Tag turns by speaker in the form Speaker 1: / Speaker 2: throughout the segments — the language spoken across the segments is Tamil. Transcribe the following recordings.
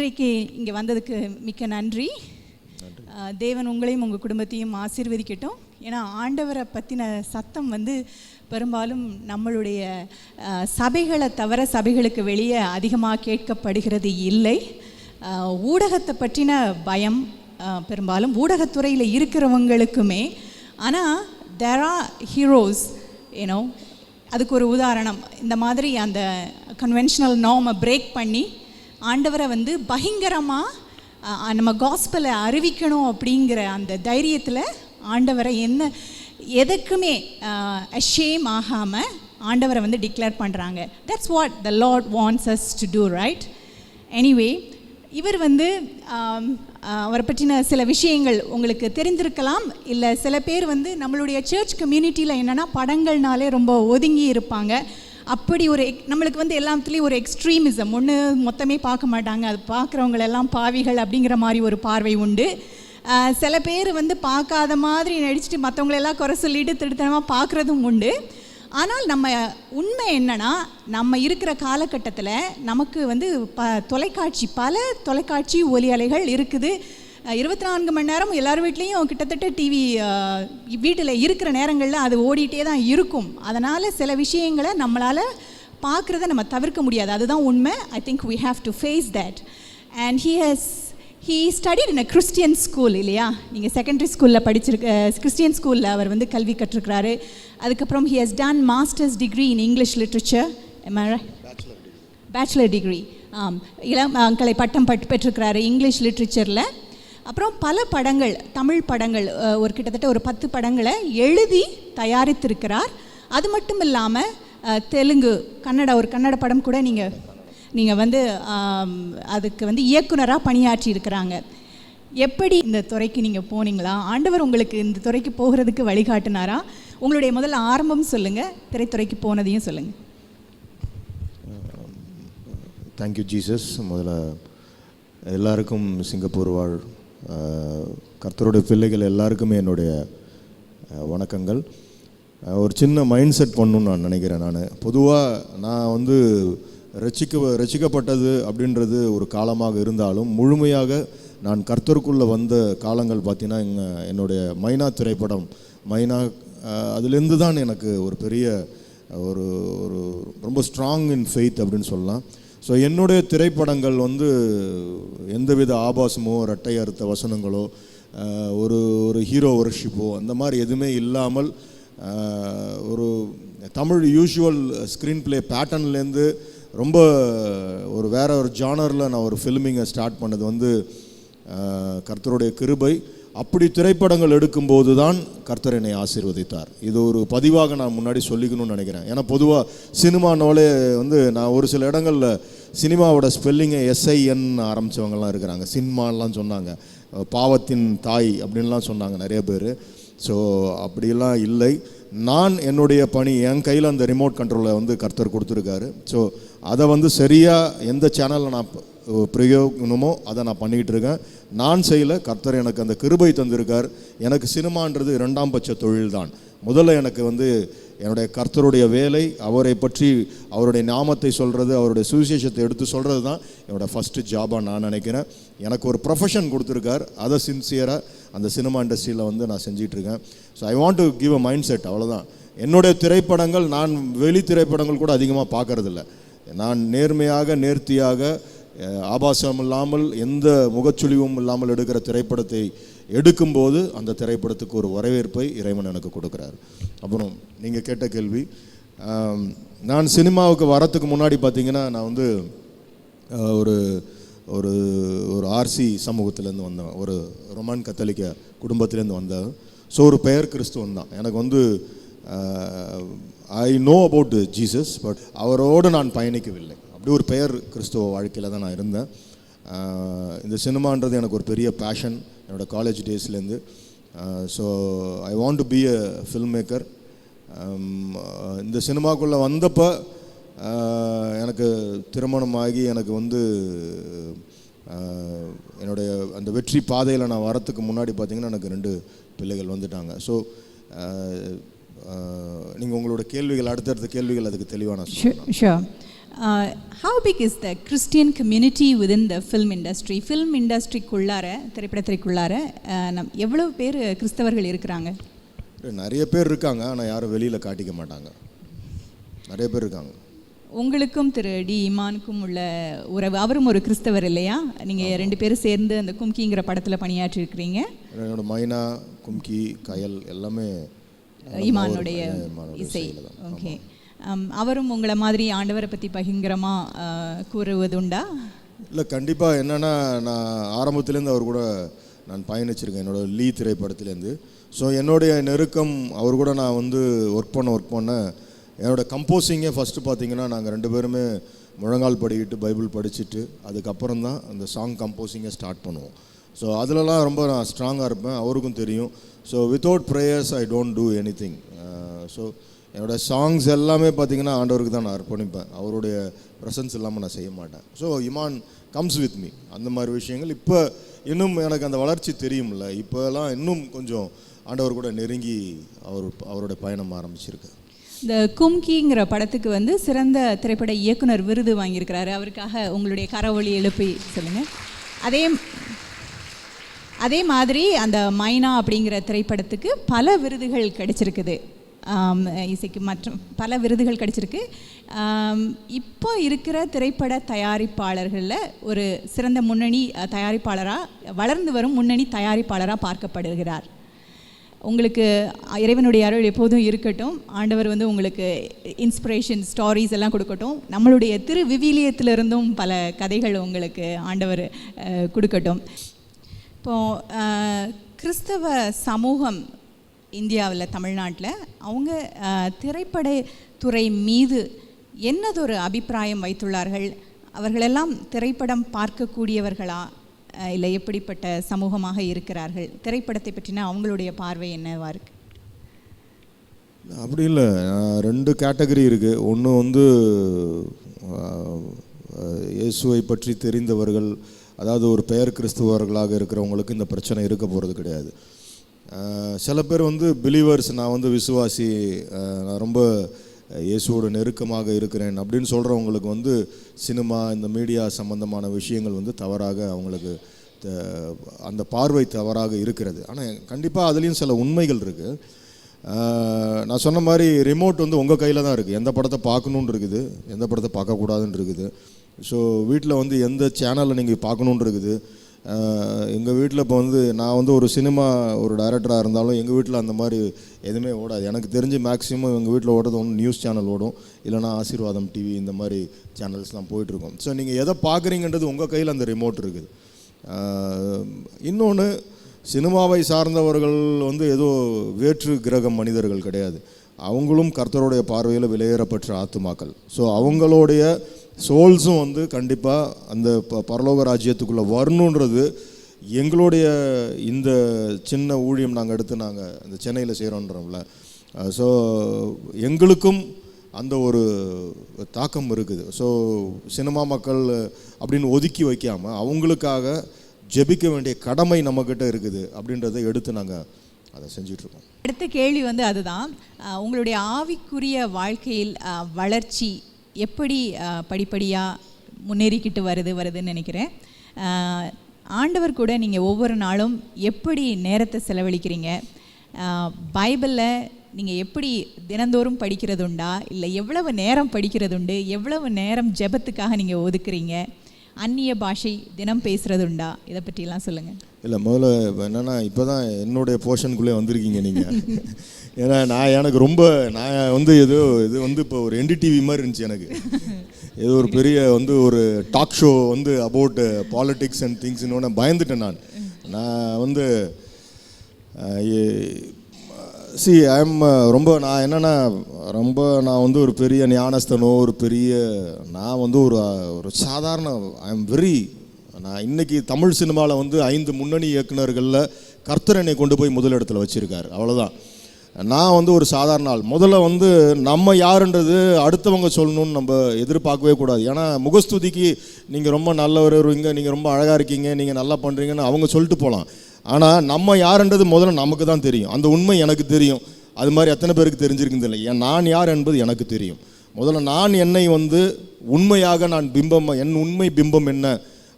Speaker 1: இன்றைக்கு இங்கே வந்ததுக்கு மிக்க நன்றி. தேவன் உங்களையும் உங்கள் குடும்பத்தையும் ஆசீர்வதிக்கட்டும். ஏன்னா ஆண்டவரை பற்றின சத்தம் பெரும்பாலும் நம்மளுடைய சபைகளை தவிர சபைகளுக்கு வெளியே அதிகமாக கேட்கப்படுகிறது இல்லை. ஊடகத்தை பற்றின பயம் பெரும்பாலும் ஊடகத்துறையில் இருக்கிறவங்களுக்குமே. ஆனால் தேர் ஆர் ஹீரோஸ், ஏன்னோ அதுக்கு ஒரு உதாரணம். இந்த மாதிரி அந்த கன்வென்ஷனல் நார்மை பிரேக் பண்ணி ஆண்டவரை பயங்கரமாக நம்ம காஸ்பலை அறிவிக்கணும் அப்படிங்கிற அந்த தைரியத்தில் ஆண்டவரை எதுக்குமே அஷேம் ஆகாமல் ஆண்டவரை டிக்ளேர் பண்ணுறாங்க. That's what the lord wants us to do, right? Anyway, இவர் அவரை பற்றின சில விஷயங்கள் உங்களுக்கு தெரிந்திருக்கலாம். இல்லை சில பேர் நம்மளுடைய சர்ச் கம்யூனிட்டியில் என்னென்னா படங்கள்னாலே ரொம்ப ஒதுங்கி இருப்பாங்க. அப்படி ஒரு நம்மளுக்கு எல்லாத்துலேயும் ஒரு எக்ஸ்ட்ரீமிசம் ஒன்று மொத்தமே பார்க்க மாட்டாங்க. அது பார்க்குறவங்களெல்லாம் பாவிகள் அப்படிங்கிற மாதிரி ஒரு பார்வை உண்டு. சில பேர் பார்க்காத மாதிரி நடிச்சுட்டு மற்றவங்களெல்லாம் குறை சொல்லிட்டு திருத்தனமாக பார்க்குறதும் உண்டு. ஆனால் நம்ம உண்மை என்னன்னா, நம்ம இருக்கிற காலகட்டத்தில் நமக்கு பல தொலைக்காட்சி ஒலி அலைகள் இருக்குது. 24 மணி நேரம் எல்லார் வீட்லேயும் கிட்டத்தட்ட டிவி வீட்டில் இருக்கிற நேரங்களில் அது ஓடிட்டே தான் இருக்கும். அதனால் சில விஷயங்களை நம்மளால் பார்க்குறத நம்ம தவிர்க்க முடியாது. அதுதான் உண்மை. I think we have to face that. And he studied in a Christian school, இல்லையா? நீங்கள் செகண்டரி ஸ்கூலில் கிறிஸ்டியன் ஸ்கூலில் அவர் கல்வி கற்றுக்கிறாரு. அதுக்கப்புறம் he has done masters degree in English literature, bachelor degree, இளங்கலை பட்டம் பெற்றிருக்கிறாரு இங்கிலீஷ் லிட்ரேச்சரில். அப்புறம் பல படங்கள், தமிழ் படங்கள் ஒரு கிட்டத்தட்ட ஒரு 10 படங்களை எழுதி தயாரித்திருக்கிறார். அது மட்டும் இல்லாமல் தெலுங்கு, ஒரு கன்னட படம் கூட நீங்கள் அதுக்கு இயக்குனராக பணியாற்றி இருக்கிறாங்க. எப்படி இந்த துறைக்கு நீங்கள் போனீங்களா? ஆண்டவர் உங்களுக்கு இந்த துறைக்கு போகிறதுக்கு வழிகாட்டினாரா? உங்களுடைய முதல்ல ஆரம்பம் சொல்லுங்கள், திரைத்துறைக்கு போனதையும் சொல்லுங்கள்.
Speaker 2: Thank you Jesus. முதல்ல எல்லாருக்கும் சிங்கப்பூர் வாழ் கர்த்தருடைய பிள்ளைகள் எல்லாருக்குமே என்னுடைய வணக்கங்கள். ஒரு சின்ன மைண்ட் செட் பண்ணணுன்னு நான் நினைக்கிறேன். பொதுவாக நான் ரட்சிக்கப்பட்டது அப்படின்றது ஒரு காலமாக இருந்தாலும் முழுமையாக நான் கர்த்தருக்குள்ளே வந்த காலங்கள் பார்த்தீங்கன்னா என்னுடைய மைனா திரைப்படம், அதுலேருந்து தான் எனக்கு ஒரு பெரிய ஒரு ரொம்ப ஸ்ட்ராங் இன் ஃபெய்த் அப்படின்னு சொல்லலாம். ஸோ என்னுடைய திரைப்படங்கள் எந்தவித ஆபாசமோ இரட்டை அறுத்த வசனங்களோ ஒரு ஹீரோ வர்ஷிப்போ அந்த மாதிரி எதுவுமே இல்லாமல் ஒரு தமிழ் யூஷுவல் ஸ்க்ரீன் பிளே பேட்டர்ன்லேருந்து ரொம்ப வேற ஒரு ஜானரில் நான் ஒரு ஃபில்மிங்கை ஸ்டார்ட் பண்ணது கர்த்தருடைய கிருபை. அப்படி திரைப்படங்கள் எடுக்கும்போது தான் கர்த்தர் என்னை ஆசீர்வதித்தார். இது ஒரு பதிவாக நான் முன்னாடி சொல்லிக்கணும்னு நினைக்கிறேன். ஏன்னா பொதுவாக சினிமானோலே நான் ஒரு சில இடங்களில் சினிமாவோட ஸ்பெல்லிங்கை SIN ஆரம்பித்தவங்கலாம் இருக்கிறாங்க. சினிமாலாம் சொன்னாங்க, பாவத்தின் தாய் அப்படின்லாம் சொன்னாங்க நிறைய பேர். ஸோ அப்படிலாம் இல்லை. நான் என்னுடைய பணி, என் கையில் அந்த ரிமோட் கண்ட்ரோலை கர்த்தர் கொடுத்துருக்காரு. ஸோ அதை சரியாக எந்த சேனலில் நான் பிரயோகணுமோ அதை நான் பண்ணிக்கிட்டு இருக்கேன். நான் செய்யலை, கர்த்தர் எனக்கு அந்த கிருபை தந்திருக்கார். எனக்கு சினிமான்றது 2ஆம் பட்ச தொழில் தான். முதல்ல எனக்கு என்னுடைய கர்த்தருடைய வேலை, அவரை பற்றி அவருடைய நாமத்தை சொல்கிறது, அவருடைய சுவிசேஷத்தை எடுத்து சொல்கிறது தான் என்னோடய ஃபஸ்ட்டு ஜாபாக நான் நினைக்கிறேன். எனக்கு ஒரு ப்ரொஃபஷன் கொடுத்துருக்கார், அதை சின்சியராக அந்த சினிமா இண்டஸ்ட்ரியில் நான் செஞ்சிட்ருக்கேன். So I want to give a mindset, அவ்வளோதான். என்னுடைய திரைப்படங்கள் நான் வெளி திரைப்படங்கள் கூட அதிகமாக பார்க்கறதில்ல. நான் நேர்த்தியாக ஆபாசம் இல்லாமல் எந்த முகச்சுழிவும் இல்லாமல் எடுக்கிற திரைப்படத்தை எடுக்கும்போது அந்த திரைப்படத்துக்கு ஒரு வரவேற்பை இறைவன் எனக்கு கொடுக்குறாரு. அப்புறம் நீங்கள் கேட்ட கேள்வி, நான் சினிமாவுக்கு வரத்துக்கு முன்னாடி பார்த்தீங்கன்னா நான் ஒரு ஒரு ஒரு RC சமூகத்திலேருந்து வந்தேன், ஒரு ரொமன் கத்தோலிக்க குடும்பத்திலேருந்து வந்தேன். ஸோ ஒரு பெயர் கிறிஸ்துவன் தான். எனக்கு I know about Jesus, but அவரோடு நான் பயணிக்கவில்லை. அப்படி ஒரு பெயர் கிறிஸ்துவ வாழ்க்கையில் தான் நான் இருந்தேன். இந்த சினிமான்றது எனக்கு ஒரு பெரிய பேஷன் என்னோடய காலேஜ் டேஸ்லேருந்து. So I want to be a film maker. இந்த சினிமாக்குள்ளே வந்தப்போ எனக்கு திருமணமாகி எனக்கு என்னுடைய அந்த வெற்றி பாதையில் நான் வரத்துக்கு முன்னாடி பார்த்திங்கன்னா எனக்கு 2 பிள்ளைகள் வந்துட்டாங்க. ஸோ நீங்கள் உங்களோட கேள்விகள், அடுத்தடுத்த கேள்விகள் அதுக்கு தெளிவான
Speaker 1: sure. how big is the Christian community within the film industry? Film industryக்குள்ளார, திரைப்படத்திற்குள்ளார எவ்வளவு பேர் கிறிஸ்தவர்கள் இருக்கிறாங்க?
Speaker 2: நிறைய பேர் இருக்காங்க, ஆனால் யாரும் வெளியில் காட்டிக்க மாட்டாங்க. நிறைய பேர் இருக்காங்க.
Speaker 1: உங்களுக்கும் திரு டி இமானுக்கும் உள்ள உறவு, அவரும் ஒரு கிறிஸ்தவர் இல்லையா? நீங்கள் 2 பேரும் சேர்ந்து அந்த கும்கிங்கிற படத்தில் பணியாற்றி இருக்கிறீங்க.
Speaker 2: என்னோட மைனா, கும்கி, கயல் எல்லாமே
Speaker 1: இமானுடைய இசை. ஓகே. அவரும் உங்களை மாதிரி ஆண்டவரை பற்றி பகிரங்கமாக கூறுவதுண்டா?
Speaker 2: இல்லை, கண்டிப்பாக. என்னென்னா, நான் ஆரம்பத்துலேருந்து அவர் கூட நான் பயணிச்சிருக்கேன், என்னோட லீ திரைப்படத்துலேருந்து. ஸோ என்னுடைய நெருக்கம் அவர் கூட நான் வந்து ஒர்க் பண்ண என்னோடய கம்போசிங்கே ஃபஸ்ட்டு பார்த்தீங்கன்னா நாங்கள் 2 பேருமே முழங்கால் படிக்கிட்டு பைபிள் படிச்சுட்டு அதுக்கப்புறம் தான் அந்த சாங் கம்போசிங்கை ஸ்டார்ட் பண்ணுவோம். ஸோ அதிலலாம் ரொம்ப நான் ஸ்ட்ராங்காக இருப்பேன், அவருக்கும் தெரியும். So without prayers I don't do anything. So என்னோடய சாங்ஸ் எல்லாமே பார்த்திங்கன்னா ஆண்டவருக்கு தான் நான் அர்ப்பணிப்பேன், அவருடைய ப்ரெசன்ஸ் இல்லாமல் நான் செய்ய மாட்டேன். So Imman comes with me. அந்த மாதிரி விஷயங்கள் இப்போ இன்னும் எனக்கு அந்த வளர்ச்சி தெரியும்ல, இப்போலாம் இன்னும் கொஞ்சம் ஆண்டவர் கூட நெருங்கி அவருடைய பயணம் ஆரம்பிச்சிருக்கு.
Speaker 1: இந்த கும்கிங்கிற படத்துக்கு வந்து சிறந்த திரைப்பட இயக்குனர் விருது வாங்கியிருக்கிறாரு. அவருக்காக உங்களுடைய கரவொலி எழுப்பி சொல்லுங்கள். அதே மாதிரி அந்த மைனா அப்படிங்கிற திரைப்படத்துக்கு பல விருதுகள் கிடைச்சிருக்குது, இசைக்கு மற்றும் பல விருதுகள் கிடைச்சிருக்கு. இப்போ இருக்கிற திரைப்பட தயாரிப்பாளர்களில் ஒரு சிறந்த முன்னணி தயாரிப்பாளராக, வளர்ந்து வரும் முன்னணி தயாரிப்பாளராக பார்க்கப்படுகிறார். உங்களுக்கு இறைவனுடைய அருள் எப்போதும் இருக்கட்டும். ஆண்டவர் வந்து உங்களுக்கு இன்ஸ்பிரேஷன் ஸ்டாரிஸ் எல்லாம் கொடுக்கட்டும். நம்மளுடைய விவிலியத்திலிருந்தும் பல கதைகள் உங்களுக்கு ஆண்டவர் கொடுக்கட்டும். இப்போது கிறிஸ்தவ சமூகம் இந்தியாவில், தமிழ்நாட்டில் அவங்க திரைப்படத்துறை மீது என்னதொரு அபிப்பிராயம் வைத்துள்ளார்கள்? அவர்களெல்லாம் திரைப்படம் பார்க்கக்கூடியவர்களா, இல்லை எப்படிப்பட்ட சமூகமாக இருக்கிறார்கள்? திரைப்படத்தை பற்றினா அவங்களுடைய பார்வை என்னவா இருக்கு?
Speaker 2: அப்படி இல்லை, 2 கேட்டகரி இருக்குது. ஒன்று வந்து இயேசுவை பற்றி தெரிந்தவர்கள், அதாவது ஒரு பெயர் கிறிஸ்துவர்களாக இருக்கிறவங்களுக்கு இந்த பிரச்சனை இருக்க போகிறது கிடையாது. சில பேர் வந்து பிலீவர்ஸ், நான் வந்து விசுவாசி, நான் ரொம்ப இயேசுவோட நெருக்கமாக இருக்கிறேன் அப்படின்னு சொல்கிறவங்களுக்கு வந்து சினிமா, இந்த மீடியா சம்பந்தமான விஷயங்கள் வந்து தவறாக அவங்களுக்கு அந்த பார்வை தவறாக இருக்கிறது. ஆனால் கண்டிப்பாக அதுலேயும் சில உண்மைகள் இருக்குது. நான் சொன்ன மாதிரி ரிமோட் வந்து உங்கள் கையில் தான் இருக்குது. எந்த படத்தை பார்க்கணுன்னு இருக்குது, எந்த படத்தை பார்க்கக்கூடாதுன்னு இருக்குது. ஸோ வீட்டில் வந்து எந்த சேனலில் நீங்கள் பார்க்கணுன்னு இருக்குது. எங்கள் வீட்டில் இப்போ வந்து நான் வந்து ஒரு சினிமா ஒரு டைரக்டராக இருந்தாலும் எங்கள் வீட்டில் அந்த மாதிரி எதுவுமே ஓடாது. எனக்கு தெரிஞ்சு மேக்ஸிமம் எங்கள் வீட்டில் ஓடுறது ஒன்று நியூஸ் சேனல் ஓடும், இல்லைனா ஆசீர்வாதம் டிவி, இந்த மாதிரி சேனல்ஸ்லாம் போயிட்டுருக்கோம். ஸோ நீங்கள் எதை பார்க்குறீங்கன்றது உங்கள் கையில் அந்த ரிமோட் இருக்குது. இன்னொன்று, சினிமாவை சார்ந்தவர்கள் வந்து ஏதோ வேற்று கிரக மனிதர்கள் கிடையாது. அவங்களும் கர்த்தருடைய பார்வையில் விலையேறப்பட்ட ஆத்துமாக்கள். ஸோ அவங்களுடைய சோல்ஸும் வந்து கண்டிப்பாக அந்த பரலோக ராஜ்யத்துக்குள்ளே வரணுன்றது எங்களுடைய இந்த சின்ன ஊழியம் நாங்கள் எடுத்து நாங்கள் இந்த சென்னையில் செய்கிறோன்றோம்ல. ஸோ எங்களுக்கும் அந்த ஒரு தாக்கம் இருக்குது. ஸோ சினிமா மக்கள் அப்படின்னு ஒதுக்கி வைக்காமல் அவங்களுக்காக ஜெபிக்க வேண்டிய கடமை நம்மக்கிட்ட இருக்குது அப்படின்றத எடுத்து நாங்கள் அதை செஞ்சிட்ருக்கோம்.
Speaker 1: அடுத்த கேள்வி வந்து அதுதான், உங்களுடைய ஆவிக்குரிய வாழ்க்கையில் வளர்ச்சி எப்படி படிப்படியாக முன்னேறிக்கிட்டு வருதுன்னு நினைக்கிறேன். ஆண்டவர் கூட நீங்கள் ஒவ்வொரு நாளும் எப்படி நேரத்தை செலவழிக்கிறீங்க? பைபிளில் நீங்கள் எப்படி தினந்தோறும் படிக்கிறதுண்டா, இல்லை எவ்வளவு நேரம் படிக்கிறதுண்டு, எவ்வளவு நேரம் ஜெபத்துக்காக நீங்கள் ஒதுக்குறீங்க? அந்நிய பாஷை தினம் பேசுகிறதுண்டா? இதை பற்றிலாம் சொல்லுங்கள்.
Speaker 2: இல்லை, முதல்ல என்னென்னா இப்போ தான் என்னுடைய போர்ஷனுக்குள்ளே வந்திருக்கீங்க நீங்கள். ஏன்னா எனக்கு ரொம்ப இது வந்து இப்போ ஒரு NDTV மாதிரி இருந்துச்சு எனக்கு. ஏதோ ஒரு பெரிய வந்து ஒரு டாக் ஷோ வந்து அபவுட் பாலிட்டிக்ஸ் அண்ட் திங்ஸ். இன்னொன்று பயந்துட்டேன் நான் வந்து நான் வந்து ஒரு பெரிய ஞானஸ்தனோ ஒரு பெரிய நான் வந்து ஒரு சாதாரண நான் இன்னைக்கு தமிழ் சினிமாவில் வந்து 5 முன்னணி இயக்குநர்களில் கர்த்தர் என்னை கொண்டு போய் முதலிடத்தில் வச்சுருக்காரு, அவ்வளோதான். நான் வந்து ஒரு சாதாரண ஆள். முதல்ல வந்து நம்ம யாருன்றது அடுத்தவங்க சொல்லணும்னு நம்ம எதிர்பார்க்கவே கூடாது. ஏன்னா முகஸ்துதிக்கு நீங்கள் ரொம்ப நல்லவர் வருவீங்க, நீங்கள் ரொம்ப அழகாக இருக்கீங்க, நீங்கள் நல்லா பண்ணுறீங்கன்னு அவங்க சொல்லிட்டு போகலாம். ஆனால் நம்ம யாருன்றது முதல்ல நமக்கு தான் தெரியும். அந்த உண்மை எனக்கு தெரியும். அது மாதிரி எத்தனை பேருக்கு தெரிஞ்சிருக்குது இல்லை? நான் யார் என்பது எனக்கு தெரியும். முதல்ல நான் என்னை வந்து உண்மையாக நான் பிம்பம், என் உண்மை பிம்பம் என்ன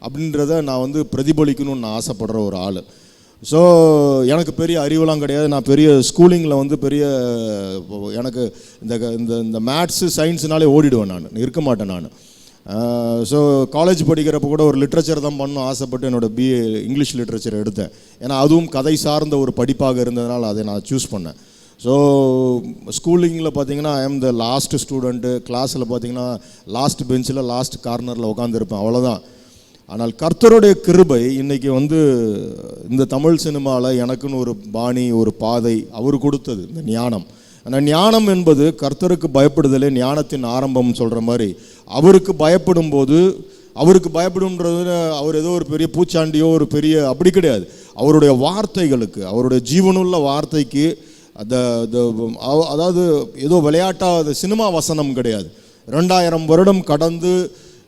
Speaker 2: அப்படின்றத நான் வந்து பிரதிபலிக்கணும்னு நான் ஆசைப்படுற ஒரு ஆள். ஸோ எனக்கு பெரிய அறிவெல்லாம் கிடையாது. நான் பெரிய ஸ்கூலிங்கில் வந்து பெரிய எனக்கு இந்த இந்த இந்த மேத்ஸு சயின்ஸுனாலே ஓடிடுவேன், நான் இருக்க மாட்டேன் நான். ஸோ காலேஜ் படிக்கிறப்ப கூட ஒரு லிட்ரேச்சர் தான் பண்ணணும் ஆசைப்பட்டு என்னோடய பிஏ இங்கிலீஷ் லிட்ரேச்சர் எடுத்தேன். ஏன்னா அதுவும் கதை சார்ந்த ஒரு படிப்பாக இருந்ததுனால அதை நான் சூஸ் பண்ணேன். ஸோ ஸ்கூலிங்கில் பார்த்தீங்கன்னா I am the last student, கிளாஸில் பார்த்தீங்கன்னா லாஸ்ட் பெஞ்சில் லாஸ்ட் கார்னரில் உட்காந்துருப்பேன், அவ்வளோதான். ஆனால் கர்த்தருடைய கிருபை இன்றைக்கி வந்து இந்த தமிழ் சினிமாவில் எனக்குன்னு ஒரு பாணி, ஒரு பாதை அவர் கொடுத்தது, இந்த ஞானம். ஆனால் ஞானம் என்பது கர்த்தருக்கு பயப்படுதலே ஞானத்தின் ஆரம்பம் சொல்கிற மாதிரி, அவருக்கு பயப்படும்ன்றது அவர் ஏதோ ஒரு பெரிய பூச்சாண்டியோ ஒரு பெரிய அப்படி கிடையாது. அவருடைய வார்த்தைகளுக்கு, அவருடைய ஜீவனுள்ள வார்த்தைக்கு அதாவது ஏதோ விளையாட்டாக சினிமா வசனம் கிடையாது. 2000 வருடம் கடந்து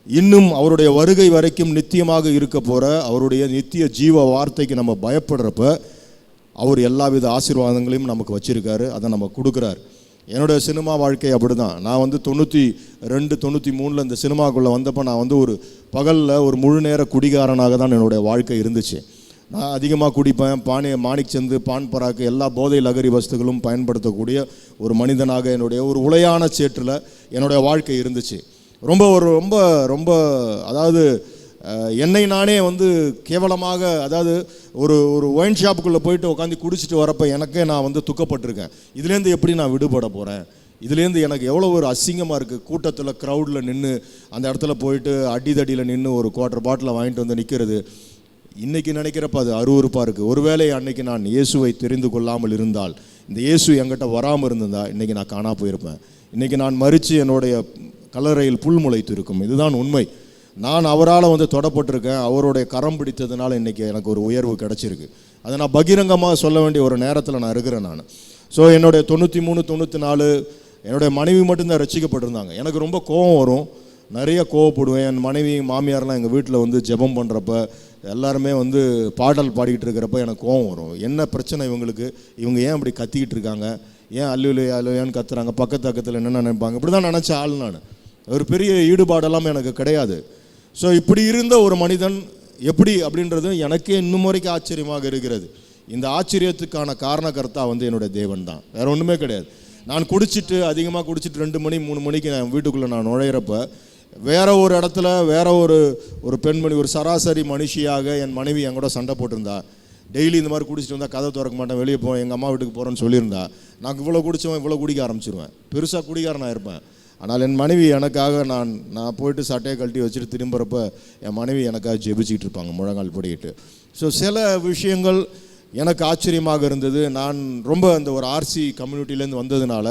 Speaker 2: இன்னும் அவருடைய வருகை வரைக்கும் நித்தியமாக இருக்க போகிற அவருடைய நித்திய ஜீவ வார்த்தைக்கு நம்ம பயப்படுறப்ப அவர் எல்லாவித ஆசீர்வாதங்களையும் நமக்கு வச்சுருக்காரு, அதை நம்ம கொடுக்குறாரு. என்னுடைய சினிமா வாழ்க்கை அப்படி தான். நான் வந்து 92, 93 இந்த சினிமாக்குள்ளே வந்தப்போ நான் வந்து ஒரு பகலில் ஒரு முழு நேர குடிகாரனாக தான் என்னுடைய வாழ்க்கை இருந்துச்சு. நான் அதிகமாக குடிப்பேன், மாணிக் சந்து, பான் பராக்கு, எல்லா போதை லகரி வஸ்துகளும் பயன்படுத்தக்கூடிய ஒரு மனிதனாக என்னுடைய ஒரு உளையான சேற்றில் என்னுடைய வாழ்க்கை இருந்துச்சு. ரொம்ப ரொம்ப அதாவது என்னை நானே வந்து கேவலமாக, அதாவது ஒரு ஒயின் ஷாப்புக்குள்ளே போயிட்டு உட்காந்து குடிச்சிட்டு வரப்போ எனக்கே நான் வந்து துக்கப்பட்டிருக்கேன். இதுலேருந்து எப்படி நான் விடுபட போகிறேன், இதுலேருந்து எனக்கு எவ்வளோ ஒரு அசிங்கமாக இருக்குது. கூட்டத்தில் க்ரௌடில் நின்று அந்த இடத்துல போயிட்டு அடிதடியில் நின்று ஒரு குவார்ட்டர் பாட்டில் வாங்கிட்டு வந்து நிற்கிறது. இன்றைக்கி நினைக்கிறப்ப அது அருவருப்பாக இருக்குது. ஒருவேளை அன்றைக்கி நான் இயேசுவை தெரிந்து கொள்ளாமல் இருந்தால், இந்த இயேசு என்கிட்ட வராமல் இருந்திருந்தால் இன்றைக்கி நான் காணா போயிருப்பேன். இன்றைக்கி நான் மரித்து என்னுடைய கல்லறையில் புல் முளைத்து இருக்கும். இதுதான் உண்மை. நான் அவரால் வந்து தொடப்பட்டிருக்கேன், அவருடைய கரம் பிடித்ததுனால இன்றைக்கி எனக்கு ஒரு உயர்வு கிடச்சிருக்கு. அதை நான் பகிரங்கமாக சொல்ல வேண்டிய ஒரு நேரத்தில் நான் இருக்கிறேன் நான். ஸோ என்னுடைய 93, 94 என்னுடைய மனைவி மட்டும்தான் ரட்சிக்கப்பட்டிருந்தாங்க. எனக்கு ரொம்ப கோபம் வரும், நிறைய கோவப்படுவேன். என் மனைவி மாமியார்லாம் எங்கள் வீட்டில் வந்து ஜெபம் பண்ணுறப்ப, எல்லாருமே வந்து பாடல் பாடிக்கிட்டு இருக்கிறப்ப எனக்கு கோவம் வரும். என்ன பிரச்சனை இவங்களுக்கு, இவங்க ஏன் அப்படி கத்திக்கிட்டு இருக்காங்க, ஏன் அல்லுலையான்னு கத்துறாங்க, பக்கத்தில் என்னென்ன நினைப்பாங்க, இப்படி தான் நினச்ச ஆள் நான். ஒரு பெரிய ஈடுபாடெல்லாம் எனக்கு கிடையாது. ஸோ இப்படி இருந்த ஒரு மனிதன் எப்படி அப்படின்றது எனக்கே இன்னும் வரைக்கும் ஆச்சரியமாக இருக்கிறது. இந்த ஆச்சரியத்துக்கான காரணக்கர்த்தா வந்து என்னுடைய தேவன் தான், வேற ஒன்றுமே கிடையாது. நான் அதிகமாக குடிச்சிட்டு 2 மணி 3 மணிக்கு நான் வீட்டுக்குள்ளே நான் நுழையிறப்ப வேற ஒரு இடத்துல வேற ஒரு பெண்மணி, ஒரு சராசரி மனுஷியாக என் மனைவி என் கூட சண்டை போட்டிருந்தா. டெய்லி இந்த மாதிரி குடிச்சிட்டு வந்தால் கதை திறக்க மாட்டேன், வெளியே போவேன், எங்கள் அம்மா வீட்டுக்கு போகிறேன்னு சொல்லியிருந்தா. நான் இவ்வளோ குடித்தவன் இவ்வளோ குடிக்க ஆரம்பிச்சிருவேன், பெருசாக குடிக்காரனாக இருப்பேன். ஆனால் என் மனைவி எனக்காக நான் போயிட்டு சட்டையை கழட்டி வச்சுட்டு திரும்புகிறப்ப என் மனைவி எனக்காக ஜெபிச்சிக்கிட்டு இருப்பாங்க, முழங்கால் படிக்கிட்டு. ஸோ சில விஷயங்கள் எனக்கு ஆச்சரியமாக இருந்தது. நான் ரொம்ப அந்த ஒரு ஆர்சி கம்யூனிட்டிலேருந்து வந்ததுனால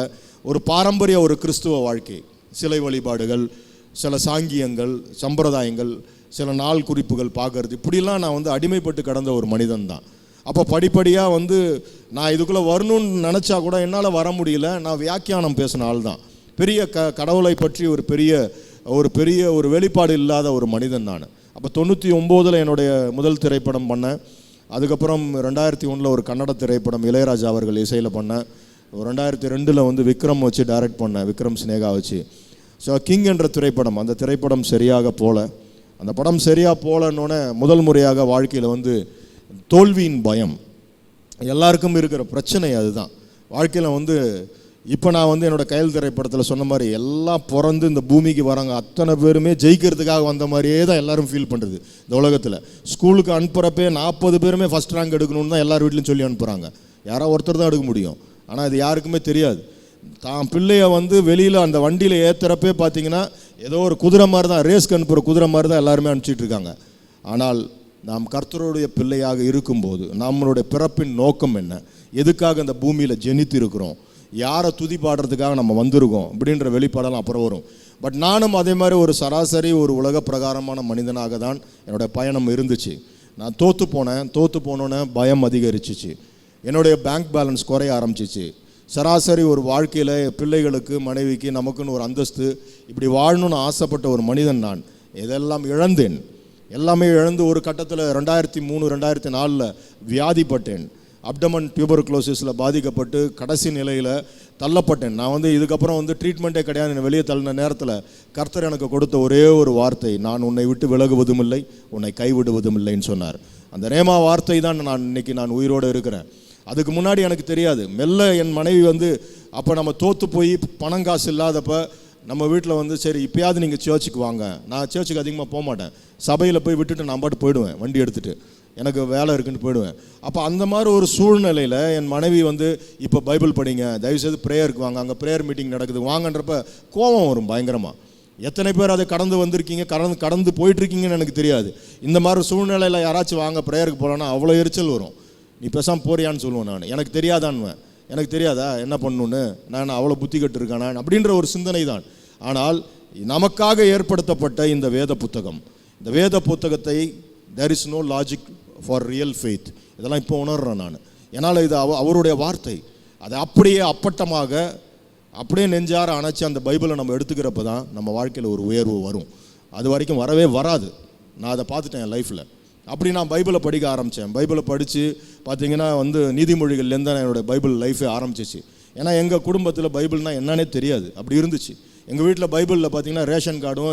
Speaker 2: ஒரு பாரம்பரிய ஒரு கிறிஸ்துவ வாழ்க்கை, சிலை வழிபாடுகள், சில சாங்கியங்கள், சம்பிரதாயங்கள், சில நாள் குறிப்புகள் பார்க்கறது, இப்படிலாம் நான் வந்து அடிமைப்பட்டு கடந்த ஒரு மனிதன் தான். அப்போ படிப்படியாக வந்து நான் இதுக்குள்ளே வரணும்னு நினச்சா கூட என்னால் வர முடியல. நான் வியாக்கியானம் பேசின ஆள் தான். பெரிய கடவுளை பற்றி ஒரு பெரிய ஒரு வெளிப்பாடு இல்லாத ஒரு மனிதன் நான். அப்போ 99 என்னுடைய முதல் திரைப்படம் பண்ணேன். அதுக்கப்புறம் 2001 ஒரு கன்னட திரைப்படம் இளையராஜா அவர்கள் இசையில் பண்ணேன். 2002 வந்து விக்ரம் வச்சு டைரக்ட் பண்ணேன், விக்ரம் சினேகா வச்சு. ஸோ கிங் என்ற திரைப்படம், அந்த திரைப்படம் சரியாக போகல. அந்த படம் சரியாக போகலன்னொன்னே முதல் முறையாக வாழ்க்கையில் வந்து தோல்வியின் பயம், எல்லாருக்கும் இருக்கிற பிரச்சனை அதுதான் வாழ்க்கையில். வந்து இப்போ நான் வந்து என்னோடய கையல் திரைப்படத்தில் சொன்ன மாதிரி எல்லாம் பிறந்து இந்த பூமிக்கு வராங்க அத்தனை பேருமே ஜெயிக்கிறதுக்காக வந்த மாதிரியே தான் எல்லோரும் ஃபீல் பண்ணுறது இந்த உலகத்தில். ஸ்கூலுக்கு அனுப்புகிறப்பே 40 பேருமே ஃபஸ்ட் ரேங்க் எடுக்கணும்னு தான் எல்லார் வீட்லையும் சொல்லி அனுப்புகிறாங்க. யாராவது ஒருத்தர் தான் எடுக்க முடியும். ஆனால் இது யாருக்குமே தெரியாது. தான் பிள்ளைய வந்து வெளியில் அந்த வண்டியில் ஏற்றுறப்பே பார்த்தீங்கன்னா ஏதோ ஒரு குதிரை மாதிரி தான், ரேஸ்க்கு அனுப்புகிற குதிரை மாதிரி தான் எல்லாருமே அனுப்பிச்சிட்டு இருக்காங்க. ஆனால் நாம் கர்த்தருடைய பிள்ளையாக இருக்கும்போது நம்மளுடைய பிறப்பின் நோக்கம் என்ன, எதுக்காக இந்த பூமியில் ஜெனித்து இருக்கிறோம், யாரை துதி பாடுறதுக்காக நம்ம வந்திருக்கோம் அப்படின்ற வெளிப்பாடெல்லாம் அப்புறம் வரும். பட் நானும் அதே மாதிரி ஒரு சராசரி ஒரு உலக பிரகாரமான மனிதனாக தான் என்னுடைய பயணம் இருந்துச்சு. நான் தோற்று போனோன்னே பயம் அதிகரிச்சிச்சு, என்னுடைய பேங்க் பேலன்ஸ் குறைய ஆரம்பிச்சிச்சு. சராசரி ஒரு வாழ்க்கையில் பிள்ளைகளுக்கு, மனைவிக்கு, நமக்குன்னு ஒரு அந்தஸ்து, இப்படி வாழணும்னு ஆசைப்பட்ட ஒரு மனிதன் நான். இதெல்லாம் இழந்தேன். எல்லாமே இழந்து ஒரு கட்டத்தில் 2003, 2004 வியாதிப்பட்டேன். அப்டமன் டியூபர்குலோசிஸில் பாதிக்கப்பட்டு கடைசி நிலையில் தள்ளப்பட்டேன். நான் வந்து இதுக்கப்புறம் வந்து ட்ரீட்மெண்ட்டே கிடையாது, என்னை வெளியே தள்ளின நேரத்தில் கர்த்தர் எனக்கு கொடுத்த ஒரே ஒரு வார்த்தை, நான் உன்னை விட்டு விலகுவதும் இல்லை, உன்னை கைவிடுவதும் இல்லைன்னு சொன்னார். அந்த ரேமா வார்த்தை தான் இன்னைக்கு நான் உயிரோடு இருக்கிறேன். அதுக்கு முன்னாடி எனக்கு தெரியாது. மெல்ல என் மனைவி வந்து அப்போ நம்ம தோற்று போய் பணம் காசு இல்லாதப்போ நம்ம வீட்டில் வந்து சரி இப்போயாவது நீங்கள் சர்ச்சுக்கு வாங்க. நான் சர்ச்சுக்கு அதிகமாக போக மாட்டேன், சபையில் போய் விட்டுட்டு நான் பாட்டு போயிடுவேன், வண்டி எடுத்துகிட்டு எனக்கு வேலை இருக்குன்னு போயிடுவேன். அப்போ அந்த மாதிரி ஒரு சூழ்நிலையில் என் மனைவி வந்து இப்போ பைபிள் படிங்க, தயவுசெய்து ப்ரேயருக்கு வாங்க, அங்கே ப்ரேயர் மீட்டிங் நடக்குது வாங்கன்றப்ப கோபம் வரும் பயங்கரமாக. எத்தனை பேர் அதை கடந்து வந்திருக்கீங்க, கடந்து போயிட்டுருக்கீங்கன்னு எனக்கு தெரியாது. இந்த மாதிரி சூழ்நிலையில் யாராச்சும் வாங்க ப்ரேயருக்கு போகலான்னா அவ்வளோ எரிச்சல் வரும். நீ பேசாமல் போறியான்னு சொல்லுவேன் நான். எனக்கு தெரியாதான்வேன், எனக்கு தெரியாதா என்ன பண்ணணுன்னு, நான் அவ்வளோ புத்தி கட்டுருக்கானா அப்படின்ற ஒரு சிந்தனை தான். ஆனால் நமக்காக ஏற்படுத்தப்பட்ட இந்த வேத புத்தகம், இந்த வேத புத்தகத்தை there is no logic for real faith, இதெல்லாம் இப்போ உணர்றேன் நான். என்னால் இது அவருடைய வார்த்தை, அதை அப்படியே அப்பட்டமாக அப்படியே நெஞ்சார அணைச்சி அந்த பைபிளை நம்ம எடுத்துக்கிறப்ப தான் நம்ம வாழ்க்கையில் ஒரு உயர்வு வரும். அது வரைக்கும் வரவே வராது. நான் அதை பார்த்துட்டேன் என் லைஃப்பில். அப்படி நான் பைபிளை படிக்க ஆரம்பித்தேன். பைபிளை படித்து பார்த்தீங்கன்னா வந்து நீதிமொழிகள்லேருந்து தான் என்னோடய பைபிள் லைஃபே ஆரம்பிச்சிச்சு. ஏன்னா எங்கள் குடும்பத்தில் பைபிள்னால் என்னன்னே தெரியாது, அப்படி இருந்துச்சு. எங்கள் வீட்டில் பைபிளில் பார்த்தீங்கன்னா ரேஷன் கார்டும்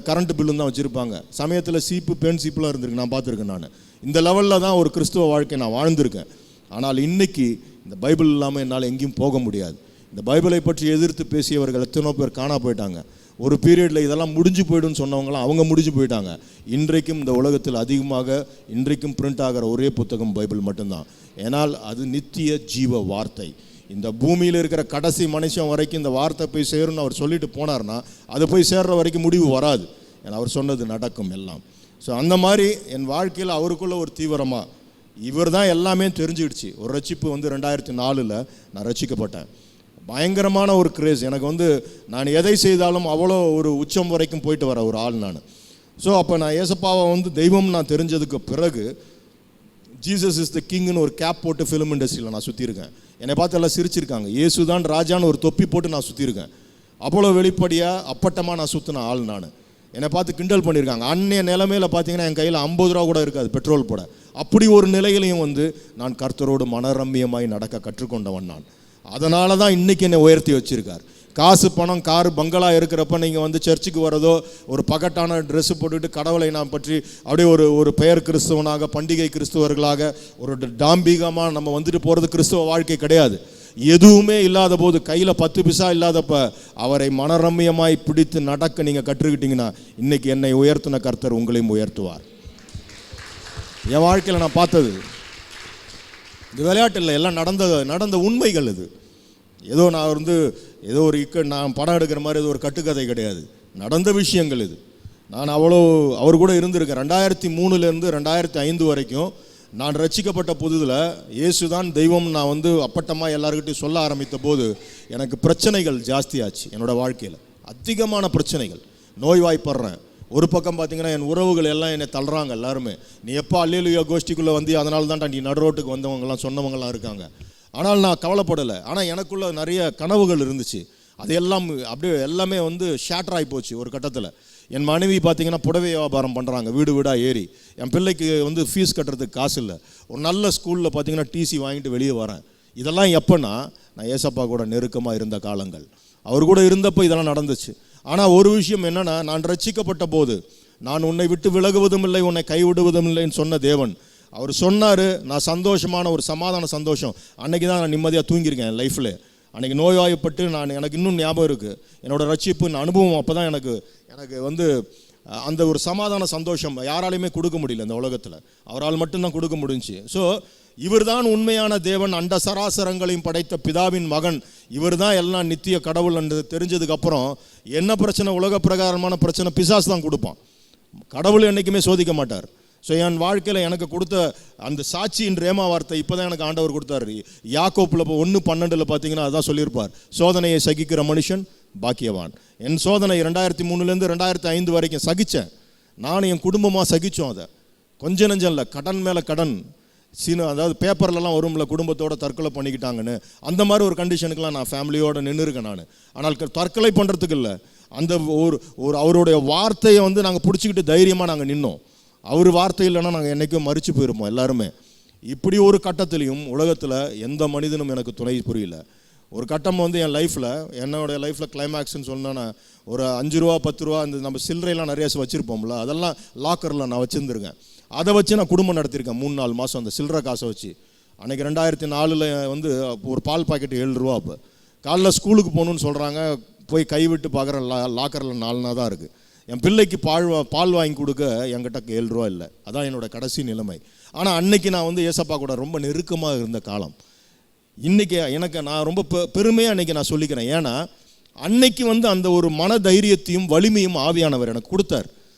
Speaker 2: கரண்ட் பில்லும் தான் வச்சுருப்பாங்க. சமயத்தில் சீப்பு பென் சீப்புலாம் இருந்திருக்கு, நான் பார்த்துருக்கேன். நான் இந்த லெவலில் தான் ஒரு கிறிஸ்துவ வாழ்க்கை நான் வாழ்ந்திருக்கேன். ஆனால் இன்றைக்கி இந்த பைபிள் இல்லாமல் என்னால் எங்கேயும் போக முடியாது. இந்த பைபிளை பற்றி எதிர்த்து பேசியவர்கள் எத்தனோ பேர் காணா போயிட்டாங்க. ஒரு பீரியடில் இதெல்லாம் முடிஞ்சு போய்டுன்னு சொன்னவங்களாம் அவங்க முடிஞ்சு போயிட்டாங்க. இன்றைக்கும் இந்த உலகத்தில் அதிகமாக இன்றைக்கும் பிரிண்ட் ஆகிற ஒரே புத்தகம் பைபிள் மட்டும்தான். ஏன்னால் அது நித்திய ஜீவ வார்த்தை. இந்த பூமியில் இருக்கிற கடைசி மனுஷன் வரைக்கும் இந்த வார்த்தை போய் சேரும்னு அவர் சொல்லிட்டு போனார்னா அது போய் சேர்ற வரைக்கும் முடிவு வராது. ஏன்னா அவர் சொன்னது நடக்கும் எல்லாம். ஸோ அந்த மாதிரி என் வாழ்க்கையில் அவருக்குள்ள ஒரு தீவிரமாக இவர் தான் எல்லாமே தெரிஞ்சுக்கிடுச்சு. ஒரு ரட்சிப்பு வந்து 2004 நான் ரட்சிக்கப்பட்டேன். பயங்கரமான ஒரு கிரேஸ் எனக்கு வந்து நான் எதை செய்தாலும் அவ்வளோ ஒரு உச்சம் வரைக்கும் போயிட்டு வர ஒரு ஆள் நான். ஸோ அப்போ நான் ஏசப்பாவை வந்து தெய்வம் நான் தெரிஞ்சதுக்கு பிறகு ஜீசஸ் இஸ் த கிங்னு ஒரு கேப் போட்டு ஃபிலிம் இண்டஸ்ட்ரியில் நான் சுற்றிருக்கேன். என்னை பார்த்து எல்லாம் சிரிச்சிருக்காங்க. இயேசுதான் ராஜான்னு ஒரு தொப்பி போட்டு நான் சுற்றிருக்கேன். அவ்வளோ வெளிப்படையாக அப்பட்டமாக நான் சுற்றின ஆள் நான். என்னை பார்த்து கிண்டல் பண்ணியிருக்காங்க. அன்னைய நிலைமையில் பார்த்தீங்கன்னா என் கையில் 50 ரூபா கூட இருக்காது பெட்ரோல் போட. அப்படி ஒரு நிலையிலையும் வந்து நான் கர்த்தரோடு மனரம்யமாய் நடக்க கற்றுக்கொண்டவன் நான். அதனால தான் இன்றைக்கி என்னை உயர்த்தி வச்சுருக்கார். காசு பணம் காரு பங்களா இருக்கிறப்ப நீங்கள் வந்து சர்ச்சுக்கு வரதோ ஒரு பகட்டான ட்ரெஸ்ஸு போட்டுட்டு கடவுளை நான் பற்றி அப்படியே ஒரு பெயர் கிறிஸ்தவனாக பண்டிகை கிறிஸ்தவர்களாக ஒரு டாம்பிகமாக நம்ம வந்துட்டு போகிறது கிறிஸ்தவ வாழ்க்கை கிடையாது. எதுவுமே இல்லாத போது கையில் 10 பைசா இல்லாதப்ப அவரை மனரம்யமாய் பிடித்து நடக்க நீங்கள் கற்றுக்கிட்டீங்கன்னா இன்றைக்கி என்னை உயர்த்தின கர்த்தர் உங்களையும் உயர்த்துவார். என் வாழ்க்கையில் நான் பார்த்தது இது விளையாட்டு இல்லை, எல்லாம் நடந்த உண்மைகள். இது ஏதோ நான் வந்து ஏதோ ஒரு நான் படம் எடுக்கிற மாதிரி ஏதோ ஒரு கட்டுக்கதை கிடையாது, நடந்த விஷயங்கள் இது. நான் அவர் கூட இருந்திருக்கேன். 2003 2005 வரைக்கும் நான் ரட்சிக்கப்பட்ட புதுதில் இயேசுதான் தெய்வம் நான் வந்து அப்பட்டமாக எல்லாருக்கிட்டையும் சொல்ல ஆரம்பித்த போது எனக்கு பிரச்சனைகள் ஜாஸ்தியாச்சு. என்னோடய வாழ்க்கையில் அதிகமான பிரச்சனைகள், நோய்வாய்ப்படுறேன். ஒரு பக்கம் பார்த்தீங்கன்னா என் உறவுகள் எல்லாம் என்னை தள்ளுறாங்க. எல்லாருமே நீ எப்போ அல்லேலூயா கோஷ்டிக்குள்ளே வந்து அதனால தான் நீ நடுரோட்டுக்கு வந்தவங்கலாம் சொன்னவங்கலாம் இருக்காங்க. ஆனால் நான் கவலைப்படலை. ஆனால் எனக்குள்ள நிறைய கனவுகள் இருந்துச்சு. அது எல்லாம் அப்படியே எல்லாமே வந்து ஷேட்டர் ஆகி போச்சு ஒரு கட்டத்தில். என் மனைவி பார்த்தீங்கன்னா புடவை வியாபாரம் பண்ணுறாங்க, வீடு வீடாக ஏறி. என் பிள்ளைக்கு வந்து ஃபீஸ் கட்டுறதுக்கு காசு இல்லை. ஒரு நல்ல ஸ்கூலில் பார்த்தீங்கன்னா டிசி வாங்கிட்டு வெளியே வரேன். இதெல்லாம் எப்போன்னா நான் ஏசப்பா கூட நெருக்கமாக இருந்த காலங்கள். அவர் கூட இருந்தப்போ இதெல்லாம் நடந்துச்சு. ஆனால் ஒரு விஷயம் என்னென்னா, நான் ரட்சிக்கப்பட்ட போது நான் உன்னை விட்டு விலகுவதும் இல்லை, உன்னை கைவிடுவதும் இல்லைன்னு சொன்ன தேவன் அவர் சொன்னார். நான் சந்தோஷமான ஒரு சமாதான சந்தோஷம் அன்றைக்கி தான் நான் நிம்மதியாக தூங்கியிருக்கேன் என் லைஃப்பில். அன்றைக்கி நோய்வாய்ப்பட்டு எனக்கு இன்னும் ஞாபகம் இருக்குது என்னோடய ரட்சிப்பு அனுபவம். அப்போ தான் எனக்கு வந்து அந்த ஒரு சமாதான சந்தோஷம் யாராலையுமே கொடுக்க முடியல இந்த உலகத்தில், அவரால் மட்டும்தான் கொடுக்க முடிஞ்சுச்சு. ஸோ இவர் தான் உண்மையான தேவன், அண்ட சராசரங்களையும் படைத்த பிதாவின் மகன், இவர் தான் எல்லாம் நித்திய கடவுள் என்று தெரிஞ்சதுக்கப்புறம் என்ன பிரச்சனை, உலக பிரகாரமான பிரச்சனை பிசாசு தான் கொடுப்பான். கடவுள் என்றைக்குமே சோதிக்க மாட்டார். ஸோ என் வாழ்க்கையில் எனக்கு கொடுத்த அந்த சாட்சியின் ரேமா வார்த்தை இப்போ தான் எனக்கு ஆண்டவர் கொடுத்தாரு. யாக்கோப்பில் 1:12 பார்த்தீங்கன்னா அதான் சொல்லியிருப்பார், சோதனையை சகிக்கிற மனுஷன் பாக்கியவான். என் சோதனை 2003 2005 வரைக்கும் சகித்தேன். நானும் என் குடும்பமாக சகித்தோம். அதை கொஞ்சம் நஞ்சம் இல்லை, கடன் மேலே கடன். அதாவது பேப்பர்லலாம் வரும்ல குடும்பத்தோடு தற்கொலை பண்ணிக்கிட்டாங்கன்னு, அந்த மாதிரி ஒரு கண்டிஷனுக்கெலாம் நான் ஃபேமிலியோடு நின்று இருக்கேன் நான். ஆனால் தற்கொலை பண்ணுறதுக்கு இல்லை, அந்த ஒரு அவருடைய வார்த்தையை வந்து நாங்கள் பிடிச்சிக்கிட்டு தைரியமாக நாங்கள் நின்னோம். அவர் வார்த்தை இல்லைன்னா நாங்கள் என்றைக்கும் மறித்து போயிருப்போம் எல்லாருமே. இப்படி ஒரு கட்டத்திலையும் உலகத்தில் எந்த மனிதனும் எனக்கு துணை புரியல. ஒரு கட்டம் வந்து என் லைஃப்பில், என்னோடய லைஃப்பில் கிளைமேக்ஸ்ன்னு சொன்னேன்னா, ஒரு 5 ரூபா 10 ரூபா அந்த நம்ம சில்லறையெல்லாம் நிறையா வச்சுருப்போம்ல, அதெல்லாம் லாக்கரில் நான் வச்சுருந்துருக்கேன். அதை வச்சு நான் குடும்பம் நடத்தியிருக்கேன் 3-4 மாதம் அந்த சில்லறை காசை வச்சு. அன்றைக்கி 2004 வந்து ஒரு பால் பாக்கெட்டு 7 ரூபா. அப்போ காலைல ஸ்கூலுக்கு போகணுன்னு சொல்கிறாங்க, போய் கைவிட்டு பார்க்குறேன், லாக்கரில் 4 தான் இருக்குது. என் பிள்ளைக்கு பால் வாங்கி கொடுக்க என்கிட்ட 7 ரூபா இல்லை. அதான் என்னோடய கடைசி நிலைமை. ஆனால் அன்னைக்கு நான் வந்து ஏசப்பா கூட ரொம்ப நெருக்கமாக இருந்த காலம். இன்றைக்கி எனக்கு நான் ரொம்ப பெருமையாக அன்றைக்கி நான் சொல்லிக்கிறேன். ஏன்னா அன்னைக்கு வந்து அந்த ஒரு மன தைரியத்தையும் வலிமையும் ஆவியானவர் எனக்கு கொடுத்தார்.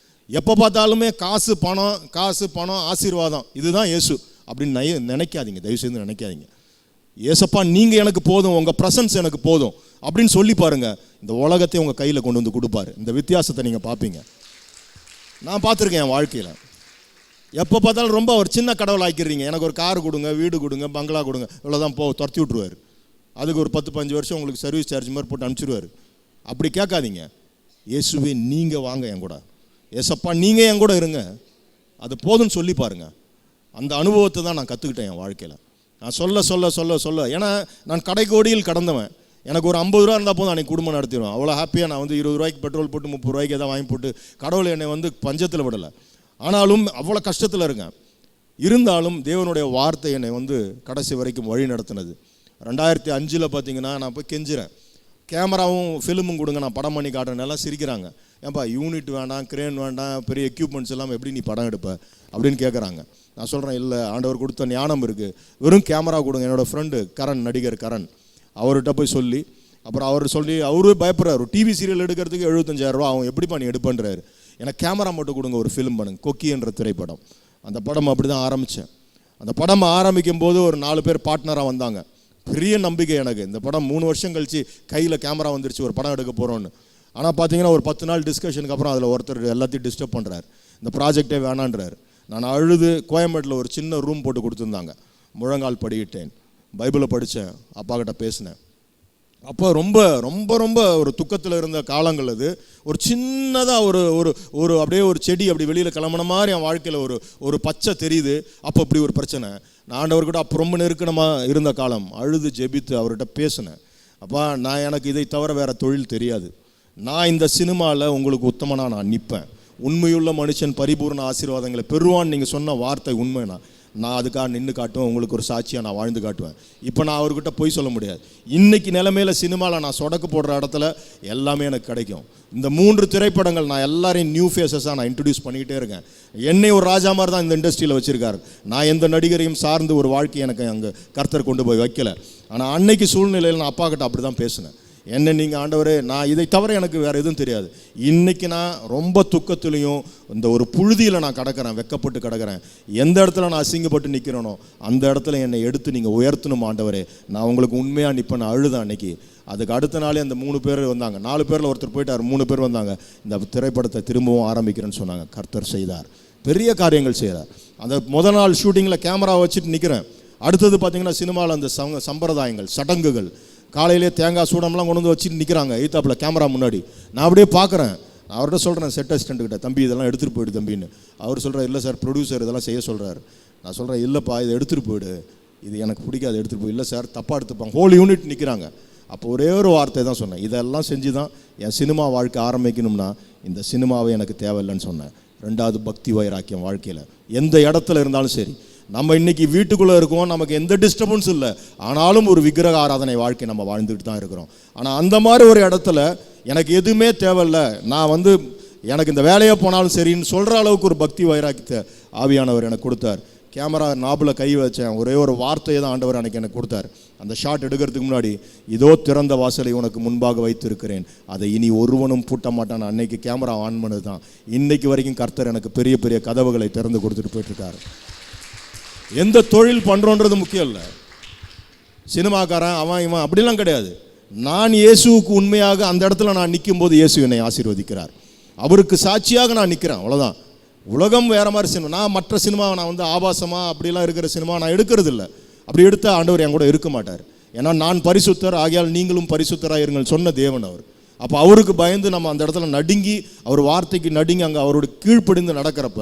Speaker 2: எப்போ பார்த்தாலுமே காசு பணம் ஆசீர்வாதம் இதுதான் இயேசு அப்படின்னு நினைக்காதீங்க, தயவுசெய்து நினைக்காதீங்க. ஏசப்பா நீங்கள் எனக்கு போதும், உங்கள் ப்ரெசன்ஸ் எனக்கு போதும் அப்படின்னு சொல்லி பாருங்கள், இந்த உலகத்தை உங்கள் கையில் கொண்டு வந்து கொடுப்பாரு. இந்த வித்தியாசத்தை நீங்கள் பார்ப்பீங்க. நான் பார்த்துருக்கேன் என் வாழ்க்கையில். எப்போ பார்த்தாலும் ரொம்ப ஒரு சின்ன கடவுள் ஆக்கிடுறீங்க, எனக்கு ஒரு கார் கொடுங்க, வீடு கொடுங்க, பங்களா கொடுங்க, இவ்வளோதான் துரத்தி விட்ருவார். அதுக்கு ஒரு 10-15 வருஷம் உங்களுக்கு சர்வீஸ் சார்ஜ் மாதிரி போட்டு அனுப்பிச்சிடுவார். அப்படி கேட்காதீங்க. இயேசுவே நீங்கள் வாங்க என் கூட, ஏசப்பா நீங்கள் என் கூட இருங்க, அது போதும்னு சொல்லி பாருங்கள். அந்த அனுபவத்தை தான் நான் கற்றுக்கிட்டேன் என் வாழ்க்கையில். நான் சொல்ல ஏன்னா நான் கடைக்கோடியில் கடந்தவன். எனக்கு ஒரு 50 ரூபா இருந்தால் போதும் அன்றைக்கி குடும்பம் நடத்திடுவேன். அவ்வளோ ஹாப்பியாக நான் வந்து 20 ரூபாய்க்கு பெட்ரோல் போட்டு 30 ரூபாய்க்கு எதாவது வாங்கி போட்டு கடவுளை என்னை வந்து பஞ்சத்தில் விடலை. ஆனாலும் அவ்வளோ கஷ்டத்தில் இருக்கேன். இருந்தாலும் தேவனுடைய வார்த்தை என்னை வந்து கடைசி வரைக்கும் வழி நடத்தினது. 2005 பார்த்தீங்கன்னா நான் போய் கெஞ்சுறேன், கேமராவும் ஃபிலிமும் கொடுங்க, நான் படம் பண்ணி காட்டுறேன். எல்லாம் சிரிக்கிறாங்க, ஏன்பா யூனிட் வேண்டாம், கிரேன் வேண்டாம், பெரிய எக்யூப்மெண்ட்ஸ் எல்லாம் எப்படி நீ படம் எடுப்ப அப்படின்னு கேட்குறாங்க. நான் சொல்கிறேன், இல்லை ஆண்டவர் கொடுத்த ஞானம் இருக்குது, வெறும் கேமரா கொடுங்க. என்னோடய ஃப்ரெண்டு கரண், நடிகர் கரண், அவர்கிட்ட போய் சொல்லி, அப்புறம் அவரு பயப்படுறாரு, டிவி சீரியல் எடுக்கிறதுக்கு 75,000 ரூபா ஆகும், எப்படிப்பா நீ எடுப்பேன்றாரு. எனக்கு கேமரா மட்டும் கொடுங்க, ஒரு ஃபிலிம் பண்ணுங்க, கொக்கி என்ற திரைப்படம். அந்த படம் அப்படி தான் ஆரம்பித்தேன். அந்த படம் ஆரம்பிக்கும் போது ஒரு 4 பேர் பார்ட்னராக வந்தாங்க. பெரிய நம்பிக்கை எனக்கு, இந்த படம் 3 வருஷம் கழிச்சு கையில் கேமரா வந்துருச்சு, ஒரு படம் எடுக்க போகிறோன்னு. ஆனால் பார்த்தீங்கன்னா ஒரு 10 நாள் டிஸ்கஷனுக்கு அப்புறம் அதில் ஒருத்தர் எல்லாத்தையும் டிஸ்டர்ப் பண்ணுறாரு, இந்த ப்ராஜெக்டே வேணான்றார். நான் அழுது கோயம்பேட்டில் ஒரு சின்ன ரூம் போட்டு கொடுத்துருந்தாங்க, முழங்கால் படிக்கிட்டேன், பைபிளை படித்தேன், அப்பா கிட்ட பேசினேன். அப்போ ரொம்ப ரொம்ப ரொம்ப ஒரு துக்கத்தில் இருந்த காலங்கள் அது. ஒரு சின்னதாக ஒரு அப்படியே ஒரு செடி அப்படி வெளியில் கிளம்புன மாதிரி என் வாழ்க்கையில் ஒரு பச்சை தெரியுது. அப்போ அப்படி ஒரு பிரச்சனை. நான் ஆண்டவர்கிட்ட அப்போ ரொம்ப நெருக்கமாக இருந்த காலம். அழுது ஜெபித்து அவர்கிட்ட பேசினேன், அப்பா எனக்கு இதை தவிர வேறு தொழில் தெரியாது, நான் இந்த சினிமாவில் உங்களுக்கு உத்தமனாக நான் நிற்பேன், உண்மையுள்ள மனுஷன் பரிபூர்ண ஆசீர்வாதங்களை பெறுவான்னு நீங்கள் சொன்ன வார்த்தை உண்மைனா நான் அதுக்காக நின்று காட்டுவேன், உங்களுக்கு ஒரு சாட்சியாக நான் வாழ்ந்து காட்டுவேன். இப்போ நான் அவர்கிட்ட போய் சொல்ல முடியாது. இன்றைக்கி நிலைமையில் சினிமாவில் நான் சொடக்கு போடுற இடத்துல எல்லாமே எனக்கு கிடைக்கும். இந்த 3 திரைப்படங்கள் நான் எல்லாரையும் நியூ ஃபேஸஸாக நான் இன்ட்ரடியூஸ் பண்ணிக்கிட்டே இருக்கேன். என்னை ஒரு ராஜா மாதிரி தான் இந்த இண்டஸ்ட்ரியில் வச்சுருக்காரு. நான் எந்த நடிகரையும் சார்ந்து ஒரு வாழ்க்கை எனக்கு அங்கே கர்த்தர் கொண்டு போய் வைக்கலை. ஆனால் அன்னைக்கு சூழ்நிலையில் நான் அப்பா கிட்ட அப்படி தான் பேசினேன், என்ன நீங்கள் ஆண்டவரே, நான் இதை தவிர எனக்கு வேறு எதுவும் தெரியாது. இன்றைக்கி நான் ரொம்ப துக்கத்துலேயும் இந்த ஒரு புழுதியில் நான் கிடக்கிறேன், வெக்கப்பட்டு கிடக்கிறேன். எந்த இடத்துல நான் அசிங்கப்பட்டு நிற்கிறேனோ அந்த இடத்துல என்னை எடுத்து நீங்கள் உயர்த்தணும் ஆண்டவரே, நான் உங்களுக்கு உண்மையாக நிற்பேன். அழுதான் அன்னைக்கு. அதுக்கு அடுத்த நாளே அந்த 3 பேர் வந்தாங்க, 4 பேரில் ஒருத்தர் போயிட்டார், 3 பேர் வந்தாங்க. இந்த திரைப்படத்தை திரும்பவும் ஆரம்பிக்கிறேன்னு சொன்னாங்க. கர்த்தர் செய்தார், பெரிய காரியங்கள் செய்தார். அந்த முதல் நாள் ஷூட்டிங்கில் கேமரா வச்சுட்டு நிற்கிறேன். அடுத்தது பார்த்தீங்கன்னா சினிமாவில் அந்த சம்பிரதாயங்கள், சடங்குகள், காலையிலே தேங்காய் சூடம்லாம் கொண்டு வந்து வச்சுட்டு நிற்கிறாங்க எய்த்தாப்பில் கேமரா முன்னாடி. நான் அப்படியே பார்க்குறேன். நான் அவர்கிட்ட சொல்கிறேன், செட் அசிஸ்டண்ட்டுக்கிட்ட, தம்பி இதெல்லாம் எடுத்துகிட்டு போயிடு தம்பின்னு. அவர் சொல்கிறார், இல்லை சார் ப்ரொடியூசர் இதெல்லாம் செய்ய சொல்கிறார். நான் சொல்கிறேன், இல்லைப்பா இதை எடுத்துகிட்டு போயிடு, இது எனக்கு பிடிக்காது, எடுத்துகிட்டு போய். இல்லை சார் தப்பாக எடுத்துப்பாங்க. ஹோல் யூனிட் நிற்கிறாங்க. அப்போ ஒரே ஒரு வார்த்தை தான் சொன்னேன், இதெல்லாம் செஞ்சு தான் என் சினிமா வாழ்க்கை ஆரம்பிக்கணும்னா இந்த சினிமாவே எனக்கு தேவையில்லைன்னு சொன்னேன். 2வது பக்தி வைராக்கியம். வாழ்க்கையில் எந்த இடத்துல இருந்தாலும் சரி, நம்ம இன்றைக்கி வீட்டுக்குள்ளே இருக்கோம், நமக்கு எந்த டிஸ்டர்பன்ஸும் இல்லை, ஆனாலும் ஒரு விக்கிரக ஆராதனை வாழ்க்கை நம்ம வாழ்ந்துட்டு தான் இருக்கிறோம். ஆனால் அந்த மாதிரி ஒரு இடத்துல எனக்கு எதுவுமே தேவையில்லை, நான் வந்து எனக்கு இந்த வேலையை போனாலும் சரின்னு சொல்கிற அளவுக்கு ஒரு பக்தி வைராக்கியத்தை ஆவியானவர் எனக்கு கொடுத்தார். கேமரா நாபில் கை வச்சேன், ஒரே ஒரு வார்த்தையை தான் ஆண்டவர் அன்றைக்கி எனக்கு கொடுத்தார். அந்த ஷாட் எடுக்கிறதுக்கு முன்னாடி, இதோ திறந்த வாசலை உனக்கு முன்பாக வைத்திருக்கிறேன், அதை இனி ஒருவனும் பூட்ட மாட்டான். அன்னைக்கு கேமரா ஆன் பண்ணது தான் இன்னைக்கு வரைக்கும் கர்த்தர் எனக்கு பெரிய பெரிய கதவுகளை திறந்து கொடுத்துட்டு போயிட்டுருக்காரு. எந்த தொழில் பண்ணுறோன்றது முக்கியம் இல்லை, சினிமாக்காரன் அவன் இவன் அப்படிலாம் கிடையாது. நான் இயேசுவுக்கு உண்மையாக அந்த இடத்துல நான் நிற்கும் போது இயேசு என்னை ஆசீர்வதிக்கிறார். அவருக்கு சாட்சியாக நான் நிற்கிறேன், அவ்வளோதான். உலகம் வேறு மாதிரி சினிமா, நான் மற்ற சினிமாவை நான் வந்து ஆபாசமாக அப்படிலாம் இருக்கிற சினிமா நான் எடுக்கிறது இல்லை. அப்படி எடுத்த ஆண்டவர் என் கூட இருக்க மாட்டார். ஏன்னா நான் பரிசுத்தர், ஆகையால் நீங்களும் பரிசுத்தராக இருங்கள் சொன்ன தேவன் அவர். அப்போ அவருக்கு பயந்து நம்ம அந்த இடத்துல நடுங்கி, அவர் வார்த்தைக்கு நடுங்கி அங்கே அவரோட கீழ்ப்படிந்து நடக்கிறப்ப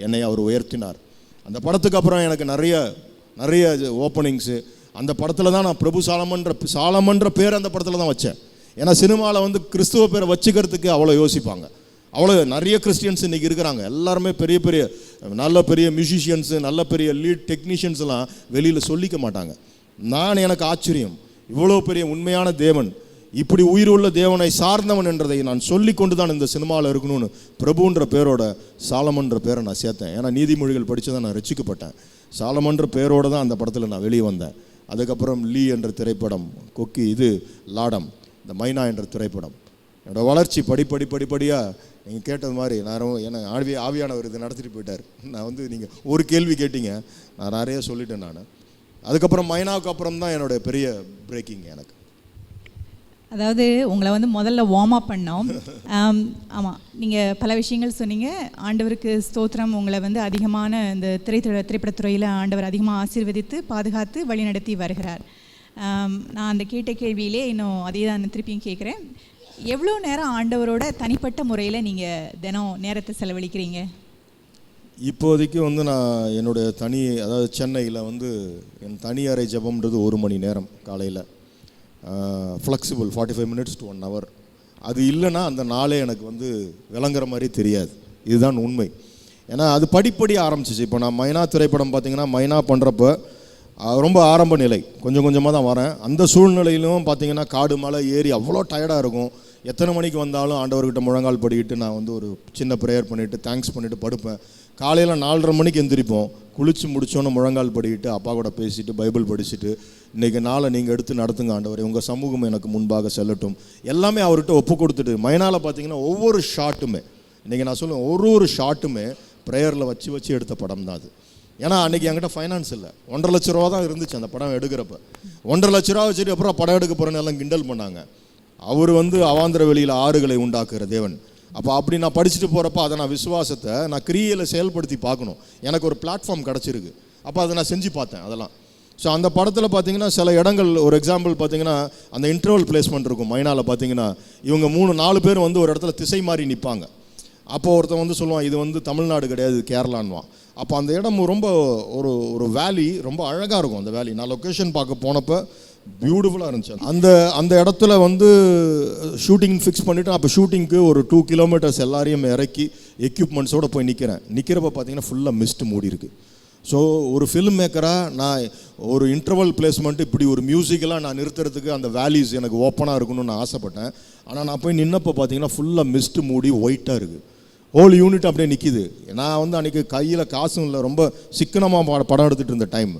Speaker 2: என்னை அவர் உயர்த்தினார். அந்த படத்துக்கு அப்புறம் எனக்கு நிறைய ஓப்பனிங்ஸு, அந்த படத்தில் தான் நான் பிரபு சாலமன்ற பேர் அந்த படத்தில் தான் வச்சேன். ஏன்னா சினிமாவில் வந்து கிறிஸ்துவ பேரை வச்சுக்கிறதுக்கு அவ்வளோ யோசிப்பாங்க. அவ்வளோ நிறைய கிறிஸ்டியன்ஸ் இன்றைக்கி இருக்கிறாங்க. எல்லாருமே பெரிய பெரிய நல்ல பெரிய மியூசிஷியன்ஸு, நல்ல பெரிய லீட் டெக்னீஷியன்ஸ்லாம் வெளியில் சொல்லிக்க மாட்டாங்க. எனக்கு ஆச்சரியம், இவ்வளோ பெரிய உண்மையான தேவன், இப்படி உயிருள்ள தேவனை சார்ந்தவன் என்றதை நான் சொல்லி கொண்டு தான் இந்த சினிமாவில் இருக்கணும்னு பிரபுன்ற பேரோட சாலமன்ற பேரை நான் சேர்த்தேன். ஏன்னா நீதிமொழிகள் படித்து தான் நான் ரசிக்கப்பட்டேன். சாலமன்ற பேரோடு தான் அந்த படத்தில் நான் வெளியே வந்தேன். அதுக்கப்புறம் லீ என்ற திரைப்படம், கொக்கி, இது லாடம், இந்த மைனா என்ற திரைப்படம். என்னோடய வளர்ச்சி படிப்படியாக நீங்கள் கேட்டது மாதிரி நான் ஆவியானவர் இது நடத்திட்டு போயிட்டார். நான் வந்து நீங்கள் ஒரு கேள்வி கேட்டீங்க, நான் நிறைய சொல்லிட்டேன். நான் அதுக்கப்புறம் மைனாவுக்கு அப்புறம் தான் என்னோடய பெரிய பிரேக்கிங். எனக்கு
Speaker 1: அதாவது உங்களை வந்து முதல்ல வார்ம் அப் பண்ணோம். ஆமாம், நீங்கள் பல விஷயங்கள் சொன்னீங்க. ஆண்டவருக்கு ஸ்தோத்திரம். உங்களை வந்து அதிகமான இந்த திரைப்படத்துறையில் ஆண்டவர் அதிகமாக ஆசீர்வதித்து பாதுகாத்து வழிநடத்தி வருகிறார். நான் அந்த கேட்ட கேள்வியிலே இன்னும் அதே தான் திருப்பியும் கேட்குறேன். எவ்வளோ நேரம் ஆண்டவரோட தனிப்பட்ட முறையில் நீங்கள் தினம் நேரத்தை செலவழிக்கிறீங்க?
Speaker 2: இப்போதைக்கு வந்து நான் என்னுடைய அதாவது சென்னையில் வந்து என் தனி அறை ஜபம்ன்றது 1 மணி நேரம் காலையில், ஃப்ளெக்சிபிள் 45 minutes to 1 hour. அது இல்லைன்னா அந்த நாளே எனக்கு வந்து விளங்குற மாதிரி தெரியாது. இதுதான் உண்மை. ஏன்னா அது படிப்படியாக ஆரம்பிச்சிச்சு. இப்போ நான் மைனா திரைப்படம் பார்த்திங்கன்னா, மைனா பண்ணுறப்ப ரொம்ப ஆரம்ப நிலை, கொஞ்சம் கொஞ்சமாக தான் வரேன். அந்த சூழ்நிலையிலும் பார்த்திங்கன்னா காடு மலை ஏறி அவ்வளோ டயர்டாக இருக்கும். எத்தனை மணிக்கு வந்தாலும் ஆண்டவர்கிட்ட முழங்கால் படிக்கிட்டு நான் வந்து ஒரு சின்ன ப்ரேயர் பண்ணிவிட்டு தேங்க்ஸ் பண்ணிவிட்டு படுப்பேன். காலையில் 4:30 மணிக்கு எந்திரிப்போம். குளித்து முடித்தோன்னே முழங்கால் படிக்கிட்டு அப்பா கூட பேசிட்டு பைபிள் படிச்சுட்டு, இன்றைக்கி நாளை நீங்கள் எடுத்து நடத்துங்க ஆண்டவரே, உங்கள் சமூகம் எனக்கு முன்பாக செல்லட்டும், எல்லாமே அவர்கிட்ட ஒப்பு கொடுத்துட்டு. மைனாவில் பார்த்தீங்கன்னா ஒவ்வொரு ஷாட்டுமே, இன்றைக்கி நான் சொல்லுவேன், ஒரு ஷாட்டுமே ப்ரேயரில் வச்சு எடுத்த படம் தான் அது. ஏன்னா அன்றைக்கி என்கிட்ட ஃபைனான்ஸ் இல்லை. 1.5 லட்ச ரூபா தான் இருந்துச்சு அந்த படம் எடுக்கிறப்ப. 1.5 லட்ச ரூபா வச்சுட்டு அப்புறம் படம் எடுக்க போகிறேன்னு எல்லாம் கிண்டல் பண்ணாங்க. அவர் வந்து அவாந்திர வெளியில் ஆறுகளை உண்டாக்குற தேவன். அப்போ அப்படி நான் படிச்சுட்டு போகிறப்ப அதை நான் விசுவாசத்தை நான் கிரியையில் செயல்படுத்தி பார்க்கணும். எனக்கு ஒரு பிளாட்ஃபார்ம் கிடச்சிருக்கு. அப்போ அதை நான் செஞ்சு பார்த்தேன் அதெல்லாம். ஸோ அந்த படத்தில் பார்த்தீங்கன்னா சில இடங்கள், ஒரு எக்ஸாம்பிள் பார்த்தீங்கன்னா அந்த இன்டர்வல் பிளேஸ்மெண்ட் இருக்கும் மைனாவில். பார்த்தீங்கன்னா இவங்க 3-4 பேர் வந்து ஒரு இடத்துல திசை மாறி நிற்பாங்க. அப்போ ஒருத்தன் வந்து சொல்லுவான், இது வந்து தமிழ்நாடு கிடையாது, கேரளான்வான். அப்போ அந்த இடம் ரொம்ப ஒரு வேலி, ரொம்ப அழகாக இருக்கும் அந்த வேலி. நான் லொக்கேஷன் பார்க்க போனப்போ பியூட்டிஃபுல்லாக இருந்துச்சு. அந்த இடத்துல வந்து ஷூட்டிங் ஃபிக்ஸ் பண்ணிவிட்டு, அப்போ ஷூட்டிங்க்கு ஒரு 2 kilometers எல்லாரையும் இறக்கி எக்யூப்மெண்ட்ஸோடு போய் நிற்கிறப்ப பார்த்தீங்கன்னா ஃபுல்லாக மிஸ்ட் மூடி இருக்குது. ஸோ ஒரு ஃபில்ம் மேக்கராக நான் ஒரு இன்டர்வல் பிளேஸ்மெண்ட்டு இப்படி ஒரு மியூசிக்கெல்லாம் நான் நிறுத்துறதுக்கு அந்த வேலிஸ் எனக்கு ஓப்பனாக இருக்கணும்னு நான் ஆசைப்பட்டேன். ஆனால் நான் போய் நின்னப்போ பார்த்தீங்கன்னா ஃபுல்லாக மிஸ்ட் மூடி ஒயிட்டாக இருக்குது. ஹோல் யூனிட் அப்படியே நிற்கிது. நான் வந்து அன்றைக்கி கையில் காசும் இல்லை, ரொம்ப சிக்கனமாக படம் எடுத்துகிட்டு இருந்த டைம்.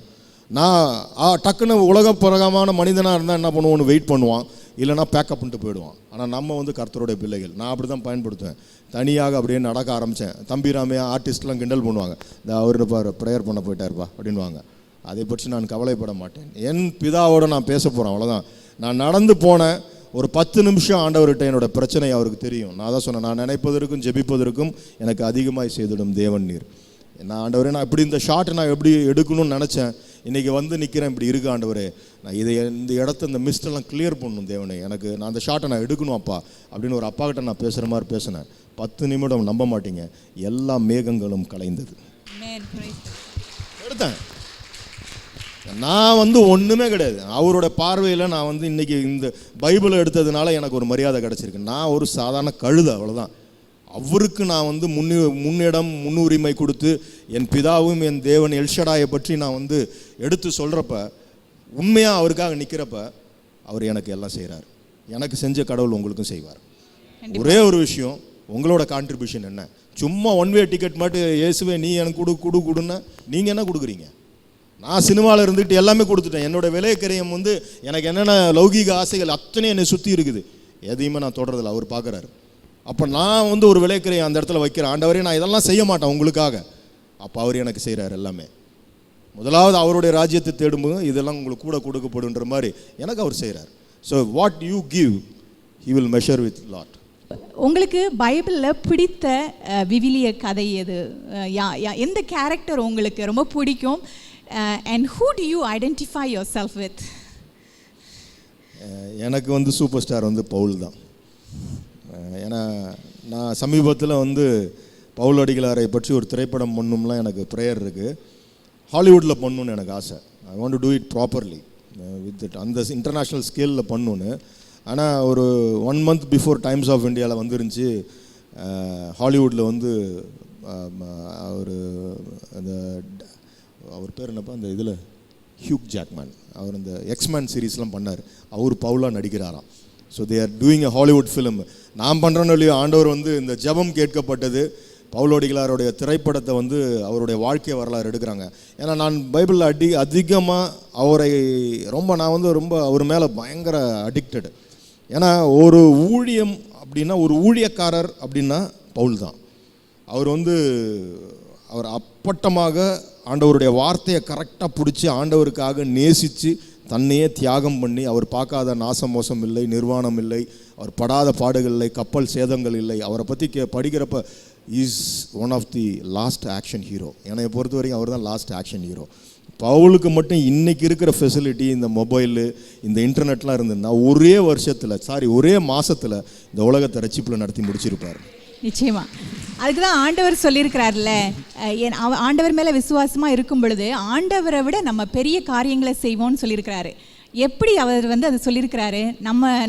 Speaker 2: நான் டக்குன்னு உலகப்பிரகமான மனிதனாக இருந்தால் என்ன பண்ணுவோன்னு வெயிட் பண்ணுவான், இல்லைனா பேக்கப் பண்ணிட்டு போயிடுவான். ஆனால் நம்ம வந்து கர்த்தருடைய பிள்ளைகள், நான் அப்படி தான் பயன்படுத்துவேன். தனியாக அப்படியே நடக்க ஆரம்பித்தேன். தம்பி ராமையா ஆர்டிஸ்ட்லாம் கிண்டல் பண்ணுவாங்க, இந்த அவரு பாரு ப்ரேயர் பண்ண போயிட்டாருப்பா அப்படின்வாங்க. அதை பற்றி நான் கவலைப்பட மாட்டேன். என் பிதாவோடு நான் பேச போகிறேன், அவ்வளோதான். நான் நடந்து போனேன். ஒரு 10 நிமிஷம் ஆண்டவர்கிட்ட என்னோடய பிரச்சனை அவருக்கு தெரியும். நான் தான் சொன்னேன், நான் நினைப்பதற்கும் ஜெபிப்பதற்கும் எனக்கு அதிகமாக செய்திடும் தேவன் நீர். நான் ஆண்டவரே, நான் இப்படி இந்த ஷார்ட்டை நான் எப்படி எடுக்கணும்னு நினச்சேன், இன்றைக்கி வந்து நிற்கிறேன், இப்படி இருக்கு ஆண்டவரே, நான் இந்த இடத்த இந்த மிஸ்டெல்லாம் கிளியர் பண்ணணும் தேவனே, நான் அந்த ஷார்ட்டை நான் எடுக்கணும் அப்பா அப்படின்னு ஒரு அப்பா கிட்ட நான் பேசுகிற மாதிரி பேசினேன். 10 நிமிடம் நம்ப மாட்டீங்க, எல்லா மேகங்களும் கலைந்தது. எடுத்தேன். நான் வந்து ஒன்றுமே கிடையாது. அவரோட பார்வையில் நான் வந்து இன்றைக்கி இந்த பைபிளை எடுத்ததுனால எனக்கு ஒரு மரியாதை கிடச்சிருக்கு. நான் ஒரு சாதாரண கழுதை, அவ்வளோதான். அவருக்கு நான் வந்து முன்னுரிமை கொடுத்து என் பிதாவும் என் தேவன் எல்ஷடாயை பற்றி நான் வந்து எடுத்து சொல்கிறப்ப, உண்மையாக அவருக்காக நிற்கிறப்ப அவர் எனக்கு எல்லாம் செய்கிறார். எனக்கு செஞ்ச கடவுள் உங்களுக்கும் செய்வார். ஒரே ஒரு விஷயம், உங்களோட கான்ட்ரிபியூஷன் என்ன? சும்மா 1 way டிக்கெட் மட்டும் இயேசுவே நீ எனக்கு கொடுன்னா நீங்கள் என்ன கொடுக்குறீங்க? நான் சினிமாவில் இருந்துட்டு எல்லாமே கொடுத்துட்டேன். என்னோடய விலைக்கரையம் வந்து எனக்கு என்னென்ன லௌகீக ஆசைகள் அத்தனை என்னை சுற்றி இருக்குது, எதையுமே நான் தொடர்றதில்ல. அவர் பார்க்குறாரு. அப்போ நான் வந்து ஒரு விலைக்கரையை அந்த இடத்துல வைக்கிறேன். ஆண்டவரே, நான் இதெல்லாம் செய்ய மாட்டேன் உங்களுக்காக. அப்போ அவர் எனக்கு செய்கிறார் எல்லாமே. முதலாவது அவருடைய ராஜ்யத்தை தேடும்போது இதெல்லாம் உங்களுக்கு கூட கொடுக்கப்படுன்ற மாதிரி எனக்கு அவர் செய்கிறார். So what you give he will measure with lot.
Speaker 1: உங்களுக்கு பைபிளில் பிடித்த விவிலிய கதை எது? எந்த கேரக்டர் உங்களுக்கு ரொம்ப பிடிக்கும்? And who to you identify your self with?
Speaker 2: எனக்கு வந்து சூப்பர் ஸ்டார் வந்து பவுல் தான். ஏன்னா நான் சமீபத்தில் வந்து பவுல் அடிகளாரை பற்றி ஒரு திரைப்படம் பண்ணணும்லாம் எனக்கு ப்ரேயர் இருக்குது. ஹாலிவுட்டில் பண்ணணுன்னு எனக்கு ஆசை. ஐ want to do it properly. With அந்த இன்டர்நேஷ்னல் ஸ்கேலில் பண்ணோன்னு. ஆனால் ஒரு 1 month பிஃபோர் டைம்ஸ் ஆஃப் இந்தியாவில் வந்துருந்துச்சு. ஹாலிவுட்டில் வந்து அவர் பேர் என்னப்பா அந்த இதில் ஹியூக் ஜாக்மேன், அவர் இந்த எக்ஸ்மேன் சீரீஸ்லாம் பண்ணார். அவர் பவுலாக நடிக்கிறாராம். So they are doing a Hollywood film. நான் பண்ணுறேன்னு இல்லையோ, ஆண்டவர் வந்து இந்த ஜெபம் கேட்கப்பட்டது பவுலடிகளாருடைய திரைப்படத்தை வந்து அவருடைய வாழ்க்கை வரலாறு எடுக்கிறாங்க. ஏன்னா நான் பைபிளில் அதிகமாக அவரை நான் வந்து ரொம்ப அவர் மேலே பயங்கர அடிக்டடு. ஏன்னா ஒரு ஊழியம் அப்படின்னா, ஒரு ஊழியக்காரர் அப்படின்னா பவுல் தான். அவர் வந்து அவர் அப்பட்டமாக ஆண்டவருடைய வார்த்தையை கரெக்டாக பிடிச்சி ஆண்டவருக்காக நேசித்து தன்னையே தியாகம் பண்ணி, அவர் பார்க்காத நாசம் மோசம் இல்லை, நிர்வாணம் இல்லை, அவர் படாத பாடுகள் இல்லை, கப்பல் சேதங்கள் இல்லை. அவரை பற்றி படிக்கிறப்ப is one of the last action hero. என்னை பொறுத்த வரைக்கும் அவர் தான் லாஸ்ட் ஆக்ஷன் ஹீரோ. பவுலுக்கு மட்டும் இன்றைக்கி இருக்கிற ஃபெசிலிட்டி, இந்த மொபைலு, இந்த இன்டர்நெட்லாம் இருந்ததுன்னா ஒரே மாதத்தில் இந்த உலகத்தை ரட்சிப்பில் நடத்தி முடிச்சிருப்பார்.
Speaker 1: நிச்சயமா. அதுக்கு தான் ஆண்டவர் சொல்லியிருக்கிறார்ல, ஆண்டவர் மேலே விசுவாசமாக இருக்கும் பொழுது ஆண்டவரை விட நம்ம பெரிய காரியங்களை செய்வோம்னு சொல்லியிருக்கிறாரு. எப்படி அவர் வந்து அதை சொல்லியிருக்கிறாரு?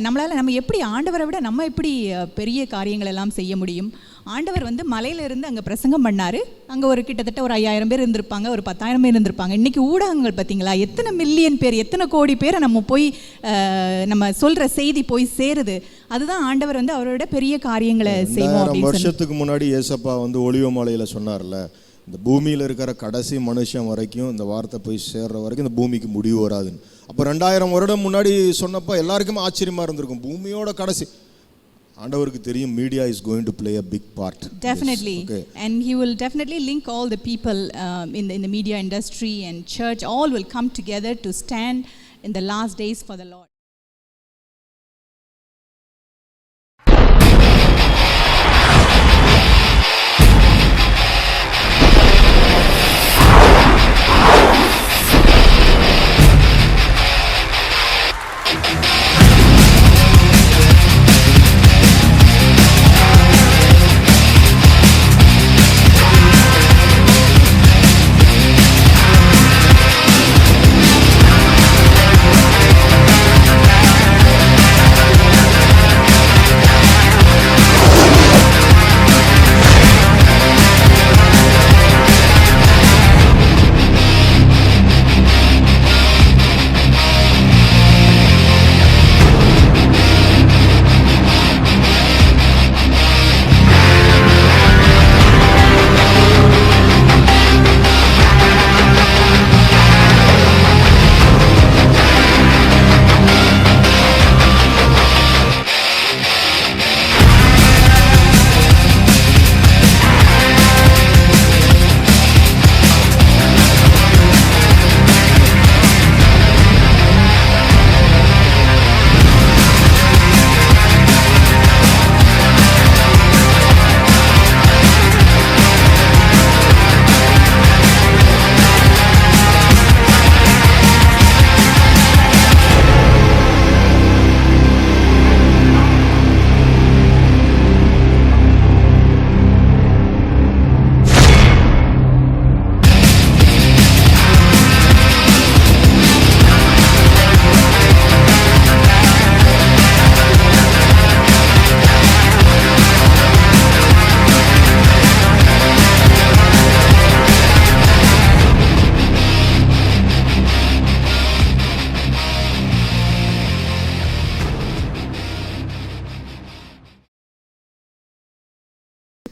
Speaker 1: நம்மளால் நம்ம எப்படி ஆண்டவரை விட நம்ம எப்படி பெரிய காரியங்கள் எல்லாம் செய்ய முடியும்? ஆண்டவர் வந்து மலையிலிருந்து அங்கே பிரசங்கம் பண்ணார். அங்கே ஒரு கிட்டத்தட்ட ஒரு 5000 பேர் இருந்திருப்பாங்க, ஒரு 10,000 பேர் இருந்திருப்பாங்க. இன்றைக்கி ஊடகங்கள் பார்த்தீங்களா, எத்தனை மில்லியன் பேர், எத்தனை கோடி பேரை நம்ம போய் நம்ம சொல்கிற செய்தி போய் சேருது. அதுதான் ஆண்டவர் வந்து அவரோட பெரிய காரியங்களை செய்வோம்.
Speaker 2: வருஷத்துக்கு முன்னாடி ஏசப்பா வந்து ஒலிவ மலையில் சொன்னார்ல, இந்த பூமியில் இருக்கிற கடைசி மனுஷன் வரைக்கும் இந்த வார்த்தை போய் சேர்ற வரைக்கும் இந்த பூமிக்கு முடிவு வராதுன்னு. அப்போ 2000 வருடம் முன்னாடி சொன்னப்போ எல்லாருக்குமே ஆச்சரியமாக இருந்திருக்கும். பூமியோட கடைசி ஆண்டவருக்கு தெரியும், media is going to play a big part.
Speaker 1: Definitely. Yes. Okay. And he will definitely link all the people in the media industry and church. All will come together to stand in the last days for the Lord.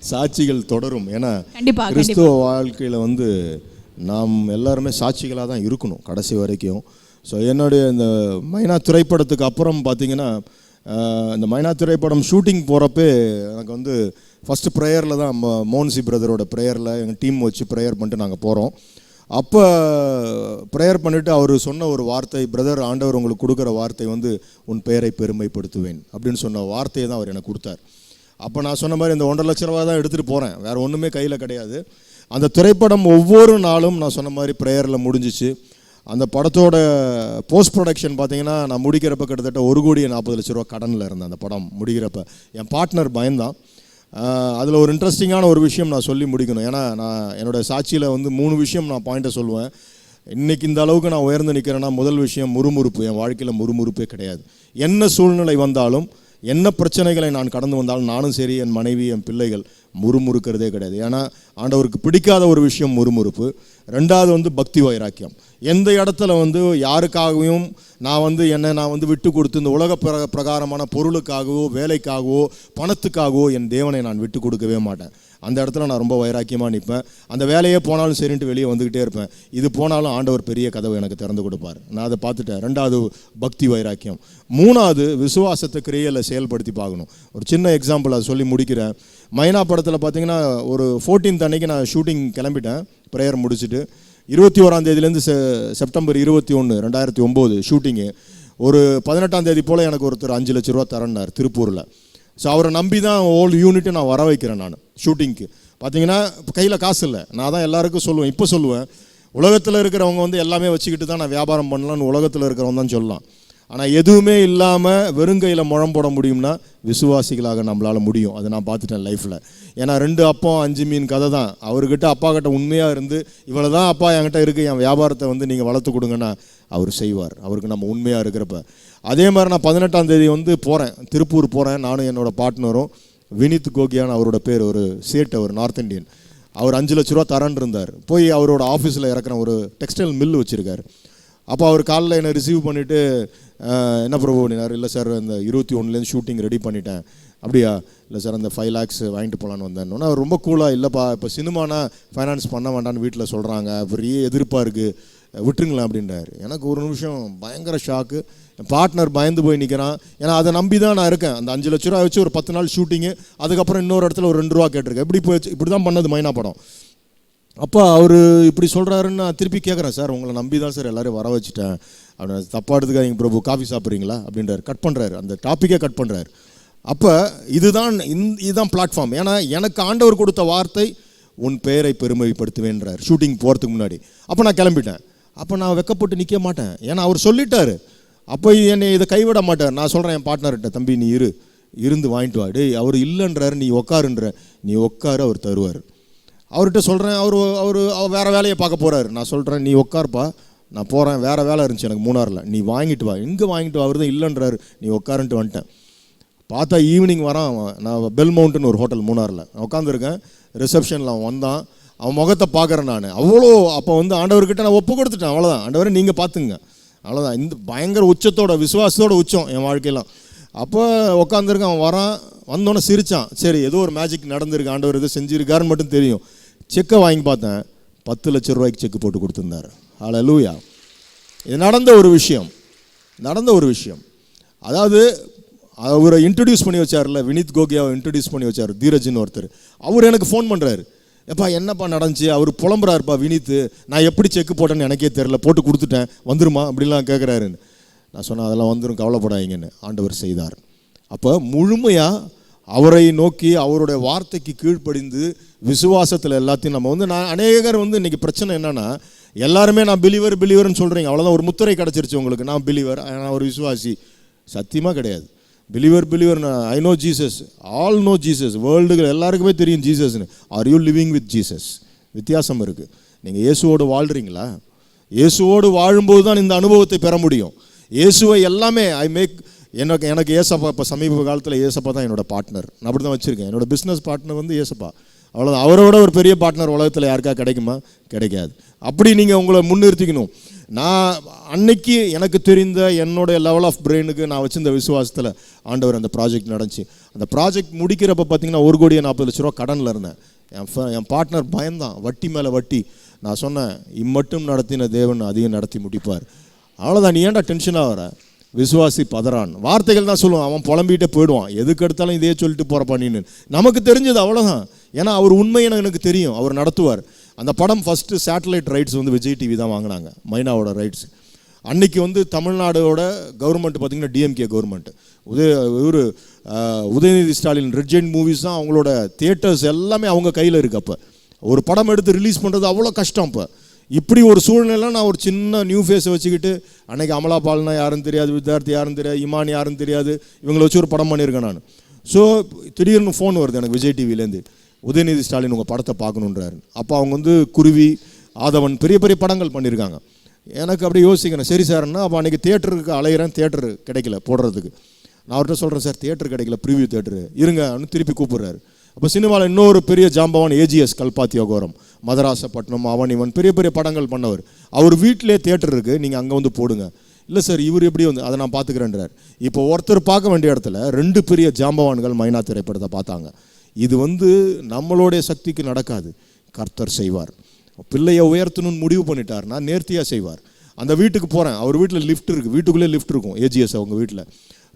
Speaker 2: சாட்சிகள் தொடரும். ஏன்னா கிறிஸ்துவ வாழ்க்கையில் வந்து நாம் எல்லாருமே சாட்சிகளாக தான் இருக்கணும் கடைசி வரைக்கும். ஸோ என்னுடைய இந்த மைனா திரைப்படத்துக்கு அப்புறம் பார்த்தீங்கன்னா, இந்த மைனா திரைப்படம் ஷூட்டிங் போகிறப்பே எனக்கு வந்து ஃபஸ்ட்டு ப்ரேயரில் தான், மோன்சி பிரதரோட ப்ரேயரில் எங்கள் டீம் வச்சு ப்ரேயர் பண்ணிட்டு நாங்கள் போகிறோம். அப்போ ப்ரேயர் பண்ணிவிட்டு அவர் சொன்ன ஒரு வார்த்தை, பிரதர் ஆண்டவர் உங்களுக்கு கொடுக்குற வார்த்தை வந்து உன் பெயரை பெருமைப்படுத்துவேன் அப்படின்னு சொன்ன வார்த்தையை தான் அவர் எனக்கு கொடுத்தார். அப்போ நான் சொன்ன மாதிரி இந்த 1.5 லட்ச ரூபா தான் எடுத்துகிட்டு போகிறேன், வேறு ஒன்றுமே கையில் கிடையாது. அந்த திரைப்படம் ஒவ்வொரு நாளும் நான் சொன்ன மாதிரி ப்ரேயரில் முடிஞ்சிச்சு. அந்த படத்தோட போஸ்ட் ப்ரொடக்ஷன் பார்த்தீங்கன்னா, நான் முடிக்கிறப்ப கிட்டத்தட்ட 1,40,00,000 கடனில் இருந்தேன். அந்த படம் முடிக்கிறப்ப என் பார்ட்னர் பயந்தான். அதில் ஒரு இன்ட்ரெஸ்டிங்கான ஒரு விஷயம் நான் சொல்லி முடிக்கணும். ஏன்னா நான் என்னோடய சாட்சியில் வந்து 3 விஷயம் நான் பாயிண்ட்டை சொல்லுவேன். இன்றைக்கி இந்த அளவுக்கு நான் உயர்ந்து நிற்கிறேன்னா முதல் விஷயம் முறுமுறுப்பு. என் வாழ்க்கையில் முறுமுறுப்பே கிடையாது. என்ன சூழ்நிலை வந்தாலும், என்ன பிரச்சனைகளை நான் கடந்து வந்தாலும், நானும் சரி, என் மனைவி, என் பிள்ளைகள் முறுமுறுக்கிறதே கிடையாது. ஏன்னா ஆண்டவருக்கு பிடிக்காத ஒரு விஷயம் முறுமுறுப்பு. ரெண்டாவது வந்து பக்தி வைராக்கியம். எந்த இடத்துல வந்து யாருக்காகவும் நான் விட்டு கொடுத்து இந்த உலக பிரகாரமான பொருளுக்காகவோ, வேலைக்காகவோ, பணத்துக்காகவோ என் தேவனை நான் விட்டு கொடுக்கவே மாட்டேன். அந்த இடத்துல நான் ரொம்ப வைராக்கியமாக நிற்பேன். அந்த வேலையே போனாலும் சரின்ட்டு வெளியே வந்துக்கிட்டே இருப்பேன். இது போனாலும் ஆண்டவர் பெரிய கதவை எனக்கு திறந்து கொடுப்பார். நான் அதை பார்த்துட்டேன். ரெண்டாவது பக்தி வைராக்கியம். மூணாவது விசுவாசத்தை கிரியையில் செயல்படுத்தி பார்க்கணும். ஒரு சின்ன எக்ஸாம்பிள் அதை சொல்லி முடிக்கிறேன். மைனா படத்தில் பார்த்தீங்கன்னா ஒரு 14th அன்னைக்கு நான் ஷூட்டிங் கிளம்பிட்டேன், ப்ரேயர் முடிச்சுட்டு. 21ஆம் தேதியிலேருந்து செப்டம்பர் 21, 2009 ஷூட்டிங்கு. ஒரு 18ஆம் தேதி போல் எனக்கு ஒருத்தர் 5 லட்ச ரூபா தரேன்னார் திருப்பூரில். ஸோ அவரை நம்பி தான் ஹோல் யூனிட்டை நான் வர வைக்கிறேன். நான் ஷூட்டிங்க்கு பார்த்தீங்கன்னா கையில் காசு இல்லை. நான் தான் எல்லாருக்கும் சொல்லுவேன், இப்போ சொல்லுவேன், உலகத்தில் இருக்கிறவங்க வந்து எல்லாமே வச்சுக்கிட்டு தான் நான் வியாபாரம் பண்ணலான்னு உலகத்தில் இருக்கிறவங்க தான் சொல்லலாம். ஆனால் எதுவுமே இல்லாமல் வெறுங்கையில் முழம் போட முடியும்னா விசுவாசிகளாக நம்மளால் முடியும். அதை நான் பார்த்துட்டேன் லைஃப்பில். ஏன்னா 2 அப்பம் 5 மீன் கதை தான். அவர்கிட்ட அப்பா கிட்ட உண்மையாக இருந்து, இவ்வளோ தான் அப்பா என்கிட்ட இருக்குது, என் வியாபாரத்தை வந்து நீங்கள் வளர்த்து கொடுங்கன்னா அவர் செய்வார், அவருக்கு நம்ம உண்மையாக இருக்கிறப்ப. அதே மாதிரி நான் 18ஆம் தேதி வந்து போகிறேன், திருப்பூர் போகிறேன். நானும் என்னோடய பார்ட்னரும், வினித் கோகியான்னு அவரோட பேர், ஒரு சேட், அவர் நார்த் இந்தியன். அவர் 5 லட்ச ரூபா தரேன் இருந்தார். போய் அவரோட ஆஃபீஸில் இறக்குற ஒரு டெக்ஸ்டைல் மில் வச்சுருக்கார். அப்போ அவர் காலையில் என்னை ரிசீவ் பண்ணிவிட்டு, என்ன பிரபு அப்படின்னாரு. இல்லை சார், இந்த 21லேருந்து ஷூட்டிங் ரெடி பண்ணிட்டேன். அப்படியா? இல்லை சார், அந்த 5 lakhs வாங்கிட்டு போகலான்னு வந்தேன். அவர் ரொம்ப கூலாக, இல்லைப்பா இப்போ சினிமானா ஃபைனான்ஸ் பண்ண வேண்டான்னு வீட்டில் சொல்கிறாங்க, பெரிய எதிர்ப்பாக இருக்குது, விட்டுருங்களேன் அப்படின்றார். எனக்கு ஒரு நிமிஷம் பயங்கர ஷாக்கு. என் பார்ட்னர் பயந்து போய் நிற்கிறான். ஏன்னா அதை நம்பி தான் நான் இருக்கேன். அந்த 5 லட்ச ரூபா வச்சு ஒரு 10 நாள் ஷூட்டிங்கு. அதுக்கப்புறம் இன்னொரு இடத்துல ஒரு 2 ரூபா கேட்டிருக்கேன். எப்படி போயிடுச்சு? இப்படி தான் பண்ணது மைனா படம். அப்போ அவர் இப்படி சொல்கிறாருன்னு நான் திருப்பி கேட்குறேன். சார், உங்களை நம்பி தான் சார் எல்லோரும் வர வச்சுட்டேன் அப்படின்னு. தப்பாக எடுத்துக்காதீங்க பிரபு, காஃபி சாப்பிட்றீங்களா அப்படின்றார். கட் பண்ணுறாரு, அந்த டாப்பிக்கே கட் பண்ணுறாரு. அப்போ இதுதான் பிளாட்ஃபார்ம். ஏன்னா எனக்கு ஆண்டவர் கொடுத்த வார்த்தை, உன் பெயரை பெருமைப்படுத்துவேன்றார் ஷூட்டிங் போகிறதுக்கு முன்னாடி. அப்போ நான் கிளம்பிட்டேன். அப்போ நான் வெக்கப்பட்டு நிற்க மாட்டேன். ஏன்னா அவர் சொல்லிட்டார். அப்போ என்னை இதை கைவிட மாட்டார். நான் சொல்கிறேன் என் பார்ட்னர்கிட்ட, தம்பி நீ இருந்து வாங்கிட்டு வா. டேய், அவர் இல்லைன்றார், நீ உட்காருன்ற, நீ உட்காரு, அவர் தருவார். அவர்கிட்ட சொல்கிறேன். அவர் வேறு வேலையை பார்க்க போகிறாரு. நான் சொல்கிறேன், நீ உட்காருப்பா, நான் போகிறேன், வேறு வேலை இருந்துச்சு எனக்கு மூணாரில், நீ வாங்கிட்டு வா. எங்கே வாங்கிட்டு வா? அவர் தான் இல்லைன்றாரு, நீ உட்காருன்ட்டு வந்துட்டேன். பார்த்தா ஈவினிங் வரான். நான் பெல் மவுண்ட்னு ஒரு ஹோட்டல் மூணாரில் உட்காந்துருக்கேன். ரிசப்ஷனில் அவன் வந்தான். அவன் முகத்தை பார்க்குறேன் நான். அவ்வளோ அப்போ வந்து ஆண்டவர்கிட்ட நான் ஒப்பு கொடுத்துட்டேன். அவ்வளோதான், ஆண்டவரை நீங்கள் பார்த்துங்க, அவ்வளோதான். இந்த பயங்கர உச்சத்தோட, விசுவாசத்தோட உச்சம் என் வாழ்க்கையெல்லாம். அப்போ உட்காந்துருக்கேன். அவன் வரான். வந்தோன்னே சிரித்தான். சரி, ஏதோ ஒரு மேஜிக் நடந்திருக்கு, ஆண்டவர் எதோ செஞ்சுருக்காருன்னு மட்டும் தெரியும். செக்கை வாங்கி பார்த்தேன். 10 லட்ச ரூபாய்க்கு செக்கு போட்டு கொடுத்துருந்தார். ஹல்லேலூயா. இது நடந்த ஒரு விஷயம். அதாவது அவரை இன்ட்ரடியூஸ் பண்ணி வச்சார்ல, வினித் கோகியாவை இன்ட்ரடியூஸ் பண்ணி வச்சார், தீரஜ்னு ஒருத்தர். அவர் எனக்கு ஃபோன் பண்ணுறாரு. எப்பா என்னப்பா நடந்துச்சு? அவர் புலம்புறாருப்பா, வினித் நான் எப்படி செக்கு போட்டேன்னு எனக்கே தெரியல, போட்டு கொடுத்துட்டேன், வந்துருமா அப்படின்லாம் கேட்குறாருன்னு. நான் சொன்னேன், அதெல்லாம் வந்துடும், கவலைப்படாதீங்கன்னு. ஆண்டவர் செய்தார். அப்போ முழுமையாக அவரை நோக்கி, அவருடைய வார்த்தைக்கு கீழ்ப்படிந்து விசுவாசத்தில் எல்லாத்தையும் நம்ம வந்து, நான் அநேகர் வந்து இன்றைக்கி பிரச்சனை என்னென்னா, எல்லாருமே நான் பிலீவர்னு சொல்கிறீங்க, அவ்வளோதான், ஒரு முத்திரை கிடச்சிருச்சு உங்களுக்கு, நான் பிலீவர், நான் ஒரு விசுவாசி. சத்தியமாக கிடையாது. Believer I know Jesus, all know Jesus, வேர்ல்டுகள் எல்லாருக்குமே தெரியும் ஜீசஸ்னு. Are you living with Jesus? வித்தியாசம் இருக்குது. நீங்கள் இயேசுவோடு வாழ்கிறீங்களா? இயேசுவோடு வாழும்போது தான் இந்த அனுபவத்தை பெற முடியும். இயேசுவை எல்லாமே எனக்கு ஏசப்பா. இப்போ சமீப காலத்தில் ஏசப்பா தான் என்னோடய பார்ட்னர். நான் அப்படி தான் வச்சுருக்கேன். என்னோடய பிஸ்னஸ் பார்ட்னர் வந்து ஏசப்பா, அவ்வளோதான். அவரோட ஒரு பெரிய பார்ட்னர் உலகத்தில் யாருக்கா கிடைக்குமா? கிடைக்காது. அப்படி நீங்கள் உங்களை முன்னிறுத்திக்கணும். நான் அன்னைக்கு எனக்கு தெரிந்த என்னுடைய லெவல் ஆஃப் பிரெயினுக்கு நான் வச்சிருந்த விசுவாசத்தில் ஆண்டவர் அந்த ப்ராஜெக்ட் நடந்துச்சு. அந்த ப்ராஜெக்ட் முடிக்கிறப்ப பார்த்தீங்கன்னா 1,40,00,000 கடனில் இருந்தேன். என் பார்ட்னர் பயந்தான், வட்டி மேலே வட்டி. நான் சொன்னேன், இம்மட்டும் நடத்தின தேவன் அதையும் நடத்தி முடிப்பார். அவ்வளோதான், நீ ஏன்டா டென்ஷனாக வர? விசுவாசி பதறான். வார்த்தைகள் தான் சொல்லுவான், அவன் புலம்பிகிட்டே போயிடுவான். எதுக்கு எடுத்தாலும் இதே சொல்லிட்டு போகிறப்பா நீன்னு. நமக்கு தெரிஞ்சது அவ்வளோதான். ஏன்னா அவர் உண்மையை எனக்கு தெரியும், அவர் நடத்துவார். அந்த படம் ஃபஸ்ட்டு சேட்டலைட் ரைட்ஸ் வந்து விஜய் டிவி தான் வாங்கினாங்க, மைனாவோட ரைட்ஸ். அன்றைக்கி வந்து தமிழ்நாடோட கவர்மெண்ட் பார்த்திங்கன்னா DMK government. Udhayanidhi Stalin red giant movies தான் அவங்களோட தியேட்டர்ஸ் எல்லாமே அவங்க கையில் இருக்குது. அப்போ ஒரு படம் எடுத்து ரிலீஸ் பண்ணுறது அவ்வளோ கஷ்டம். இப்போ இப்படி ஒரு சூழ்நிலை நான் ஒரு சின்ன நியூ ஃபேஸை வச்சுக்கிட்டு, அன்றைக்கி அமலா பால்னா யாருன்னு தெரியாது, வித்யார்த்தி யாருன்னு தெரியாது, இமான் யாருன்னு தெரியாது, இவங்களை வச்சு ஒரு படம் பண்ணியிருக்கேன் நான். ஸோ திடீர்னு ஃபோன் வருது எனக்கு விஜய் டிவிலேருந்து, உதயநிதி ஸ்டாலின் உங்கள் படத்தை பார்க்கணுன்றாரு. அப்போ அவங்க வந்து குருவி, ஆதவன் பெரிய பெரிய படங்கள் பண்ணியிருக்காங்க. எனக்கு அப்படியே யோசிக்கிறேன், சரி சார்னா அப்போ அன்றைக்கி தியேட்டருக்கு அலையிறேன், தியேட்டரு கிடைக்கல போடுறதுக்கு. நான் அவர்கிட்ட சொல்கிறேன், சார் தியேட்டர் கிடைக்கல, ப்ரிவியூ தியேட்டரு இருங்க அப்படின்னு திருப்பி கூப்பிட்றாரு. அப்போ சினிமாவில் இன்னொரு பெரிய ஜாம்பவான் ஏஜிஎஸ் கல்பாத்தி அகோரம், மதராசப்பட்டினம், அவன் இவன் பெரிய பெரிய படங்கள் பண்ணவர், அவர் வீட்டிலே தியேட்டர் இருக்குது, நீங்கள் அங்கே வந்து போடுங்க. இல்லை சார் இவர் எப்படி வந்து, அதை நான் பார்த்துக்கிறேன்றார். இப்போ ஒருத்தர் பார்க்க வேண்டிய இடத்துல 2 பெரிய ஜாம்பவான்கள் மைனா திரைப்படத்தை பார்த்தாங்க. இது வந்து நம்மளுடைய சக்திக்கு நடக்காது, கர்த்தர் செய்வார். பிள்ளையை உயர்த்தணும்னு முடிவு பண்ணிட்டார்னா நேர்த்தியாக செய்வார். அந்த வீட்டுக்கு போகிறேன், அவர் வீட்டில் லிஃப்ட் இருக்குது, வீட்டுக்குள்ளே லிஃப்ட் இருக்கும் ஏஜிஎஸ் அவங்க வீட்டில்.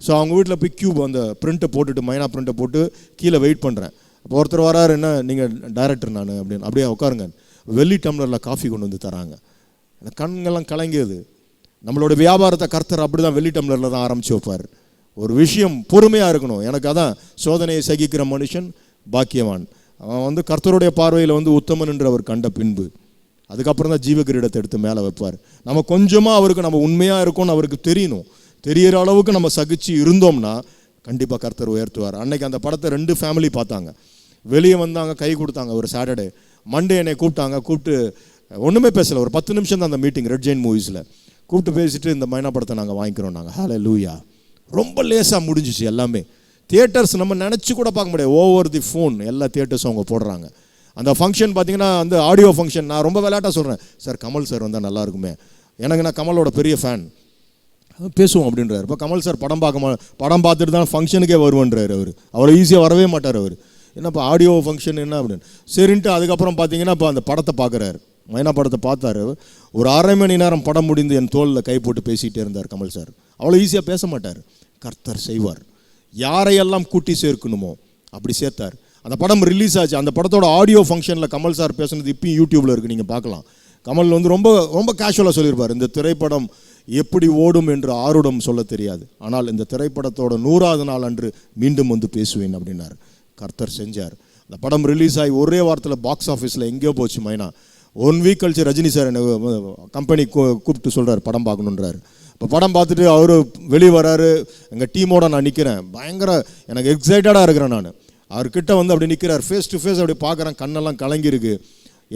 Speaker 2: ஸோ அவங்க வீட்டில் போய் கியூப் அந்த பிரிண்ட்டை போட்டுட்டு மைனா பிரிண்ட்டை போட்டு கீழே வெயிட் பண்ணுறேன். அப்போ ஒருத்தர் வராரு, என்ன நீங்கள் டைரக்டர் நான் அப்படின்னு, அப்படியே உட்காருங்க, வெள்ளி டம்ளரில் காஃபி கொண்டு வந்து தராங்க. அந்த கண்கள்லாம் கலங்கியது. நம்மளோட வியாபாரத்தை கர்த்தர் அப்படி தான் வெள்ளி டம்ளரில் தான் ஆரம்பித்து வைப்பார். ஒரு விஷயம் பொறுமையாக இருக்கணும். எனக்கு அதான் சோதனையை சகிக்கிற மனுஷன் பாக்கியவான். அவன் வந்து கர்த்தருடைய பார்வையில் வந்து உத்தமன் என்று அவர் கண்ட பின்பு அதுக்கப்புறம் தான் ஜீவகிரீடத்தை எடுத்து மேலே வைப்பார். நம்ம கொஞ்சமாக அவருக்கு நம்ம உண்மையாக இருக்கோம்னு அவருக்கு தெரியணும். தெரிகிற அளவுக்கு நம்ம சகிச்சு இருந்தோம்னா கண்டிப்பாக கர்த்தர் உயர்த்துவார். அன்னைக்கு அந்த படத்தை 2 ஃபேமிலி பார்த்தாங்க, வெளியே வந்தாங்க, கை கொடுத்தாங்க. ஒரு சாட்டர்டே மண்டே என்னை கூப்பிட்டாங்க, கூப்பிட்டு ஒன்றுமே பேசலை, ஒரு 10 நிமிஷம் தான் அந்த மீட்டிங் ரெட் ஜெயின் மூவிஸில். கூப்பிட்டு பேசிட்டு இந்த மைனா படத்தை நாங்கள் வாங்கிக்கிறோம் நாங்கள். ஹல்லேலூயா. ரொம்ப லேசாக முடிஞ்சிச்சு எல்லாமே. தியேட்டர்ஸ் நம்ம நினச்சி கூட பார்க்க முடியாது, ஓவர் தி ஃபோன் எல்லா தியேட்டர்ஸும் அவங்க போடுறாங்க. அந்த ஃபங்க்ஷன் பார்த்தீங்கன்னா அந்த ஆடியோ ஃபங்க்ஷன், நான் ரொம்ப விளையாட்டாக சொல்கிறேன், சார் கமல் சார் வந்தால் நல்லா இருக்குமே, எனக்கு நான் கமலோட பெரிய ஃபேன், பேசுவோம் அப்படின்றார். இப்போ கமல் சார் படம் பார்த்துட்டு தான் ஃபங்க்ஷனுக்கே வருவேன்றார். அவர் அவ்வளோ ஈஸியாக வரவே மாட்டார். அவர் என்னப்பா ஆடியோ ஃபங்க்ஷன் என்ன அப்படின்னு சரின்ட்டு அதுக்கப்புறம் பார்த்தீங்கன்னா இப்போ அந்த படத்தை பார்க்குறாரு, மைனா படத்தை பார்த்தாரு. ஒரு 1/2 மணி நேரம் படம் முடிந்து என் தோளில் கை போட்டு பேசிகிட்டே இருந்தார் கமல் சார். அவ்வளோ ஈஸியாக பேச மாட்டார், கர்த்தர் செய்வார். யாரையெல்லாம் கூட்டி சேர்க்கணுமோ அப்படி சேர்த்தார். அந்த படம் ரிலீஸ் ஆச்சு. அந்த படத்தோட ஆடியோ ஃபங்க்ஷனில் கமல் சார் பேசுனது இப்பயும் யூடியூப்பில் இருக்குது, நீங்கள் பார்க்கலாம். கமல் வந்து ரொம்ப ரொம்ப கேஷுவலாக சொல்லியிருப்பார், இந்த திரைப்படம் எப்படி ஓடும் என்று ஆருடம் சொல்ல தெரியாது, ஆனால் இந்த திரைப்படத்தோட 100வது நாள் அன்று மீண்டும் வந்து பேசுவேன் அப்படின்னார். கர்த்தர் செஞ்சார். அந்த படம் ரிலீஸ் ஆகி ஒரே வாரத்தில் பாக்ஸ் ஆஃபீஸில் எங்கேயோ போச்சு மைனா. 1 வீக் கழிச்சு ரஜினி சார் என்ன கம்பெனி கூப்பிட்டு சொல்கிறார் படம் பார்க்கணுன்றார். இப்போ படம் பார்த்துட்டு அவர் வெளியே வராரு, எங்கள் டீமோட நான் நிற்கிறேன், பயங்கர எனக்கு எக்ஸைட்டடாக இருக்கிறேன். நான் அவர்கிட்ட வந்து அப்படி நிற்கிறார், ஃபேஸ் டு ஃபேஸ் அப்படி பார்க்குறேன், கண்ணெல்லாம் கலங்கியிருக்கு.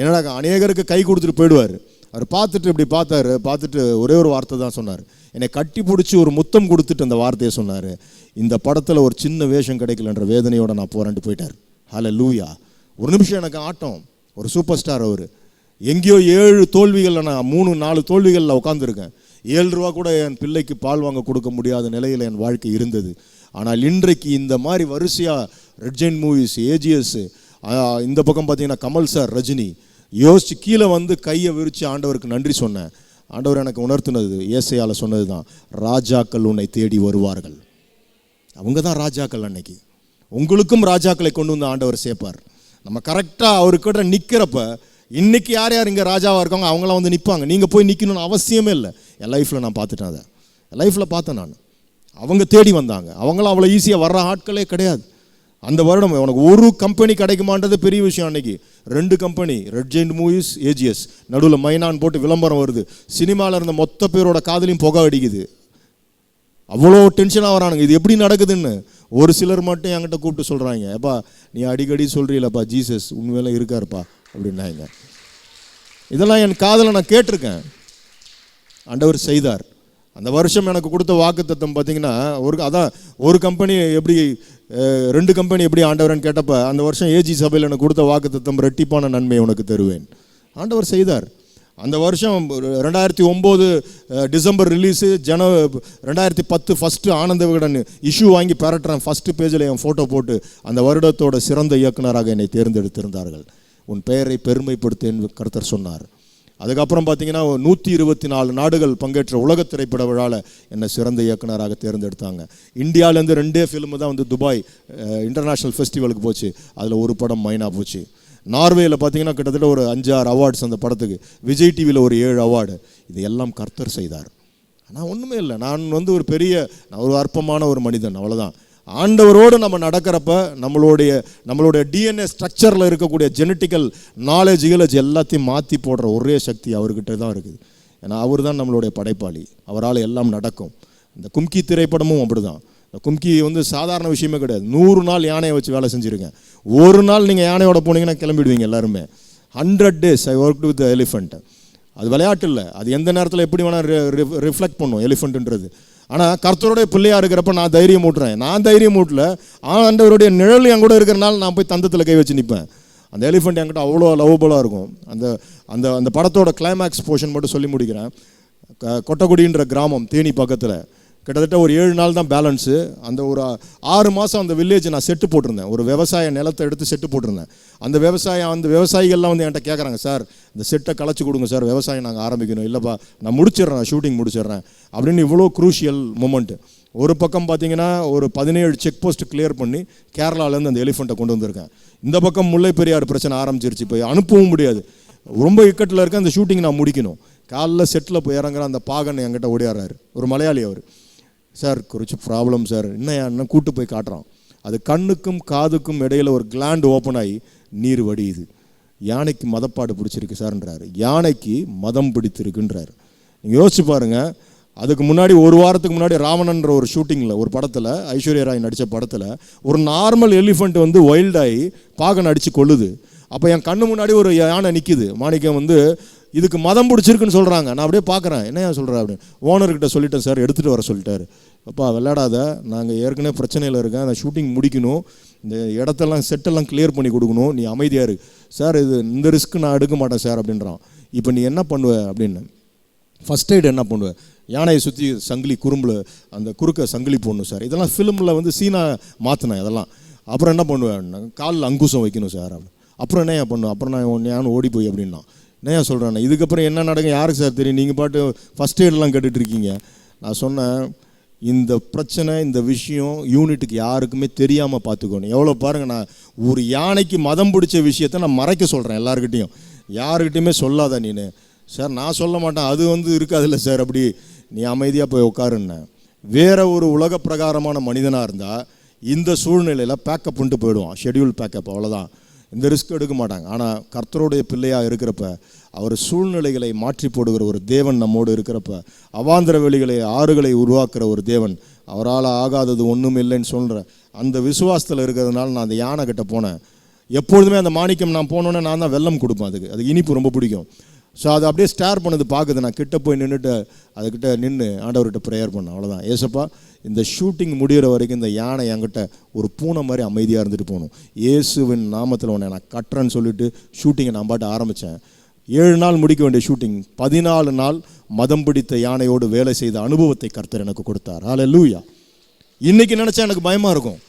Speaker 2: என்னடா அநேகருக்கு கை கொடுத்துட்டு போயிடுவார். அவர் பார்த்துட்டு இப்படி பார்த்தாரு, பார்த்துட்டு ஒரே ஒரு வார்த்தை தான் சொன்னார், என்னை கட்டி பிடிச்சி ஒரு முத்தம் கொடுத்துட்டு அந்த வார்த்தையை சொன்னார், இந்த படத்தில் ஒரு சின்ன வேஷம் கிடைக்கலன்ற வேதனையோடு நான் போகிறேன்ட்டு போயிட்டார். ஹல்லேலூயா. ஒரு நிமிஷம் எனக்கு ஆட்டம். ஒரு சூப்பர் ஸ்டார் அவர். எங்கேயோ 7 தோல்விகளில் நான் 3-4 தோல்விகளில் உட்காந்துருக்கேன். 7 ரூபா கூட என் பிள்ளைக்கு பால் வாங்க கொடுக்க முடியாத நிலையில் என் வாழ்க்கை இருந்தது. ஆனால் இன்றைக்கு இந்த மாதிரி வரிசையாக ரெட் ஜெயின் மூவிஸ், ஏஜிஎஸ், இந்த பக்கம் பார்த்தீங்கன்னா கமல் சார், ரஜினி, யோசிச்சு கீழே வந்து கையை விரித்து ஆண்டவருக்கு நன்றி சொன்னேன். ஆண்டவர் எனக்கு உணர்த்தினது ஏசையால் சொன்னது தான், ராஜாக்கள் உன்னை தேடி வருவார்கள். அவங்க தான் ராஜாக்கள். அன்னைக்கு உங்களுக்கும் ராஜாக்களை கொண்டு வந்து ஆண்டவர் சேர்ப்பார். நம்ம கரெக்டாக அவர்கிட்ட நிற்கிறப்ப, இன்றைக்கி யார் யார் இங்கே ராஜாவாக இருக்காங்க அவங்களாம் வந்து நிற்பாங்க. நீங்கள் போய் நிற்கணும்னு அவசியமே இல்லை. என் லைஃப்பில் நான் பார்த்துட்டேன், அதை என் லைஃப்பில் பார்த்தேன் நான். அவங்க தேடி வந்தாங்க. அவங்களாம் அவ்வளோ ஈஸியாக வர்ற ஆட்களே கிடையாது. அந்த வருடம் உனக்கு ஒரு கம்பெனி கிடைக்குமான்றது பெரிய விஷயம். அன்றைக்கி 2 company, red Jain movies, AGS, நடுவில் மைனான் போட்டு விளம்பரம் வருது. சினிமாவில் இருந்த மொத்த பேரோட காதலையும் புகை அடிக்குது. அவ்வளோ டென்ஷனாக வரானுங்க, இது எப்படி நடக்குதுன்னு. ஒரு சிலர் மட்டும் என்கிட்ட கூப்பிட்டு சொல்கிறாங்க, எப்பா நீ அடிக்கடி சொல்கிறீங்களப்பா ஜீசஸ் உண்மையில இருக்காருப்பா அப்படின்னாங்க. இதெல்லாம் என் காதில் நான் கேட்டிருக்கேன். ஆண்டவர் செய்தார். அந்த வருஷம் எனக்கு கொடுத்த வாக்குத்தத்தம் பார்த்தீங்கன்னா, ஒரு கம்பெனி எப்படி 2 கம்பெனி எப்படி ஆண்டவர்னு கேட்டப்ப, அந்த வருஷம் ஏஜி சபையில் எனக்கு கொடுத்த வாக்குத்தத்தம் ரெட்டிப்பான நன்மை உனக்கு தருவேன். ஆண்டவர் செய்தார். அந்த வருஷம் 2009 December release, 2010 first Ananda Vikatan issue வாங்கி பரட்டுறேன். ஃபஸ்ட்டு பேஜில் என் ஃபோட்டோ போட்டு அந்த வருடத்தோட சிறந்த இயக்குனராக என்னை தேர்ந்தெடுத்திருந்தார்கள். உன் பெயரை பெருமைப்படுத்தேன் கர்த்தர் சொன்னார். அதுக்கப்புறம் பார்த்தீங்கன்னா 124 நாடுகள் பங்கேற்ற உலக திரைப்பட விழாவில் என்னை சிறந்த இயக்குனராக தேர்ந்தெடுத்தாங்க. இந்தியாவிலேருந்து 2 ஃபிலிமு தான் வந்து துபாய் இன்டர்நேஷ்னல் ஃபெஸ்டிவலுக்கு போச்சு. அதில் ஒரு படம் மைனா போச்சு. நார்வேயில் பார்த்தீங்கன்னா கிட்டத்தட்ட ஒரு 5-6 அவார்ட்ஸ் அந்த படத்துக்கு. விஜய் டிவியில் ஒரு 7 அவார்டு. இது எல்லாம் கர்த்தர் செய்தார். ஆனால் ஒன்றுமே இல்லை, நான் வந்து நான் ஒரு அற்பமான ஒரு மனிதன், அவ்வளோதான். ஆண்டவரோடு நம்ம நடக்கிறப்ப நம்மளுடைய டிஎன்ஏ ஸ்ட்ரக்சரில் இருக்கக்கூடிய ஜெனட்டிக்கல் நாலேஜ்கள் எல்லாத்தையும் மாற்றி போடுற ஒரே சக்தி அவர்கிட்ட தான் இருக்குது. ஏன்னா அவர் தான் நம்மளுடைய படைப்பாளி. அவரால் எல்லாம் நடக்கும். இந்த கும்கி திரைப்படமும் அப்படி தான். இந்த கும்கி வந்து சாதாரண விஷயமே கிடையாது. 100 நாள் யானையை வச்சு வேலை செஞ்சுருக்கேன். ஒரு நாள் நீங்கள் யானையோட போனீங்கன்னா கிளம்பிடுவீங்க எல்லாருமே. 100 days I work with elephant. அது விளையாட்டு இல்லை, அது எந்த நேரத்தில் எப்படி வேணால் ரிஃப்ளெக்ட் பண்ணும் எலிஃபெண்ட்டுன்றது. ஆனால் கர்த்தருடைய பிள்ளையாக இருக்கிறப்ப நான் தைரியம் ஊட்டுறேன். நான் தைரியம் ஊட்டல, ஆண்டவருடைய நிழல் என் கூட இருக்கிறனால நான் போய் தந்தத்தில் கை வச்சு நிற்பேன். அந்த எலிஃபெண்ட் என்கிட்ட அவ்வளோ லவ்வபுளாக இருக்கும். அந்த அந்த அந்த படத்தோட கிளைமேக்ஸ் போர்ஷன் மட்டும் சொல்லி முடிக்கிறேன். கொட்டக்குடின்ற கிராமம் தேனி பக்கத்தில், கிட்டத்தட்ட ஒரு 7 நாள் தான் பேலன்ஸு. அந்த ஒரு 6 மாதம் அந்த வில்லேஜ் நான் செட்டு போட்டிருந்தேன். ஒரு விவசாய நிலத்தை எடுத்து செட்டு போட்டிருந்தேன். அந்த விவசாயிகள்லாம் வந்து என்கிட்ட கேட்குறாங்க, சார் இந்த செட்டை களைச்சி கொடுங்க சார், விவசாயம் நாங்கள் ஆரம்பிக்கணும். இல்லைப்பா நான் முடிச்சிடுறேன், ஷூட்டிங் முடிச்சிடுறேன் அப்படின்னு. இவ்வளோ குரூஷியல் மூமெண்ட்டு. ஒரு பக்கம் பார்த்தீங்கன்னா ஒரு 17 செக் போஸ்ட் கிளியர் பண்ணி கேரளாவிலேருந்து அந்த எலிஃபெண்ட்டை கொண்டு வந்திருக்கேன். இந்த பக்கம் முல்லை பெரியார் பிரச்சனை ஆரம்பிச்சிருச்சு, போய் அனுப்பவும் முடியாது, ரொம்ப இக்கட்டில் இருக்க. அந்த ஷூட்டிங் நான் முடிக்கணும். காலைல செட்டில் போய் இறங்குற அந்த பாகன் என்கிட்ட ஓடியாடுறாரு, ஒரு மலையாளி அவர். சார் குறிச்சு ப்ராப்ளம் சார், என்ன கூட்டு போய் காட்டுறான். அது கண்ணுக்கும் காதுக்கும் இடையில ஒரு கிளாண்ட் ஓப்பன் ஆகி நீர் வடியுது. யானைக்கு மதப்பாடு பிடிச்சிருக்கு சார்ன்றாரு. யானைக்கு மதம் பிடித்திருக்குன்றாரு. நீங்கள் யோசிச்சு பாருங்க. அதுக்கு முன்னாடி ஒரு வாரத்துக்கு முன்னாடி ராவணன்ற ஒரு ஷூட்டிங்கில், ஒரு படத்தில், ஐஸ்வர்யா ராய் நடித்த படத்தில், ஒரு நார்மல் எலிஃபெண்ட் வந்து வைல்டாகி பாகன் அடித்து கொள்ளுது. அப்போ என் கண்ணு முன்னாடி ஒரு யானை நிற்கிது. மாணிக்கம் வந்து இதுக்கு மதம் பிடிச்சிருக்குன்னு சொல்கிறாங்க. நான் அப்படியே பார்க்குறேன், என்ன சொல்கிறேன் அப்படின்னு. ஓனர்கிட்ட சொல்லிட்டேன், சார் எடுத்துகிட்டு வர சொல்லிட்டாரு. அப்பா விளையாடாத, நாங்கள் ஏற்கனவே பிரச்சனையில் இருக்கேன், அந்த ஷூட்டிங் முடிக்கணும், இந்த இடத்தெல்லாம் செட்டெல்லாம் கிளியர் பண்ணி கொடுக்கணும், நீ அமைதியாக இருக்கு. சார் இது இந்த ரிஸ்க்கு நான் எடுக்க மாட்டேன் சார் அப்படின்றான். இப்போ நீ என்ன பண்ணுவ அப்படின்னு. ஃபஸ்ட் எய்டு என்ன பண்ணுவேன், யானையை சுற்றி சங்கிலி குறும்பில் அந்த குறுக்க சங்கிலி போடணும் சார். இதெல்லாம் ஃபிலிமில் வந்து சீனா மாற்றினேன் இதெல்லாம். அப்புறம் என்ன பண்ணுவேன், காலில் அங்குசம் வைக்கணும் சார். அப்புறம் என்ன பண்ணுவேன், அப்புறம் நான் ஞான ஓடி போய் அப்படின்னா என்ன சொல்கிறேன். இதுக்கப்புறம் என்ன நடக்கும் யாருக்கு சார் தெரியும், நீங்கள் பாட்டு ஃபஸ்ட் எய்டெலாம் கேட்டுட்ருக்கீங்க. நான் சொன்னேன், இந்த பிரச்சனை இந்த விஷயம் யூனிட்டுக்கு யாருக்குமே தெரியாமல் பார்த்துக்கணும். எவ்வளோ பாருங்கள், நான் ஒரு யானைக்கு மதம் பிடிச்ச விஷயத்தை நான் மறைக்க சொல்கிறேன் எல்லாருக்கிட்டையும். யாருக்கிட்டையுமே சொல்லாத நீனு. சார் நான் சொல்ல மாட்டேன், அது வந்து இருக்காதில்ல சார், அப்படி நீ அமைதியாக போய் உட்காருன்னேன். வேற ஒரு உலக பிரகாரமான மனிதனாக இருந்தால் இந்த சூழ்நிலையில் பேக்கப் பண்ணிட்டு போயிடுவான், ஷெட்யூல் பேக்கப், அவ்வளோதான். இந்த ரிஸ்க் எடுக்க மாட்டாங்க. ஆனால் கர்த்தருடைய பிள்ளையாக இருக்கிறப்ப, அவர் சூழ்நிலைகளை மாற்றி போடுகிற ஒரு தேவன் நம்மோடு இருக்கிறப்ப, அவாந்திர வெளிகளை ஆறுகளை உருவாக்குற ஒரு தேவன், அவரால் ஆகாதது ஒன்றும் இல்லைன்னு சொல்கிற அந்த விசுவாசத்தில் இருக்கிறதுனால நான் அந்த யானை கிட்ட போனேன். எப்பொழுதுமே அந்த மாணிக்கம் நான் போனோன்னே நான் தான் வெல்லம் கொடுப்பேன். அதுக்கு இனிப்பு ரொம்ப பிடிக்கும். ஸோ அது அப்படியே ஸ்டார் பண்ணது பார்க்குது. நான் கிட்ட போய் நின்றுட்டு அதுக்கிட்ட நின்று ஆண்டவர்கிட்ட ப்ரேயர் பண்ணேன். அவ்வளோதான். ஏசப்பா இந்த ஷூட்டிங் முடிகிற வரைக்கும் இந்த யானை என்கிட்ட ஒரு பூனை மாதிரி அமைதியாக இருந்துட்டு போகணும். இயேசுவின் நாமத்தில் உன்னை நான் கட்டுறேன்னு சொல்லிட்டு ஷூட்டிங்கை நான் பாட்டு ஆரம்பித்தேன். 7 நாள் முடிக்க வேண்டிய ஷூட்டிங் 14 நாள் மதம் பிடித்த யானையோடு வேலை செய்த அனுபவத்தை கர்த்தர் எனக்கு கொடுத்தார். ஹல்லேலூயா. இன்றைக்கி நினச்சா எனக்கு பயமாக இருக்கும்,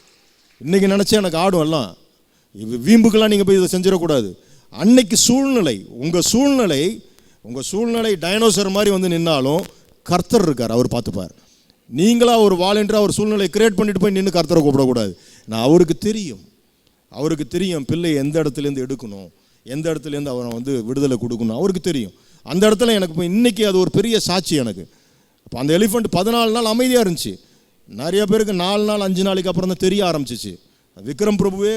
Speaker 2: இன்றைக்கி நினச்சா எனக்கு ஆடும். எல்லாம் வீம்புக்கெல்லாம் நீங்கள் போய் இதை செஞ்சிடக்கூடாது. அன்னைக்கு சூழ்நிலை, உங்கள் சூழ்நிலை டைனோசர் மாதிரி வந்து நின்னாலும் கர்த்தர் இருக்கார், அவர் பார்த்துப்பார். நீங்களாக ஒரு வாலண்டியராக ஒரு சூழ்நிலை கிரியேட் பண்ணிட்டு போய் நின்று கர்த்தரை கூப்பிடக்கூடாது. நான் அவருக்கு தெரியும் பிள்ளை எந்த இடத்துலேருந்து எடுக்கணும், எந்த இடத்துலேருந்து அவரை வந்து விடுதலை கொடுக்கணும், அவருக்கு தெரியும். அந்த இடத்துல எனக்கு இப்போ இன்றைக்கி அது ஒரு பெரிய சாட்சி எனக்கு. அப்போ அந்த எலிஃபெண்ட் 14 நாள் அமைதியாக இருந்துச்சு. நிறைய பேருக்கு 4 நாள் 5 நாளைக்கு அப்புறம் தான் தெரிய ஆரம்பிச்சிச்சு. விக்ரம் பிரபுவே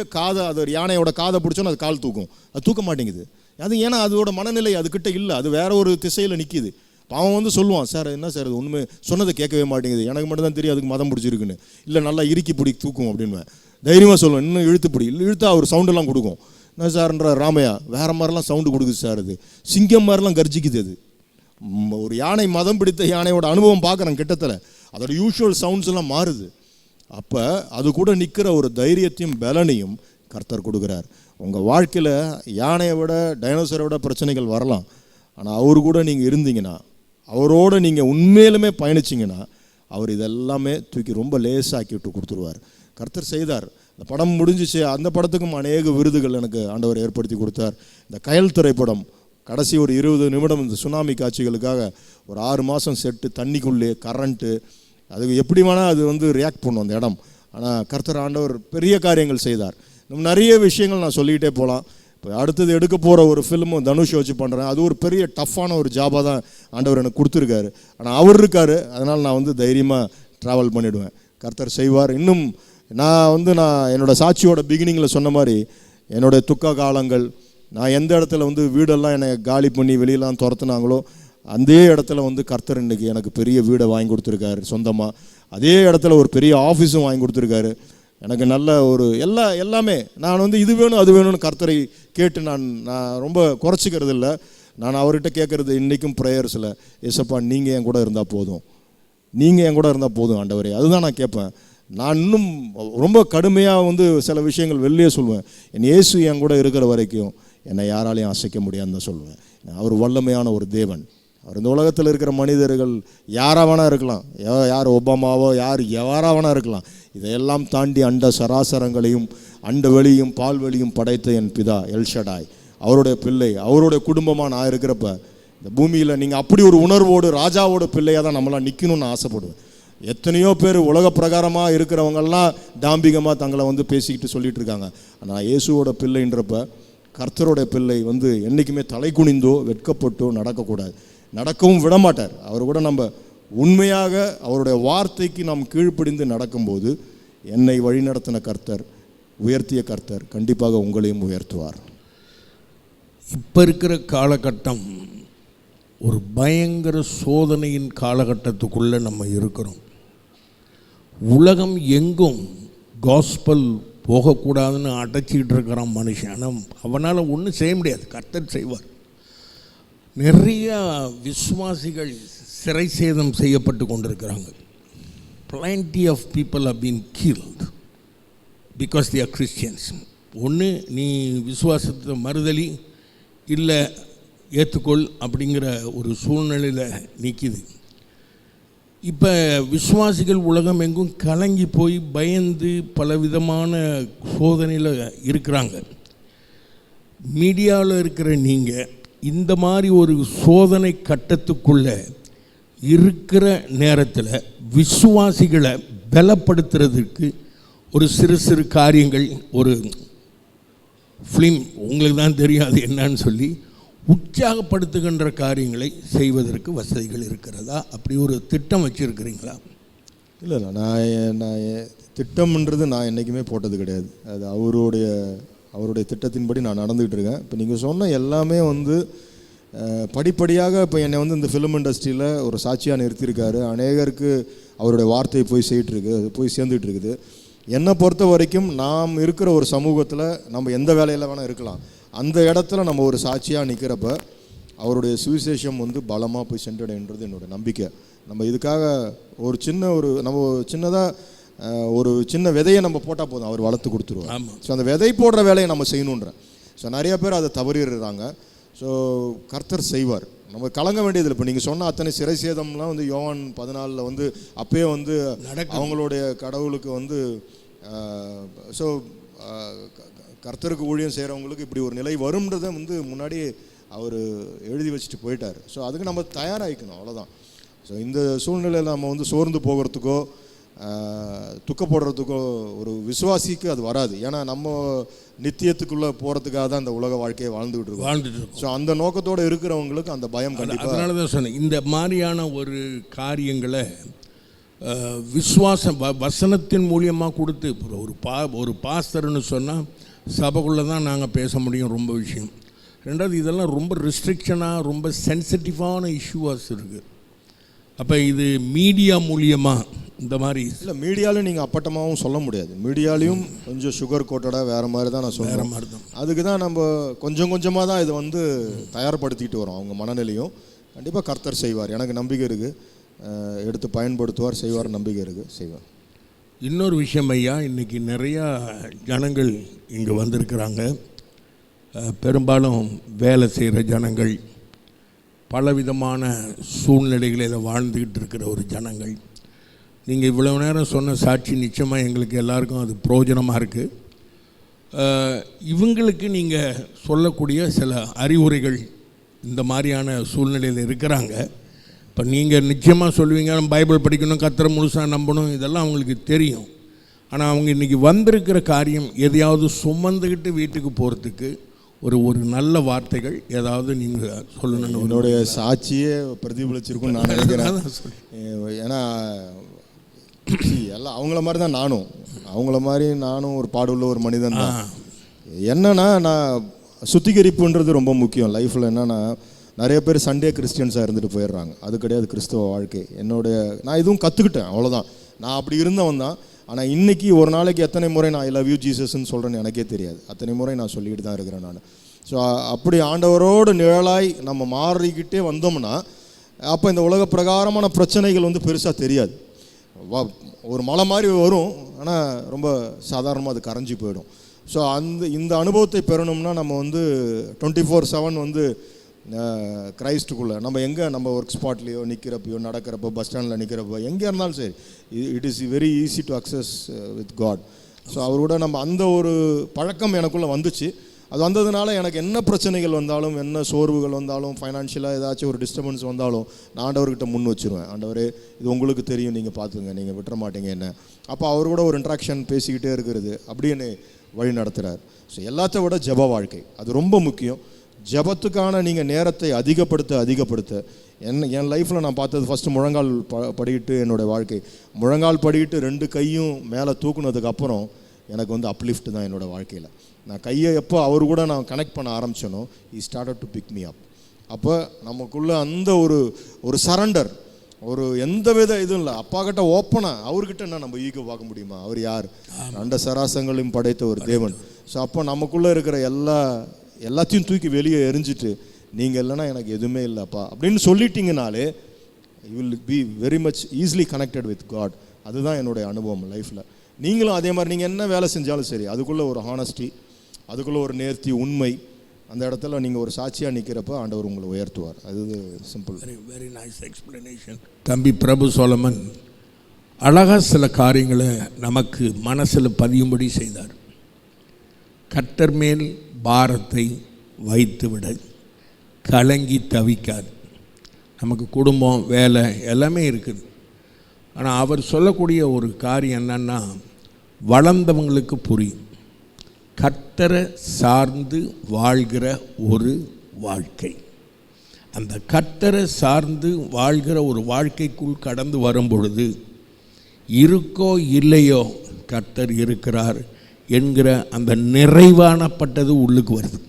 Speaker 2: அது ஒரு யானையோட காதை பிடிச்சோன்னு அது கால் தூக்கும், அது தூக்க மாட்டேங்குது. அது ஏன்னா அதோட மனநிலை அதுக்கிட்ட இல்லை, அது வேற ஒரு திசையில் நிற்கிது. அவன் வந்து சொல்லுவான், சார் என்ன சார் அது ஒன்றுமே சொன்னதை கேட்கவே மாட்டேங்குது, எனக்கு மட்டும் தான் தெரியும் அதுக்கு மதம் பிடிச்சிருக்குன்னு. இல்லை நல்லா இறுக்கி பிடி தூக்கும் அப்படின்னு தைரியமாக சொல்லுவேன். இன்னும் இழுத்தா ஒரு சவுண்டெல்லாம் கொடுக்கும். என்ன சார்ன்ற ராமையா வேறு மாதிரிலாம் சவுண்டு கொடுக்குது சார், அது சிங்கம் மாதிரிலாம் கர்ஜிக்குது. அது ஒரு யானை மதம் பிடித்த யானையோட அனுபவம் பார்க்குறேன் கிட்டத்தில். அதோட யூஷுவல் சவுண்ட்ஸ் எல்லாம் மாறுது. அப்போ அது கூட நிற்கிற ஒரு தைரியத்தையும் பலனையும் கர்த்தர் கொடுக்குறார். உங்கள் வாழ்க்கையில் யானையை விட டைனோசரை விட பிரச்சனைகள் வரலாம். ஆனால் அவர் கூட நீங்கள் இருந்தீங்கன்னா, அவரோடு நீங்கள் உண்மையிலுமே பயணிச்சிங்கன்னா, அவர் இதெல்லாமே தூக்கி ரொம்ப லேசாக்கி விட்டு கொடுத்துருவார். கர்த்தர் செய்தார். அந்த படம் முடிஞ்சிச்சு. அந்த படத்துக்கும் அநேக விருதுகள் எனக்கு ஆண்டவர் ஏற்படுத்தி கொடுத்தார். இந்த கயல் திரைப்படம் கடைசி ஒரு 20 நிமிடம் இந்த சுனாமி காட்சிகளுக்காக ஒரு 6 மாதம் செட்டு, தண்ணிக்குள்ளே கரண்ட்டு, அதுக்கு எப்படி வேணால் அது வந்து ரியாக்ட் பண்ணும் அந்த இடம். ஆனால் கர்த்தர் ஆண்டவர் பெரிய காரியங்கள் செய்தார். இன்னும் நிறைய விஷயங்கள் நான் சொல்லிக்கிட்டே போகலாம். இப்போ அடுத்தது எடுக்க போகிற ஒரு ஃபிலிமும் தனுஷை வச்சு பண்ணுறேன். அது ஒரு பெரிய டஃப்பான ஒரு ஜாபாக தான் ஆண்டவர் எனக்கு கொடுத்துருக்காரு. ஆனால் அவர் இருக்கார், அதனால் நான் வந்து தைரியமாக ட்ராவல் பண்ணிவிடுவேன். கர்த்தர் செய்வார். இன்னும் நான் என்னோடய சாட்சியோட பிகினிங்கில் சொன்ன மாதிரி என்னுடைய துக்க காலங்கள், நான் எந்த இடத்துல வந்து வீடெல்லாம் என்னை காலி பண்ணி வெளியெல்லாம் துரத்துனாங்களோ அதே இடத்துல வந்து கர்த்தர் இன்றைக்கி எனக்கு பெரிய வீடை வாங்கி கொடுத்துருக்காரு சொந்தமாக. அதே இடத்துல ஒரு பெரிய ஆஃபீஸும் வாங்கி கொடுத்துருக்காரு. எனக்கு நல்ல ஒரு எல்லாமே நான் வந்து இது வேணும் அது வேணும்னு கர்த்தரை கேட்டு நான் ரொம்ப குறைச்சிக்கிறது இல்லை. நான் அவர்கிட்ட கேட்குறது இன்றைக்கும் ப்ரேயர்ஸில், ஏசப்பா நீங்கள் என் கூட இருந்தால் போதும், நீங்கள் என் கூட இருந்தால் போதும் ஆண்டவரே, அதுதான் நான் கேட்பேன். நான் இன்னும் ரொம்ப கடுமையாக சில விஷயங்கள் வெளியே சொல்லுவேன். என் இயேசு என் கூட இருக்கிற வரைக்கும் என்னை யாராலையும் அசைக்க முடியாதுன்னு தான் சொல்லுவேன். அவர் வல்லமையான ஒரு தேவன். அவர் இந்த உலகத்தில் இருக்கிற மனிதர்கள் யாராக வேணா இருக்கலாம், யார் ஒபாமாவோ யாராக வேணா இருக்கலாம், இதையெல்லாம் தாண்டி அண்ட சராசரங்களையும் அண்ட வெளியும் பால்வெளியும் படைத்த என் பிதா எல்ஷடாய், அவருடைய பிள்ளை, அவருடைய குடும்பமாக நான் இருக்கிறப்ப இந்த பூமியில் நீங்கள் அப்படி ஒரு உணர்வோடு ராஜாவோட பிள்ளையாக தான் நம்மளாம் நிற்கணும்னு ஆசைப்படுவேன். எத்தனையோ பேர் உலக பிரகாரமாக இருக்கிறவங்கெல்லாம் டாம்பிகமாக தங்களை பேசிக்கிட்டு சொல்லிட்டு இருக்காங்க. ஆனால் இயேசுவோட பிள்ளைன்றப்ப, கர்த்தருடைய பிள்ளை என்றைக்குமே தலை குனிந்தோ வெட்கப்பட்டோ நடக்கக்கூடாது, நடக்கவும் விட மாட்டார். அவர் கூட நம்ம உண்மையாக அவருடைய வார்த்தைக்கு நாம் கீழ்ப்படிந்து நடக்கும்போது என்னை வழிநடத்தின கர்த்தர், உயர்த்திய கர்த்தர் கண்டிப்பாக உங்களையும் உயர்த்துவார்.
Speaker 3: இப்போ இருக்கிற காலகட்டம் ஒரு பயங்கர சோதனையின் காலகட்டத்துக்குள்ளே நம்ம இருக்கிறோம். உலகம் எங்கும் காஸ்பல் போகக்கூடாதுன்னு அடைச்சிக்கிட்டு இருக்கிறான் மனுஷன். ஆனால் அவனால் ஒன்றும் செய்ய முடியாது, கர்த்தர் செய்வார். நிறைய விசுவாசிகள் சிறை சேதம் செய்யப்பட்டு கொண்டிருக்கிறாங்க. plenty of people have been killed because they are Christians. ஒன்று நீ விசுவாசத்தை மறுதலி இல்லை ஏற்றுக்கொள் அப்படிங்கிற ஒரு சூழ்நிலையில் நிற்கிது. இப்போ விசுவாசிகள் உலகம் எங்கும் கலங்கி போய் பயந்து பலவிதமான சோதனையில் இருக்கிறாங்க. மீடியாவில் இருக்கிற நீங்கள் இந்த மாதிரி ஒரு சோதனை கட்டத்துக்குள்ளே இருக்கிற நேரத்தில் விசுவாசிகளை பலப்படுத்துறதுக்கு ஒரு சிறு சிறு காரியங்கள், ஒரு ஃபிலிம் உங்களுக்கு தான் தெரியாது என்னன்னு சொல்லி உற்சாகப்படுத்துகின்ற காரியங்களை செய்வதற்கு வசதிகள் இருக்கிறதா? அப்படி ஒரு திட்டம் வச்சுருக்கிறீங்களா?
Speaker 2: இல்லை, நான் திட்டம்ன்றது நான் என்றைக்குமே போட்டது கிடையாது. அது அவருடைய திட்டத்தின்படி நான் நடந்துகிட்டு இருக்கேன். இப்போ நீங்கள் சொன்ன எல்லாமே படிப்படியாக இப்போ என்னை இந்த ஃபிலிம் இண்டஸ்ட்ரியில் ஒரு சாட்சியாக நிறுத்தியிருக்காரு. அநேகருக்கு அவருடைய வார்த்தை போய் சேர்ந்துட்டு இருக்குது. என்னை பொறுத்த வரைக்கும் நாம் இருக்கிற ஒரு சமூகத்தில் நம்ம எந்த வேலையில் வேணால் இருக்கலாம், அந்த இடத்துல நம்ம ஒரு சாட்சியாக நிற்கிறப்ப அவருடைய சுவிசேஷம் பலமாக போய் சென்றடைன்றது என்னோடய நம்பிக்கை. நம்ம இதுக்காக நம்ம சின்னதாக ஒரு சின்ன விதையை நம்ம போட்டால் போதும், அவர் வளர்த்து கொடுத்துருவார். ஸோ அந்த விதை போடுற வேலையை நம்ம செய்யணுன்ற. ஸோ நிறைய பேர் அதை தவறிடுறாங்க. ஸோ கர்த்தர் செய்வார், நம்ம கலங்க வேண்டியதில்லை. இப்போ நீங்கள் சொன்ன அத்தனை சிறை சேதம்லாம் யோவான் 14 அப்பயே அவங்களுடைய கடவுளுக்கு ஸோ கர்த்தருக்கு ஊழியம் செய்கிறவங்களுக்கு இப்படி ஒரு நிலை வரும்ன்றதை முன்னாடி அவர் எழுதி வச்சுட்டு போயிட்டார். ஸோ அதுக்கு நம்ம தயாராகிக்கணும், அவ்வளோதான். ஸோ இந்த சூழ்நிலையில் நம்ம சோர்ந்து போகிறதுக்கோ துக்கப்படுறதுக்கோ ஒரு விசுவாசிக்கு அது வராது. ஏன்னா நம்ம நித்தியத்துக்குள்ளே போகிறதுக்காக தான் அந்த உலக வாழ்க்கையை வாழ்ந்துகிட்டு இருக்கோம். ஸோ அந்த நோக்கத்தோடு இருக்கிறவங்களுக்கு அந்த பயம் கண்டிப்பாக.
Speaker 3: அதனால தான் சொன்னேன், இந்த மாதிரியான ஒரு காரியங்களை விசுவாசம் வசனத்தின் மூலியமாக கொடுத்து ஒரு பாஸ்டர்னு சொன்னால் சபைக்குள்ளே தான் நாங்கள் பேச முடியும் ரொம்ப விஷயம். ரெண்டாவது இதெல்லாம் ரொம்ப ரெஸ்ட்ரிக்ஷனாக ரொம்ப சென்சிட்டிவான இஷ்யூவாஸ் இருக்குது. அப்போ இது மீடியா மூலியமாக இந்த மாதிரி
Speaker 2: இல்லை, மீடியாலையும் நீங்கள் அப்பட்டமாகவும் சொல்ல முடியாது. மீடியாலையும் கொஞ்சம் சுகர் கோட்டடாக வேறு மாதிரி தான் நான் சொல்கிற மாதிரி தான். அதுக்கு தான் நம்ம கொஞ்சம் கொஞ்சமாக தான் இதை தயார்படுத்திக்கிட்டு வரோம். அவங்க மனநிலையும் கண்டிப்பாக கர்த்தர் செய்வார், எனக்கு நம்பிக்கை இருக்குது. எடுத்து பயன்படுத்துவார், செய்வார், நம்பிக்கை இருக்குது, செய்வார்.
Speaker 3: இன்னொரு விஷயம் ஐயா, இன்றைக்கி நிறையா ஜனங்கள் இங்கே வந்திருக்கிறாங்க. பெரும்பாலும் வேலை செய்கிற ஜனங்கள், பலவிதமான சூழ்நிலைகளில் வாழ்ந்துக்கிட்டு இருக்கிற ஒரு ஜனங்கள். நீங்கள் இவ்வளவு நேரம் சொன்ன சாட்சி நிச்சயமாக எங்களுக்கு எல்லாருக்கும் அது பிரயோஜனமாக இருக்குது. இவங்களுக்கு நீங்கள் சொல்லக்கூடிய சில அறிவுரைகள், இந்த மாதிரியான சூழ்நிலையில் இருக்கிறாங்க. இப்போ நீங்கள் நிச்சயமாக சொல்லுவீங்க, பைபிள் படிக்கணும், கர்த்தரை முழுசாக நம்பணும், இதெல்லாம் அவங்களுக்கு தெரியும். ஆனால் அவங்க இன்றைக்கி வந்திருக்கிற காரியம் எதையாவது சுமந்துக்கிட்டு வீட்டுக்கு போகிறதுக்கு ஒரு நல்ல வார்த்தைகள் ஏதாவது நீங்கள் சொல்லணும்னு
Speaker 2: என்னுடைய சாட்சியே பிரதிபலிச்சிருக்குன்னு நான் நினைக்கிறேன். ஏன்னா எல்லாம் அவங்கள மாதிரி தான் நானும் ஒரு பாடுள்ள ஒரு மனிதன் தான். என்னன்னா நான் சுத்திகரிப்புன்றது ரொம்ப முக்கியம் லைஃப்பில். என்னென்னா நிறைய பேர் சண்டே கிறிஸ்டியன்ஸாக இருந்துட்டு போயிடுறாங்க. அது கிடையாது கிறிஸ்தவ வாழ்க்கை. நான் இதுவும் கற்றுக்கிட்டேன், அவ்வளோதான். நான் அப்படி இருந்தவன் தான். ஆனால் இன்றைக்கி ஒரு நாளைக்கு எத்தனை முறை நான் ஐ லவ் யூ ஜீசஸ்ன்னு சொல்கிறேன்னு எனக்கே தெரியாது. அத்தனை முறை நான் சொல்லிக்கிட்டு தான் இருக்கிறேன் நான். ஸோ அப்படி ஆண்டவரோடு நிழலாய் நம்ம மாறிக்கிட்டே வந்தோம்னா அப்போ இந்த உலக பிரகாரமான பிரச்சனைகள் வந்து பெருசாக தெரியாது. ஒரு மலை மாதிரி வரும், ஆனால் ரொம்ப சாதாரணமாக அது கரைஞ்சி போயிடும். ஸோ இந்த அனுபவத்தை பெறணும்னா நம்ம வந்து 24/7 வந்து கிரைஸ்டுக்குள்ளே நம்ம எங்கே நம்ம ஒர்க் ஸ்பாட்லேயோ நிற்கிறப்பையோ நடக்கிறப்போ பஸ் ஸ்டாண்டில் நிற்கிறப்போ எங்கே இருந்தாலும் சரி, it is very easy to access with God. So அவரோட நம்ம அந்த ஒரு பழக்கம் எனக்குள்ளே வந்துச்சு. அது வந்ததுனால எனக்கு என்ன பிரச்சனைகள் வந்தாலும், என்ன சோர்வுகள் வந்தாலும், ஃபைனான்ஷியலாக ஏதாச்சும் ஒரு டிஸ்டர்பன்ஸ் வந்தாலும் நான் ஆண்டவர்கிட்ட முன் வச்சுருவேன். ஆண்டவரே இது உங்களுக்கு தெரியும், நீங்கள் பார்த்துங்க, நீங்கள் விட்டுற மாட்டீங்க என்ன. அப்போ அவர் கூட ஒரு இன்ட்ராக்ஷன் பேசிக்கிட்டே இருக்கிறது அப்படின்னு வழி நடத்துகிறார். ஸோ எல்லாத்த விட ஜெப வாழ்க்கை அது ரொம்ப முக்கியம். ஜெபத்துக்கான நீங்கள் நேரத்தை அதிகப்படுத்த என் லைஃப்பில் நான் பார்த்தது ஃபஸ்ட்டு முழங்கால் படிக்கிட்டு என்னோடய வாழ்க்கை முழங்கால் படிக்கிட்டு 2 கையும் மேலே தூக்குனதுக்கப்புறம் எனக்கு வந்து அப்லிஃப்ட் தான் என்னோடய வாழ்க்கையில். நான் கையை எப்போ அவர் கூட நான் கனெக்ட் பண்ண ஆரம்பித்தேனோ he started to pick me up. அப்போ நமக்குள்ளே அந்த ஒரு சரண்டர், ஒரு எந்த வித இதுவும் இல்லை. அப்பா கிட்ட ஓப்பனாக அவர்கிட்ட என்ன நம்ம ஈகோ பார்க்க முடியுமா? அவர் யார்? 2 சராசங்களையும் படைத்த ஒரு தேவன். ஸோ அப்போ நமக்குள்ளே இருக்கிற எல்லாத்தையும் தூக்கி வெளியே எரிஞ்சிட்டு நீங்கள் இல்லைன்னா எனக்கு எதுவுமே இல்லைப்பா அப்படின்னு சொல்லிட்டீங்கனாலே you will be very much easily connected with God. அதுதான் என்னுடைய அனுபவம் லைஃப்பில். நீங்களும் அதே மாதிரி நீங்கள் என்ன வேலை செஞ்சாலும் சரி, அதுக்குள்ளே ஒரு ஹானஸ்டி, அதுக்குள்ளே ஒரு நேர்த்தி, உண்மை, அந்த இடத்துல நீங்கள் ஒரு சாட்சியாக நிற்கிறப்ப ஆண்டவர் உங்களை உயர்த்துவார். அது சிம்பிள்.
Speaker 3: Very nice explanation. தம்பி பிரபு சோலமன் அழகாக சில காரியங்களை நமக்கு மனசில் பதியும்படி செய்தார். கர்த்தர் மேல் பாரத்தை வைத்துவிட கலங்கி தவிக்காது. நமக்கு குடும்பம், வேலை எல்லாமே இருக்குது. ஆனால் அவர் சொல்லக்கூடிய ஒரு காரியம் என்னன்னா, வளர்ந்தவங்களுக்கு புரியும், கர்த்தரை சார்ந்து வாழ்கிற ஒரு வாழ்க்கை. அந்த கர்த்தரை சார்ந்து வாழ்கிற ஒரு வாழ்க்கைக்குள் கடந்து வரும் பொழுது இருக்கோ இல்லையோ கர்த்தர் இருக்கிறார் என்கிற அந்த நிறைவானப்பட்டது உள்ளுக்கு வருது.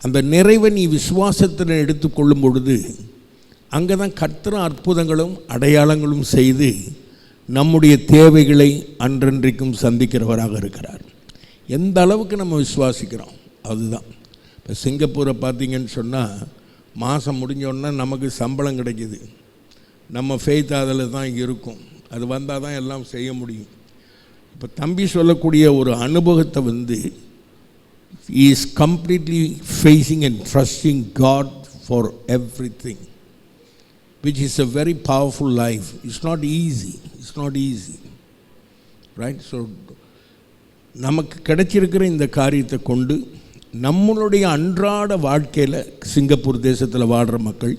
Speaker 3: அந்த நிறைவை நீ விசுவாசத்தில் எடுத்துக்கொள்ளும் பொழுது அங்கே தான் கர்த்தரும் அற்புதங்களும் அடையாளங்களும் செய்து நம்முடைய தேவைகளை அன்றன்றைக்கும் சந்திக்கிறவராக இருக்கிறார். எந்த அளவுக்கு நம்ம விசுவாசிக்கிறோம் அதுதான். இப்போ சிங்கப்பூரை பார்த்தீங்கன்னு சொன்னால் மாதம் முடிஞ்சோடனே நமக்கு சம்பளம் கிடைக்கிது. நம்ம ஃபெய்த் அதில் தான் இருக்கும். அது வந்தால் தான் எல்லாம் செய்ய முடியும். இப்போ தம்பி சொல்லக்கூடிய ஒரு அனுபவத்தை வந்து is completely facing and trusting God for everything, which is a very powerful life. It's not easy, right? So நமக்கு கிடைச்சிருக்கிற இந்த காரியத்தை கொண்டு நம்மளுடைய அன்றாட வாழ்க்கையில் சிங்கப்பூர் தேசத்தில் வாழ்கிற மக்கள்,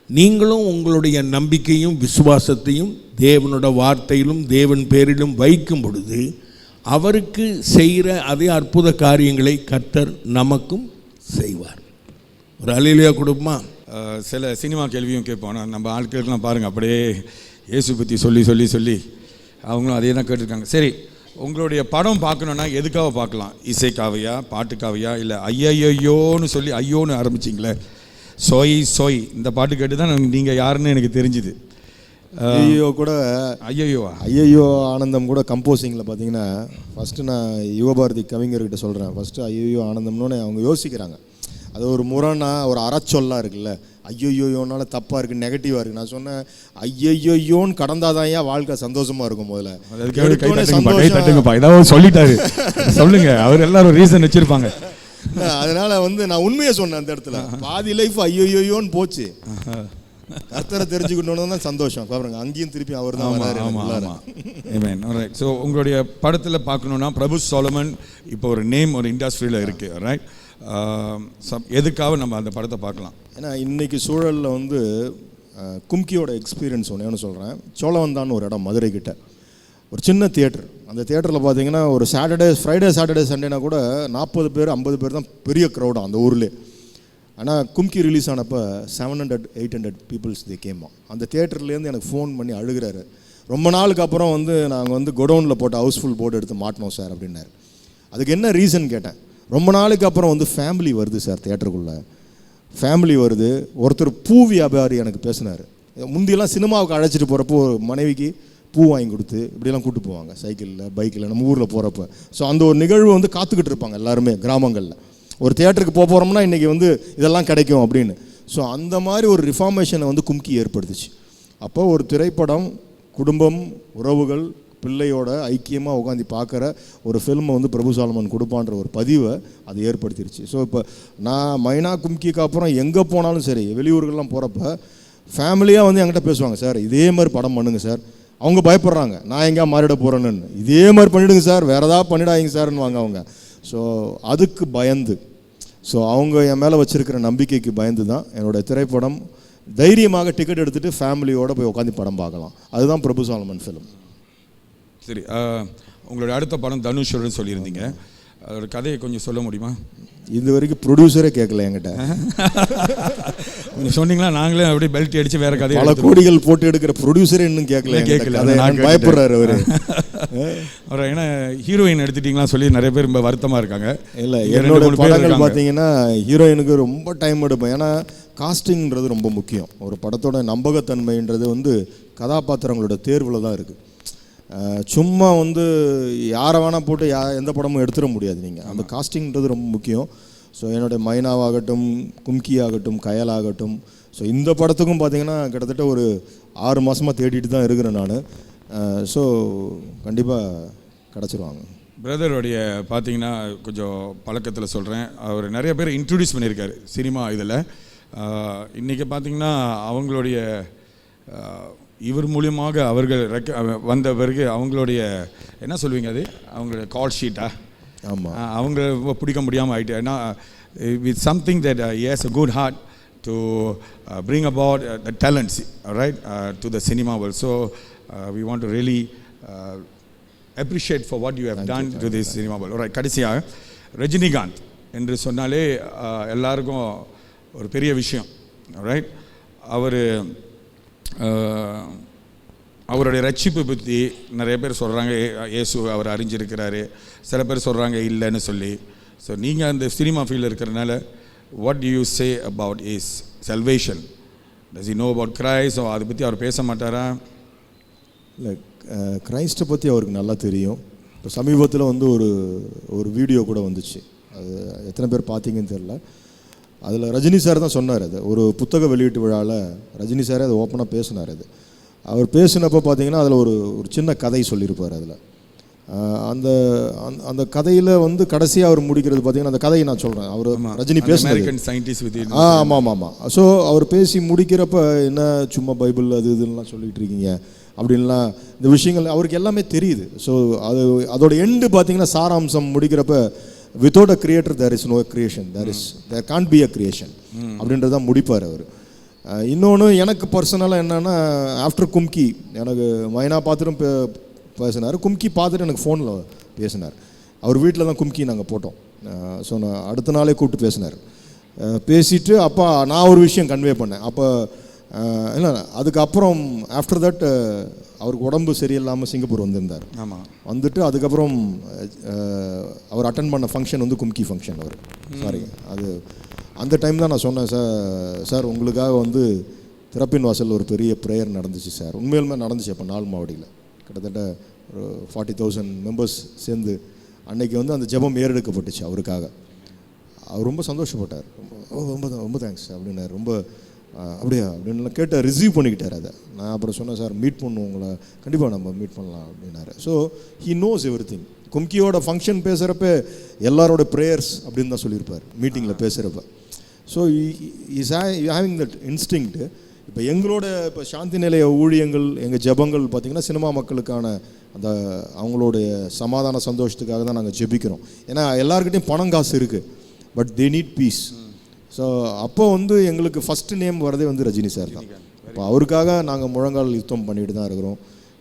Speaker 3: நீங்களும் உங்களுடைய நம்பிக்கையும் விசுவாசத்தையும் தேவனோட வார்த்தையிலும் தேவன் பேரிலும் வைக்கும் பொழுது அவருக்கு செய்கிற அதே அற்புத காரியங்களை கர்த்தர் நமக்கும் செய்வார். ஒரு அல்லேலூயா கொடுப்போமா?
Speaker 4: சில சினிமா கேள்வியும் கேட்போம். நம்ம ஆட்களுக்கெல்லாம் பாருங்கள், அப்படியே இயேசு பற்றி சொல்லி அவங்களும் அதே தான் கேட்டிருக்காங்க. சரி, உங்களுடைய படம் பார்க்கணுன்னா எதுக்காக பார்க்கலாம்? இசைக்காவையா, பாட்டுக்காவையா, இல்லை ஐயோன்னு சொல்லி ஐயோன்னு ஆரம்பிச்சிங்களே, சோய் இந்த பாட்டு கேட்டு தான் நீங்கள் யாருன்னு எனக்கு தெரிஞ்சுது.
Speaker 2: ஐயோ கூட ஐயோ ஆனந்தம் கூட கம்போசிங்கில் பார்த்தீங்கன்னா ஃபஸ்ட்டு நான் யுவபாரதி கவிஞர்கிட்ட சொல்கிறேன். ஃபஸ்ட்டு ஐயோ ஆனந்தம்னு அவங்க யோசிக்கிறாங்க. அது ஒரு முரணா ஒரு அறச்சொல்லாக இருக்குல்ல. ஐயோயோனால தப்பாக இருக்குது, நெகட்டிவாக இருக்குது. நான் சொன்னேன் ஐயோயோன்னு கடந்தாதான் ஏன் வாழ்க்கை சந்தோஷமாக இருக்கும். முதல்ல
Speaker 4: ஏதாவது சொல்லிட்டாரு சொல்லுங்க, அவர் எல்லாரும் ரீசன் வச்சிருப்பாங்க.
Speaker 2: அதனால வந்து நான் உண்மையை சொன்னேன். அந்த இடத்துல பாதி லைஃப் ஐயோயோன்னு போச்சு. கர்த்தரை தெரிஞ்சுக்கணுன்னு தான் சந்தோஷம். பாருங்க, அங்கேயும் திருப்பி அவர் தான் வராரு.
Speaker 4: ஸோ உங்களுடைய படத்தில் பார்க்கணுன்னா பிரபு சோலமன் இப்போ ஒரு நேம் ஒரு இண்டஸ்ட்ரியில் இருக்குது, ரைட்? எதுக்காக நம்ம அந்த படத்தை பார்க்கலாம்?
Speaker 2: ஏன்னா இன்றைக்கி சூழலில் வந்து கும்கியோட எக்ஸ்பீரியன்ஸ் ஒன்று சொல்கிறேன். சோழவந்தான்னு ஒரு இடம் மதுரை கிட்ட ஒரு சின்ன தியேட்டர். அந்த தியேட்டரில் பார்த்தீங்கன்னா ஒரு ஃப்ரைடே சாட்டர்டே சண்டேனா கூட 40 பேர் 50 பேர் தான் பெரிய க்ரௌடாக அந்த ஊரில். ஆனால் கும்கி ரிலீஸ் ஆனப்போ 700-800 பீப்புள்ஸ் தே கேமா. அந்த தியேட்டர்லேருந்து எனக்கு ஃபோன் பண்ணி அழுகிறாரு. ரொம்ப நாளுக்கு அப்புறம் வந்து நாங்கள் வந்து குடோனில் போட்டு ஹவுஸ்ஃபுல் போர்டு எடுத்து மாட்டினோம் சார் அப்படின்னாரு. அதுக்கு என்ன ரீசன் கேட்டேன். ரொம்ப நாளைக்கு அப்புறம் வந்து ஃபேமிலி வருது சார், தியேட்டருக்குள்ளே ஃபேமிலி வருது. ஒருத்தர் பூ வியாபாரி எனக்கு பேசினார். முந்தியெல்லாம் சினிமாவுக்கு அழைச்சிட்டு போகிறப்போ மனைவிக்கு பூ வாங்கி கொடுத்து இப்படிலாம் கூப்பிட்டு போவாங்க சைக்கிளில், பைக்கில், நம்ம ஊரில் போகிறப்ப. ஸோ அந்த ஒரு நிகழ்வு வந்து காத்துக்கிட்டு இருப்பாங்க எல்லாருமே கிராமங்களில். ஒரு தியேட்டருக்கு போகிறோம்னா இன்றைக்கி வந்து இதெல்லாம் கிடைக்கும் அப்படின்னு. ஸோ அந்த மாதிரி ஒரு ரிஃபார்மேஷனை வந்து கும்கி ஏற்படுத்துச்சு. அப்போ ஒரு திரைப்படம் குடும்பம், உறவுகள், பிள்ளையோட ஐக்கியமாக உட்காந்து பார்க்குற ஒரு ஃபில்மை வந்து பிரபு சாலமன் கொடுப்பான்ற ஒரு பதிவை அது ஏற்படுத்திடுச்சு. ஸோ இப்போ நான் மைனா கும்கிக்கு அப்புறம் எங்கே போனாலும் சரி, வெளியூர்கள்லாம் போகிறப்ப ஃபேமிலியாக வந்து என்கிட்ட பேசுவாங்க, சார் இதே மாதிரி படம் பண்ணுங்க சார். அவங்க பயப்படுறாங்க நான் எங்கேயா மாறிட போகிறேன்னு. இதே மாதிரி பண்ணிவிடுங்க சார், வேறு ஏதாவது பண்ணிடாதீங்க சார்ன்னு வாங்க அவங்க. ஸோ அதுக்கு பயந்து, ஸோ அவங்க என் மேலே வச்சுருக்கிற நம்பிக்கைக்கு பயந்து தான் என்னோடய திரைப்படம் தைரியமாக டிக்கெட் எடுத்துகிட்டு ஃபேமிலியோடு போய் உட்காந்து படம் பார்க்கலாம். அதுதான் பிரபு சாலமன் ஃபிலிம்.
Speaker 4: சரி, உங்களோட அடுத்த படம் தனுஷோட சொல்லியிருந்தீங்க, அதோட கதையை கொஞ்சம் சொல்ல முடியுமா?
Speaker 2: இது வரைக்கும் ப்ரொடியூசரே கேட்கல என்கிட்ட.
Speaker 4: கொஞ்சம் சொன்னீங்களா? நாங்களே அப்படியே பெல்ட் அடித்து வேறு கதையை
Speaker 2: பல கோடிகள் போட்டு எடுக்கிற ப்ரொடியூசரே இன்னும் கேட்கல. பயப்படுறாரு அவர்.
Speaker 4: அவர் ஏன்னா ஹீரோயின் எடுத்துட்டிங்களா சொல்லி நிறைய பேர் ரொம்ப வருத்தமாக இருக்காங்க.
Speaker 2: இல்லை, என்னோட படங்கள் பார்த்தீங்கன்னா ஹீரோயினுக்கு ரொம்ப டைம் எடுப்பேன். ஏன்னா காஸ்டிங்கிறது ரொம்ப முக்கியம். ஒரு படத்தோட நம்பகத்தன்மைன்றது வந்து கதாபாத்திரங்களோட தேர்வில் தான் இருக்குது. சும்மா வந்து யாரை வேணால் போட்டு எந்த படமும் எடுத்துட முடியாது நீங்கள். அந்த காஸ்டிங்கிறது ரொம்ப முக்கியம். ஸோ என்னுடைய மைனாவாகட்டும், கும்கி ஆகட்டும், கயல் ஆகட்டும், ஸோ இந்த படத்துக்கும் பார்த்தீங்கன்னா கிட்டத்தட்ட ஒரு 6 மாதமாக தேடிட்டு தான் இருக்கிறேன் நான். ஸோ கண்டிப்பாக கிடச்சிருவாங்க.
Speaker 4: பிரதருடைய பார்த்தீங்கன்னா கொஞ்சம் பழக்கத்தில் சொல்கிறேன், அவர் நிறைய பேர் இன்ட்ரடியூஸ் பண்ணியிருக்காரு சினிமா இதில். இன்றைக்கி பார்த்தீங்கன்னா அவங்களுடைய இவர் மூலியமாக அவர்கள் வந்த பிறகு அவங்களுடைய என்ன சொல்வீங்க, அது அவங்களுடைய கால் ஷீட்டா?
Speaker 2: ஆமாம்,
Speaker 4: அவங்க பிடிக்க முடியாமல் ஆகிட்டு. ஏன்னா with something that has a good heart to bring about the talents right to the cinema world. So we want to really appreciate for what you have done to this cinema world. Right, கடைசியாக ரஜினிகாந்த் என்று சொன்னாலே எல்லாருக்கும் ஒரு பெரிய விஷயம். ரைட், அவருடைய ரட்சிப்பு பற்றி நிறைய பேர் சொல்கிறாங்க, இயேசு அவர் அறிஞ்சிருக்கிறாரு, சில பேர் சொல்கிறாங்க இல்லைன்னு சொல்லி. ஸோ நீங்கள் அந்த சினிமா ஃபீல்டில் இருக்கிறனால what do you say about is salvation? Does you know about Christ? அதை பற்றி அவர் பேச மாட்டாரா?
Speaker 2: இல்லை, கிரைஸ்ட்டை பற்றி அவருக்கு நல்லா தெரியும். இப்போ சமீபத்தில் வந்து ஒரு வீடியோ கூட வந்துச்சு, அது எத்தனை பேர் பார்த்தீங்கன்னு தெரில. அதில் ரஜினி சார் தான் சொன்னார். அது ஒரு புத்தக வெளியீட்டு விழாவில் ரஜினி சாரே அதை ஓப்பனாக பேசினார். அது அவர் பேசினப்போ பார்த்தீங்கன்னா அதில் ஒரு சின்ன கதை சொல்லியிருப்பார். அதில் அந்த அந்த கதையில் வந்து கடைசியாக அவர் முடிக்கிறது பார்த்தீங்கன்னா, அந்த கதையை நான் சொல்கிறேன், அவர் ரஜினி பேசினது. ஆமாம் ஆமாம். ஸோ அவர் பேசி முடிக்கிறப்ப என்ன சும்மா பைபிள் அது இதுலாம் சொல்லிகிட்டு இருக்கீங்க அப்படின்லாம் இந்த விஷயங்கள் அவருக்கு எல்லாமே தெரியுது. ஸோ அதோட எண்டு பார்த்தீங்கன்னா சாராம்சம் முடிக்கிறப்ப without a creator there is no creation, there can't be a creation அப்படின்றது தான் முடிப்பார் அவர். இன்னொன்று எனக்கு பர்சனலாக என்னென்னா, ஆஃப்டர் கும்கி எனக்கு மைனா பார்த்துட்டும் பேசினார், கும்கி பார்த்துட்டு எனக்கு ஃபோனில் பேசினார். அவர் வீட்டில் தான் கும்கி நாங்கள் போட்டோம். ஸோ நான் அடுத்த நாளே கூப்பிட்டு பேசினார். பேசிவிட்டு அப்போ நான் ஒரு விஷயம் கன்வே பண்ணேன். அப்போ இல்லை, அதுக்கப்புறம் ஆஃப்டர் தட் அவருக்கு உடம்பு சரியில்லாமல் சிங்கப்பூர் வந்திருந்தார்.
Speaker 4: ஆமாம்,
Speaker 2: வந்துட்டு அதுக்கப்புறம் அவர் அட்டன் பண்ண ஃபங்க்ஷன் வந்து கும்கி ஃபங்க்ஷன். அவர் சாரி, அது அந்த டைம் தான் நான் சொன்னேன், சார் உங்களுக்காக வந்து திறப்பின் வாசல் ஒரு பெரிய ப்ரேயர் நடந்துச்சு சார். உண்மையிலுமே நடந்துச்சு. அப்போ நாள் மாவடியில் கிட்டத்தட்ட ஒரு 40,000 மெம்பர்ஸ் சேர்ந்து அன்னைக்கு வந்து அந்த ஜெபம் ஏறெடுக்கப்பட்டுச்சு அவருக்காக. அவர் ரொம்ப சந்தோஷப்பட்டார். ரொம்ப ரொம்ப தேங்க்ஸ் அப்படின்னாரு. ரொம்ப அப்படியா அப்படின்னு கேட்டு ரிசீவ் பண்ணிக்கிட்டார் அதை. நான் அப்புறம் சொன்னேன், சார் மீட் பண்ணுவோம் உங்களை, கண்டிப்பாக நம்ம மீட் பண்ணலாம் அப்படின்னாரு. So he knows everything. கும்கியோட ஃபங்க்ஷன் பேசுகிறப்ப எல்லாரோட ப்ரேயர்ஸ் அப்படின்னு தான் சொல்லியிருப்பார் மீட்டிங்கில் பேசுகிறப்ப. So is having that instinct. இப்போ எங்களோட இப்போ சாந்தி நிலைய ஊழியங்கள், எங்கள் ஜெபங்கள் பார்த்திங்கன்னா சினிமா மக்களுக்கான அந்த அவங்களுடைய சமாதான சந்தோஷத்துக்காக தான் நாங்கள் ஜெபிக்கிறோம். ஏன்னா எல்லாருக்கிட்டையும் பணம் காசு இருக்குது, but they need peace. So அப்போ வந்து எங்களுக்கு ஃபஸ்ட்டு நேம் வரதே வந்து ரஜினி சார் தான். இப்போ அவருக்காக நாங்கள் முழங்கால் யுத்தம் பண்ணிட்டு தான் இருக்கிறோம்.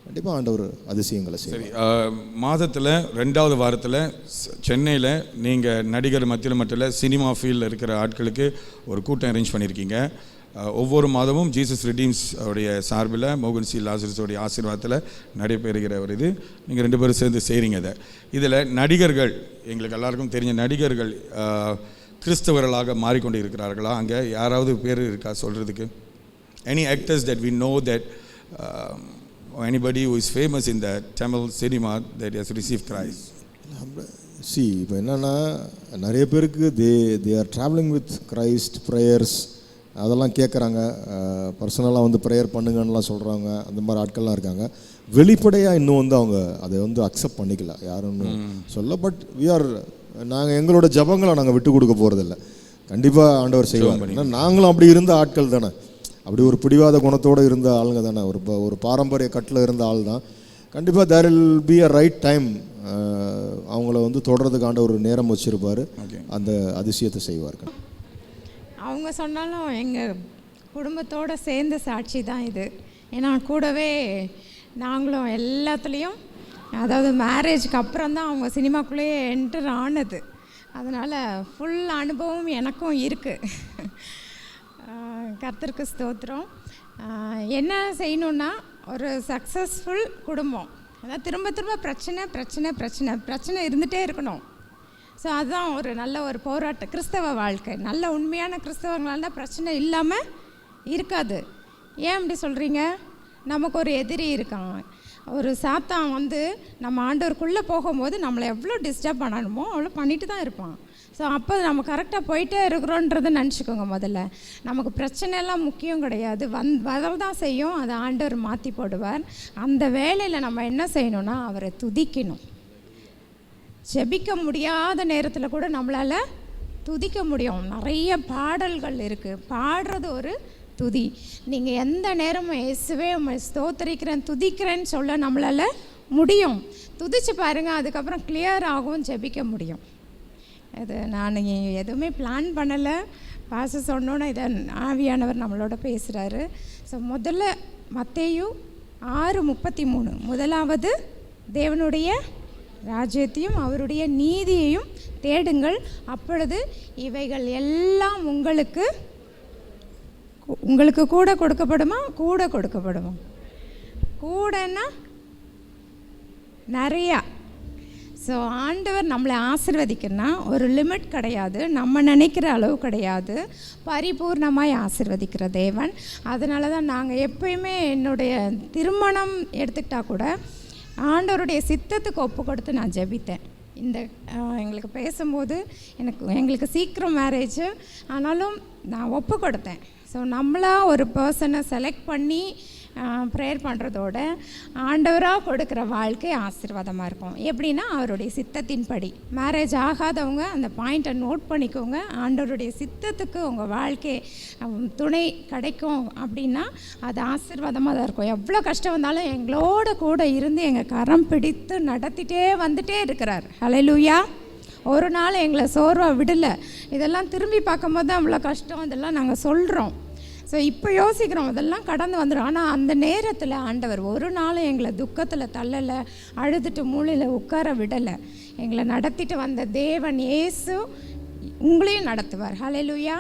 Speaker 2: கண்டிப்பாக ஆண்டவர் அதிசயங்களை சரி.
Speaker 4: மாதத்தில் 2வது வாரத்தில் சென்னையில் நீங்கள் நடிகர் மத்தியில் மட்டும் சினிமா ஃபீல்டில் இருக்கிற ஆட்களுக்கு ஒரு கூட்டம் அரேஞ்ச் பண்ணியிருக்கீங்க. ஒவ்வொரு மாதமும் ஜீசஸ் ரிடீம்ஸ் உடைய சார்பில் மோகன் சி லாசரஸோடைய ஆசீர்வாதத்தில் நடைபெறுகிற ஒரு இது நீங்கள் 2 பேரும் சேர்ந்து செய்கிறீங்க. இதில் நடிகர்கள், எங்களுக்கு எல்லாருக்கும் தெரிஞ்ச நடிகர்கள் கிறிஸ்தவர்களாக மாறிக்கொண்டு இருக்கிறார்களா? அங்கே யாராவது பேர் இருக்கா சொல்கிறதுக்கு? Any actors that we know that or anybody who is famous in the Tamil cinema that has received Christ?
Speaker 2: இப்போ என்னென்னா நிறைய பேருக்கு they are travelling with Christ prayers அதெல்லாம் கேட்குறாங்க, பர்சனலாக வந்து ப்ரேயர் பண்ணுங்கன்னெலாம் சொல்கிறாங்க. அந்த மாதிரி ஆட்கள்லாம் இருக்காங்க. வெளிப்படையாக இன்னும் வந்து அவங்க அதை வந்து அக்செப்ட் பண்ணிக்கல யாரும் சொல்ல. பட் நாங்கள் எங்களோட ஜபங்களை நாங்கள் விட்டு கொடுக்க போகிறதில்ல. கண்டிப்பாக ஆண்டவர் செய்வாங்க. ஏன்னா நாங்களும் அப்படி இருந்த ஆட்கள் தானே, அப்படி ஒரு பிடிவாத குணத்தோடு இருந்த ஆளுங்க தானே, ஒரு பாரம்பரிய கட்டில் இருந்த ஆள் தான். கண்டிப்பாக there will be a right time. அவங்கள வந்து தொடர்றதுக்கு ஆண்டவர் ஒரு நேரம் வச்சுருப்பார், அந்த அதிசயத்தை செய்வார்கள்.
Speaker 5: அவங்க சொன்னாலும் எங்கள் குடும்பத்தோடு சேர்ந்த சாட்சி தான் இது. ஏன்னா கூடவே நாங்களும் எல்லாத்துலேயும், அதாவது மேரேஜ்க்கு அப்புறம் தான் அவங்க சினிமாக்குள்ளேயே என்டர் ஆனது. அதனால் ஃபுல் அனுபவம் எனக்கும் இருக்குது. கர்த்தருக்கு ஸ்தோத்திரம். என்ன செய்யணுன்னா, ஒரு சக்ஸஸ்ஃபுல் குடும்பம், அதாவது திரும்ப திரும்ப பிரச்சனை பிரச்சனை பிரச்சனை பிரச்சனை இருந்துகிட்டே இருக்கணும். ஸோ அதுதான் ஒரு நல்ல ஒரு போராட்ட கிறிஸ்தவ வாழ்க்கை. நல்ல உண்மையான கிறிஸ்தவங்களால பிரச்சனை இல்லாமல் இருக்காது. ஏன் அப்படி சொல்கிறீங்க? நமக்கு ஒரு எதிரி இருக்கான். ஒரு சாத்தான் வந்து நம்ம ஆண்டவருக்குள்ளே போகும்போது நம்மளை எவ்வளோ டிஸ்டர்ப் பண்ணணுமோ அவ்வளோ பண்ணிட்டு தான் இருப்பான். ஸோ அப்போ நம்ம கரெக்டாக போயிட்டே இருக்கிறோன்றதை நினச்சிக்கோங்க. முதல்ல நமக்கு பிரச்சனையெல்லாம் முக்கியம் கிடையாது, வரதான் செய்யும், அதை ஆண்டவர் மாற்றி போடுவார். அந்த வேலையில் நம்ம என்ன செய்யணும்னா அவரை துதிக்கணும். ஜெபிக்க முடியாத நேரத்தில் கூட நம்மளால் துதிக்க முடியும். நிறைய பாடல்கள் இருக்குது, பாடுறது ஒரு துதி. நீங்கள் எந்த நேரமும் இயேசுவே உம்மை ஸ்தோத்திரிக்கிறேன் துதிக்கிறேன்னு சொல்ல நம்மளால் முடியும். துதிச்சு பாருங்கள், அதுக்கப்புறம் கிளியர் ஆகும், ஜெபிக்க முடியும். இது நான் எதுவுமே பிளான் பண்ணலை, பாஸ்டர் சொன்னோன்னே இதை ஆவியானவர் நம்மளோட பேசுகிறாரு. ஸோ முதல்ல மத்தேயு 6:33, முதலாவது தேவனுடைய ராஜ்யத்தையும் அவருடைய நீதியையும் தேடுங்கள், அப்பொழுது இவைகள் எல்லாம் உங்களுக்கு கூட கொடுக்கப்படுமா? கூட கொடுக்கப்படுமா? கூடன்னா நிறையா. ஸோ ஆண்டவர் நம்மளை ஆசீர்வதிக்கணும்னா ஒரு லிமிட் கிடையாது, நம்ம நினைக்கிற அளவு கிடையாது, பரிபூர்ணமாய் ஆசீர்வதிக்கிற தேவன். அதனால தான் நாங்கள் எப்பயுமே என்னுடைய திருமணம் எடுத்துக்கிட்டால் கூட ஆண்டவருடைய சித்தத்துக்கு ஒப்பு கொடுத்து நான் ஜெபித்தேன். இந்த எங்களுக்கு பேசும்போது எங்களுக்கு சீக்கிரம் மேரேஜ் ஆனாலும் நான் ஒப்பு கொடுத்தேன். ஸோ நம்மளாக ஒரு பர்சனை செலக்ட் பண்ணி ப்ரேயர் பண்ணுறதோட ஆண்டவராக கொடுக்குற வாழ்க்கை ஆசீர்வாதமாக இருக்கும். எப்படின்னா அவருடைய சித்தத்தின்படி. மேரேஜ் ஆகாதவங்க அந்த பாயிண்ட்டை நோட் பண்ணிக்கோங்க. ஆண்டவருடைய சித்தத்துக்கு உங்கள் வாழ்க்கை துணை கிடைக்கும் அப்படின்னா அது ஆசீர்வாதமாக தான் இருக்கும். எவ்வளோ கஷ்டம் வந்தாலும் எங்களோட கூட இருந்து எங்கள் கரம் பிடித்து நடத்திட்டே வந்துட்டே இருக்கிறார். ஹல்லேலூயா. ஒரு நாள் எங்களை சோர்வாக விடலை. இதெல்லாம் திரும்பி பார்க்கும்போது தான் அவ்வளோ கஷ்டம், இதெல்லாம் நாங்கள் சொல்கிறோம். ஸோ இப்போ யோசிக்கிறோம், அதெல்லாம் கடந்து வந்துடும். ஆனால் அந்த நேரத்தில் ஆண்டவர் ஒரு நாளும் எங்களை துக்கத்தில் தள்ளலை, அழுதுட்டு மூலையில் உட்கார விடலை. எங்களை நடத்திட்டு வந்த தேவன் இயேசு உங்களையும் நடத்துவார். ஹல்லேலூயா.